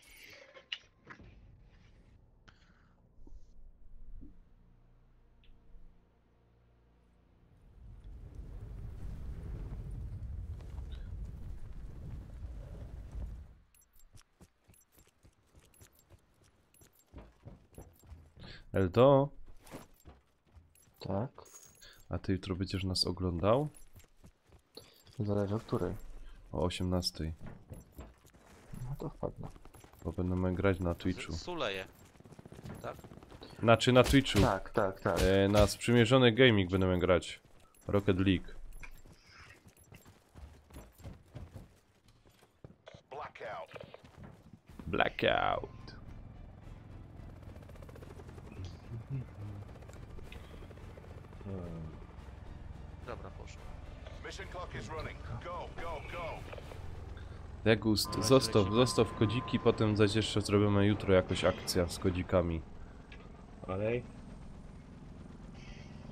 Eldo, Tak. a ty jutro będziesz nas oglądał? Zależy o której. O 18:00, No to wpadnę. bo będziemy grać na Twitchu. Suleje. Tak? Znaczy na Twitchu. Tak. Na sprzymierzony gaming będziemy grać. Rocket League. Blackout. Blackout. Dobra, poszło. Mission clock is running. Go. Degust, zostaw kodziki, potem zaś jeszcze zrobimy jutro jakoś akcja z kodzikami. Alej?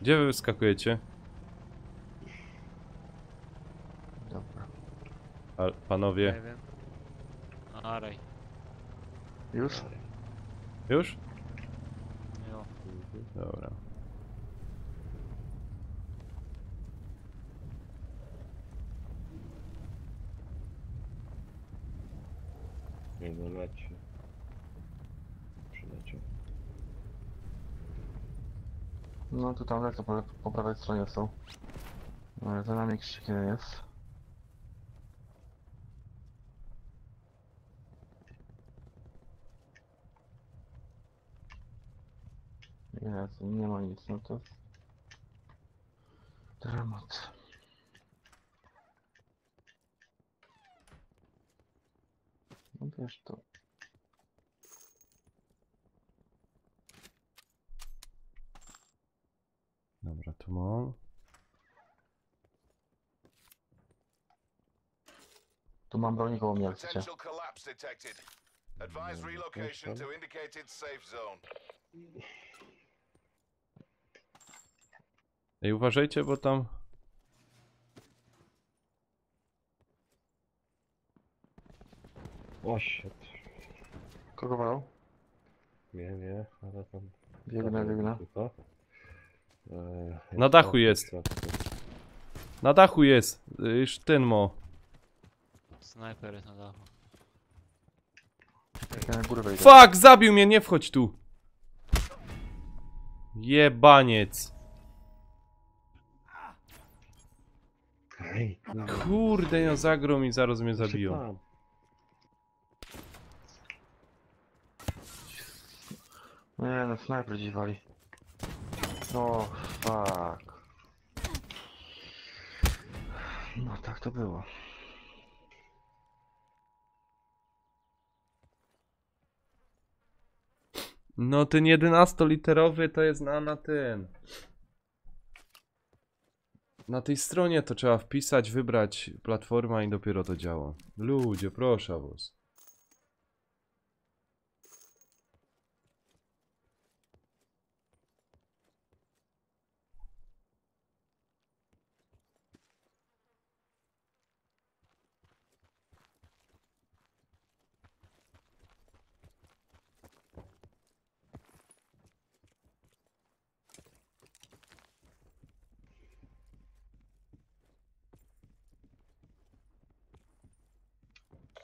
Gdzie wy wyskakujecie? Dobra. Panowie, Nie wiem. Arej. Już? już? Jo. Dobra. Nie no, leci. Przyleciał. No tu tam lecą, po prawej stronie są. No, za nami krzykiem jest. Jezu, nie ma nic, no to... Dramat. No wiesz to. Dobra, tu mam. Tu mam broni koło mnie, jak chcecie. Potential collapse detected. Advise relocation to indicated safe zone. Ej, uważajcie, bo tam... O shit. Kogo walą? Nie, ale tam... Biegnę. Tylko. Na dachu jest. Na dachu jest! Już ten mo. Snajper jest na dachu. Ja na górę wejdę. Fuck! Zabił mnie, nie wchodź tu! Jebaniec. Ej, Kurde, no zagrał mi, zaraz mnie jeszcze zabiją. tam. Nie no, snajper gdzieś wali. O, fuck. No tak to było. No ten 11-literowy to jest na ten. Na tej stronie to trzeba wpisać, wybrać platforma i dopiero to działa. Ludzie, proszę was.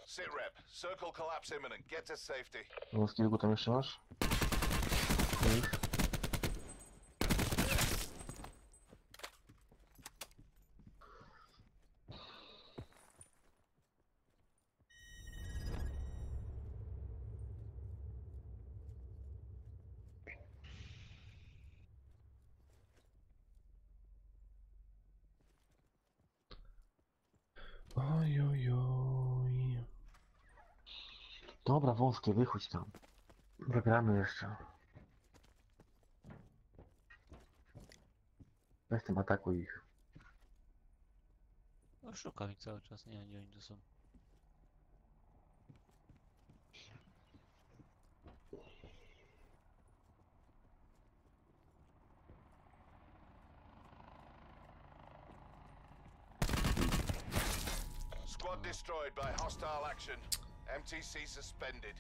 Sit rep. Circle collapse imminent. Get to safety. Wąski, długo tam jeszcze masz? Oj, oj, oj. Dobra, wąskie, wychodź tam. Zagramy jeszcze. Weź tam, atakuj ich. No, szukam ich cały czas, nie wiem gdzie oni tu są. Squad destroyed by hostile action. MTC suspended.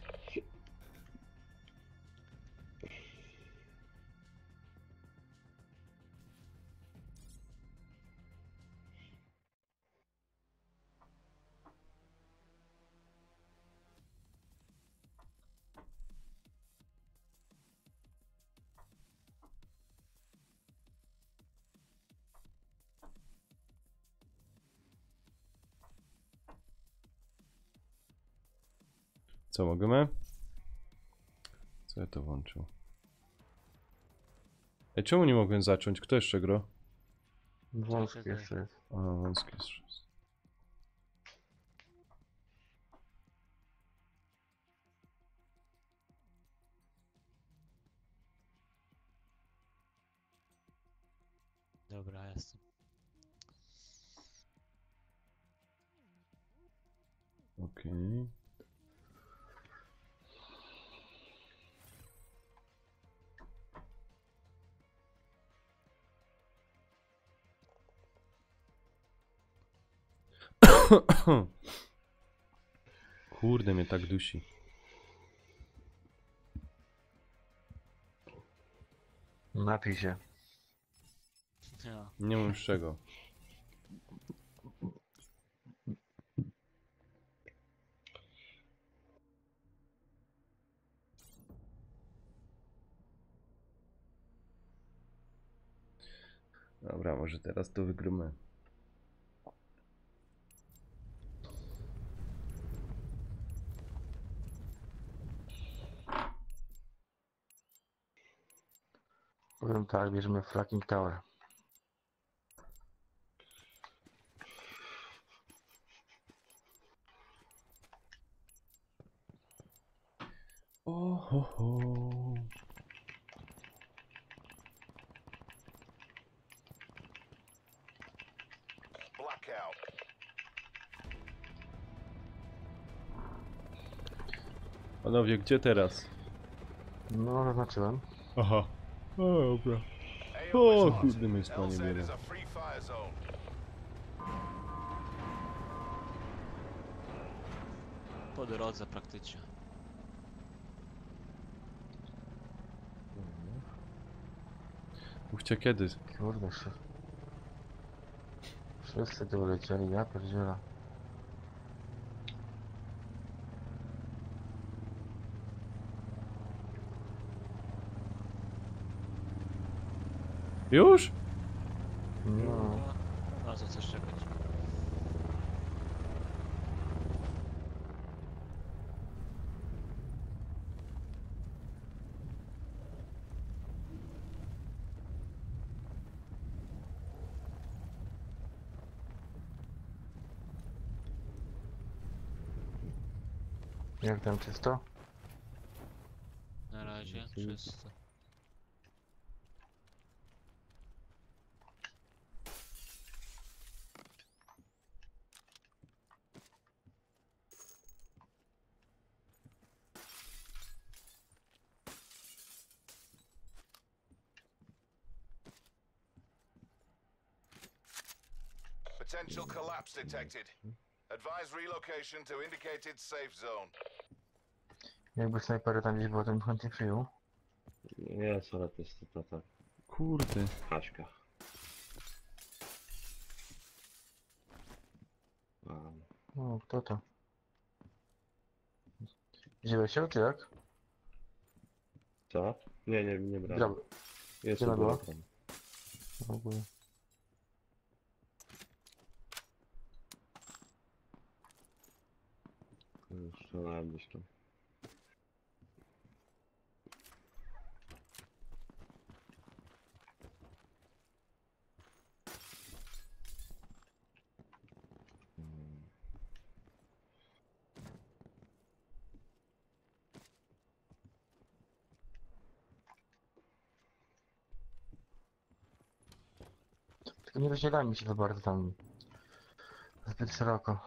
Co, możemy? Co ja to włączył? Ej, czemu nie mogłem zacząć? Kto jeszcze gra? Wąskie jeszcze jest. A, wąski jest. Dobra, jestem. Okej. Kurde, mnie tak dusi. Napij się. Ja. Nie mam z czego. Dobra, może teraz to wygramy. Powiem tak, bierzemy Fracking Tower. O, ho, ho. Blackout. Panowie, gdzie teraz? No, zaznaczyłem. Aha. O, dobra. AO O, is hot. kurde, mnie spanie LZ biera. is a free fire zone. Po drodze praktycznie. Mówcie kiedy. Kurde, wszyscy tu lecieli, ja pierdzielę. Już? No. Na co chcesz czekać? Jak tam czysto? Na razie czysto. Potential collapse detected. Advise relocation to indicated safe zone. Jakby snajpery tam gdzieś było, to bym chętnie przyjął. Jest, ale to jest to tak. Kurde. Kaśka. No, kto to? Wziąłeś się, czy jak? Co? Nie brałem. Dobra, Jest Gdzie ona u góry była? tam. w ogóle. Strzelałem gdzieś tam. Tylko nie rozdzielajmy się za bardzo tam. Zbyt szeroko.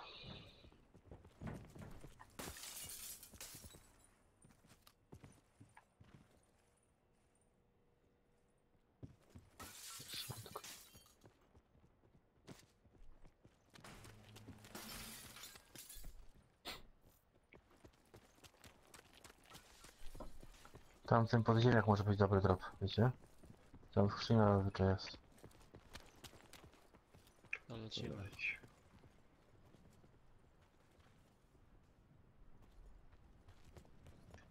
Tam w tym podziemiach może być dobry drop, wiecie? Tam skrzynia zazwyczaj jest. To lecimy.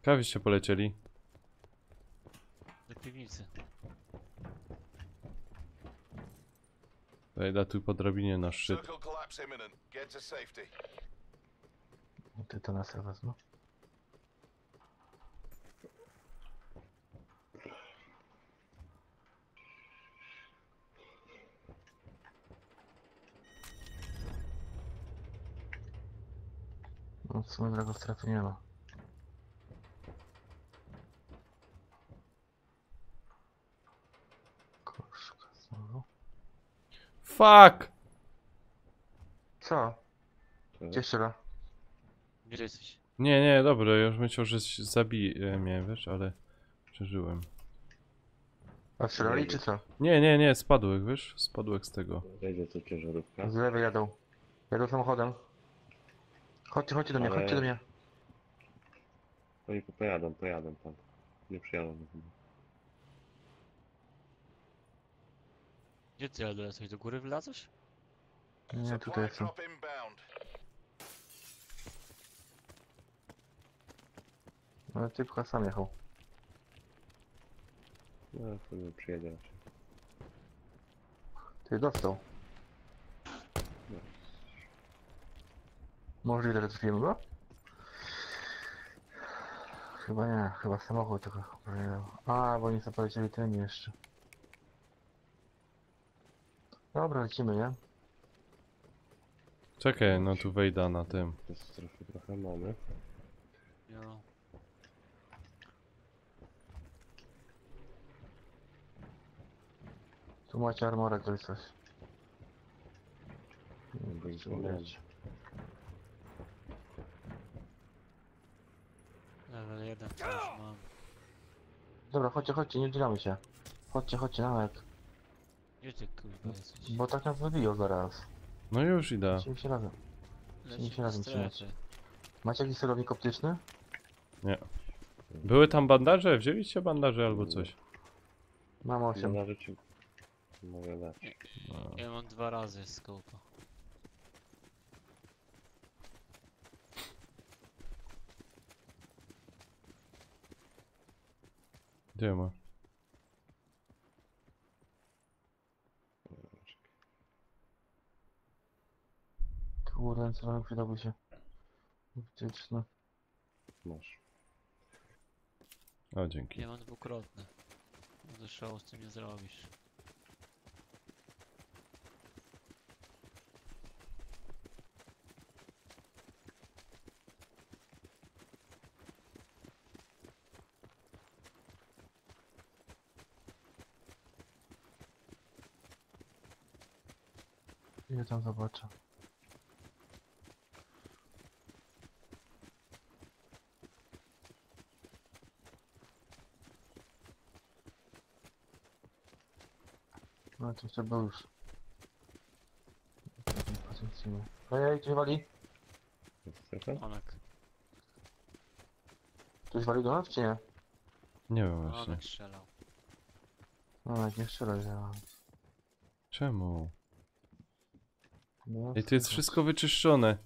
Kawiście polecieli. Do piwnicy. Daj tu po drabinie na szczyt. Circle collapse imminent. Get to safety. Ty to nas wezmę. No w sumie drogą strefy nie ma. Koszka znowu. Fuck! Co? Gdzie strzela? Gdzie jesteś? Nie, dobra, ja już myślał, że zabije mnie, wiesz, ale przeżyłem. A strzelali czy co? Nie, spadłych, wiesz, spadłych z tego. Wejdzie tu ciężarówka. Z lewej jadą. Jadą samochodem. Chodźcie do mnie, Ale- chodźcie do mnie. Oni pojadą tam. Nie przyjadą. Gdzie ty Aldo jesteś? Do góry wlazłeś? Nie, tutaj Supply jestem. drop inbound. Ale typ chyba sam jechał. No, to nie przyjedzie raczej. Ty dostał. Możliwe, że trafiłem go? Chyba nie, chyba samochód tylko pojeżdżał. A, bo oni sobie polecieli tymi jeszcze. Dobra, lecimy, nie? Czekaj, no tu wejdę na tym. To strefy trochę mamy. Jo. Tu macie armorek, to jest coś. No, bo ich Wiecie. Level 1 to już mam. Dobra, chodźcie, nie oddzielamy się. Chodźcie, Namek. Gdzie ty kurwa jesteś? Bo tak nas wybiją zaraz. No już idę. Lecimy się razem. Lecimy się razem do strefy. trzymać. Macie jakiś celownik optyczny? Były tam bandaże? Wzięliście bandaże albo coś? Mam 8. Na rzeczy mogę dać. No. Ja mam 2 razy skopa. Gdzie ma? Kurde, co przydałby się. Wdzięczny. Masz. O, dzięki. Ja mam dwukrotne. Ze szału z tym nie zrobisz. Ile tam zobaczę. No to jeszcze był już. Ojej, coś wali? Strefa? Onek. Coś wali do nas, czy nie? Nie wiem właśnie. Onek strzelał. No, nie strzelaj, ja. Czemu? No, Ej, to jest wszystko wyczyszczone.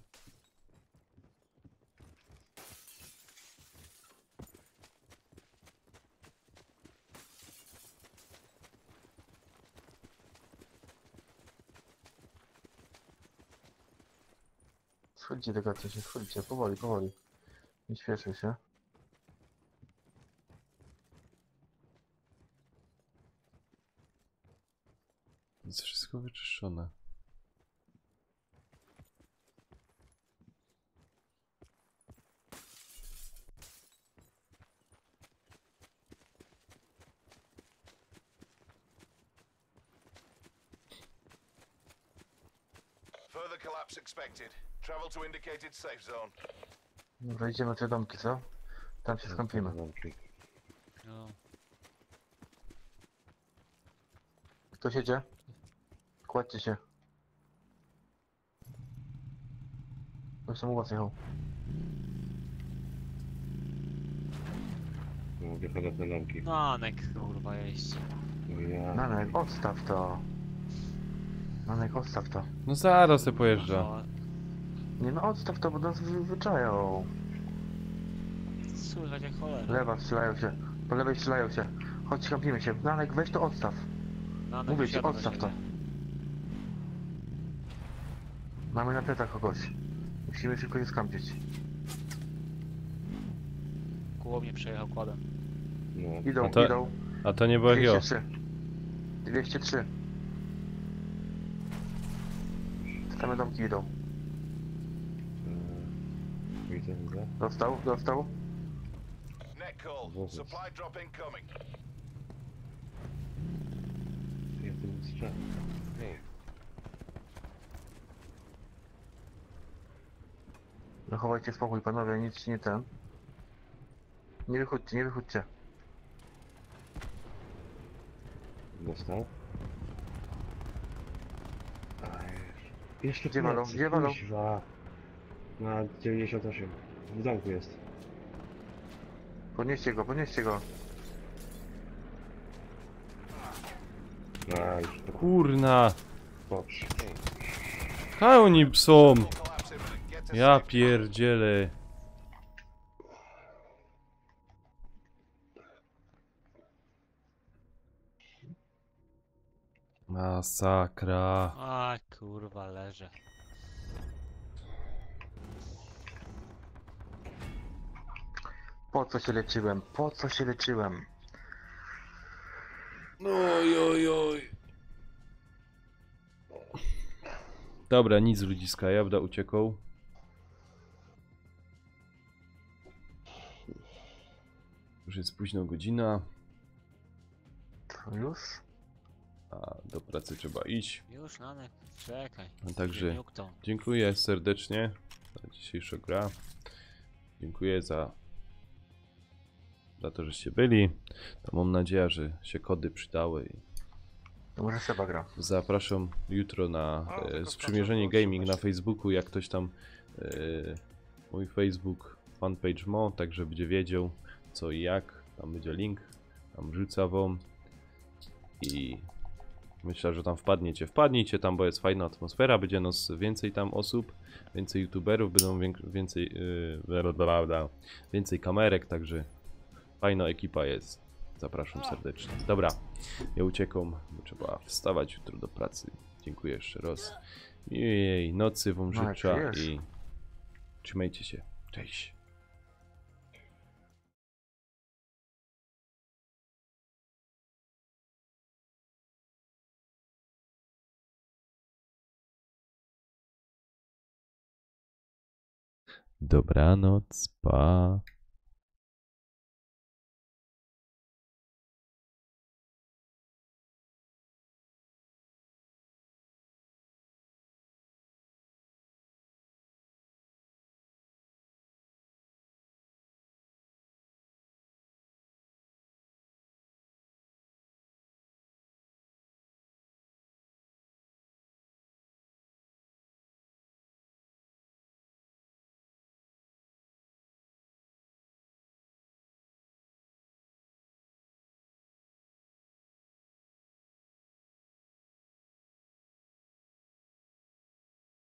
Schodźcie do gaty się, schodźcie, powoli, powoli. Nie śpieszy się. To jest wszystko wyczyszczone. Further collapse expected. Travel to indicated safe zone. Dobra, idziemy na te domki, co? Tam się skąpimy. No. Kto siedzie? Kładźcie się. Ktoś tam u was jechał. Mogę chodać na domki. No, Onek, kurwa, jeździ. O ja. Nanek, odstaw to. Nanek, odstaw to. No zaraz se pojeżdża. No, Nie no, odstaw to, bo nas wyczają. słychać jak cholera. Lewa strzelają się. Po lewej strzelają się. Chodź, skąpimy się. Nanek, weź to odstaw. No, Onek Mówię ci, wsiada do odstaw to. siebie. Mamy na plecach kogoś. Musimy szybko je skampić. Koło mnie przejechał kładem. No. Idą, A to- idą. A to nie było jo. 203. 203. Same domki idą. Widzę, widzę. Dostał, dostał. Net call. Wozes. Supply drop incoming. Ja tym strzelam. Ej. Zachowajcie spokój, panowie, nic nie ten. Nie wychodźcie, nie wychodźcie. Dostał. Jeszcze Gdzie walą? plecy, Gdzie walą? kuźwa. Na 98. W domku jest. Podnieście go, podnieście go. A, już to Kurna. poprze. A oni są. Full collapse imminent. Get to Ja safe zone. pierdzielę. Masakra. A kurwa, leżę. Po co się leczyłem? Po co się leczyłem? Oj, oj, oj. Dobra, nic ludziska, jabda uciekł. Już jest późna godzina, To już? a do pracy trzeba iść. Już, Nanek, czekaj. Także Nukton. dziękuję serdecznie za dzisiejszą grę. Dziękuję za to, żeście byli. To mam nadzieję, że się kody przydały. To może Seba gra. Zapraszam jutro na tylko sprzymierzenie sprawdzam, gaming na zobaczcie. Facebooku, jak ktoś tam mój Facebook fanpage ma, także będzie wiedział co i jak. Tam będzie link, tam wrzucę wam i myślę, że tam wpadnijcie tam, bo jest fajna atmosfera, będzie nas więcej tam osób, więcej youtuberów, będą więcej kamerek, także fajna ekipa jest. Zapraszam serdecznie. Dobra, ja uciekam, bo trzeba wstawać jutro do pracy. Dziękuję jeszcze raz. Miłej nocy wam No, życzę jak jest. i trzymajcie się. Cześć. Dobranoc, pa.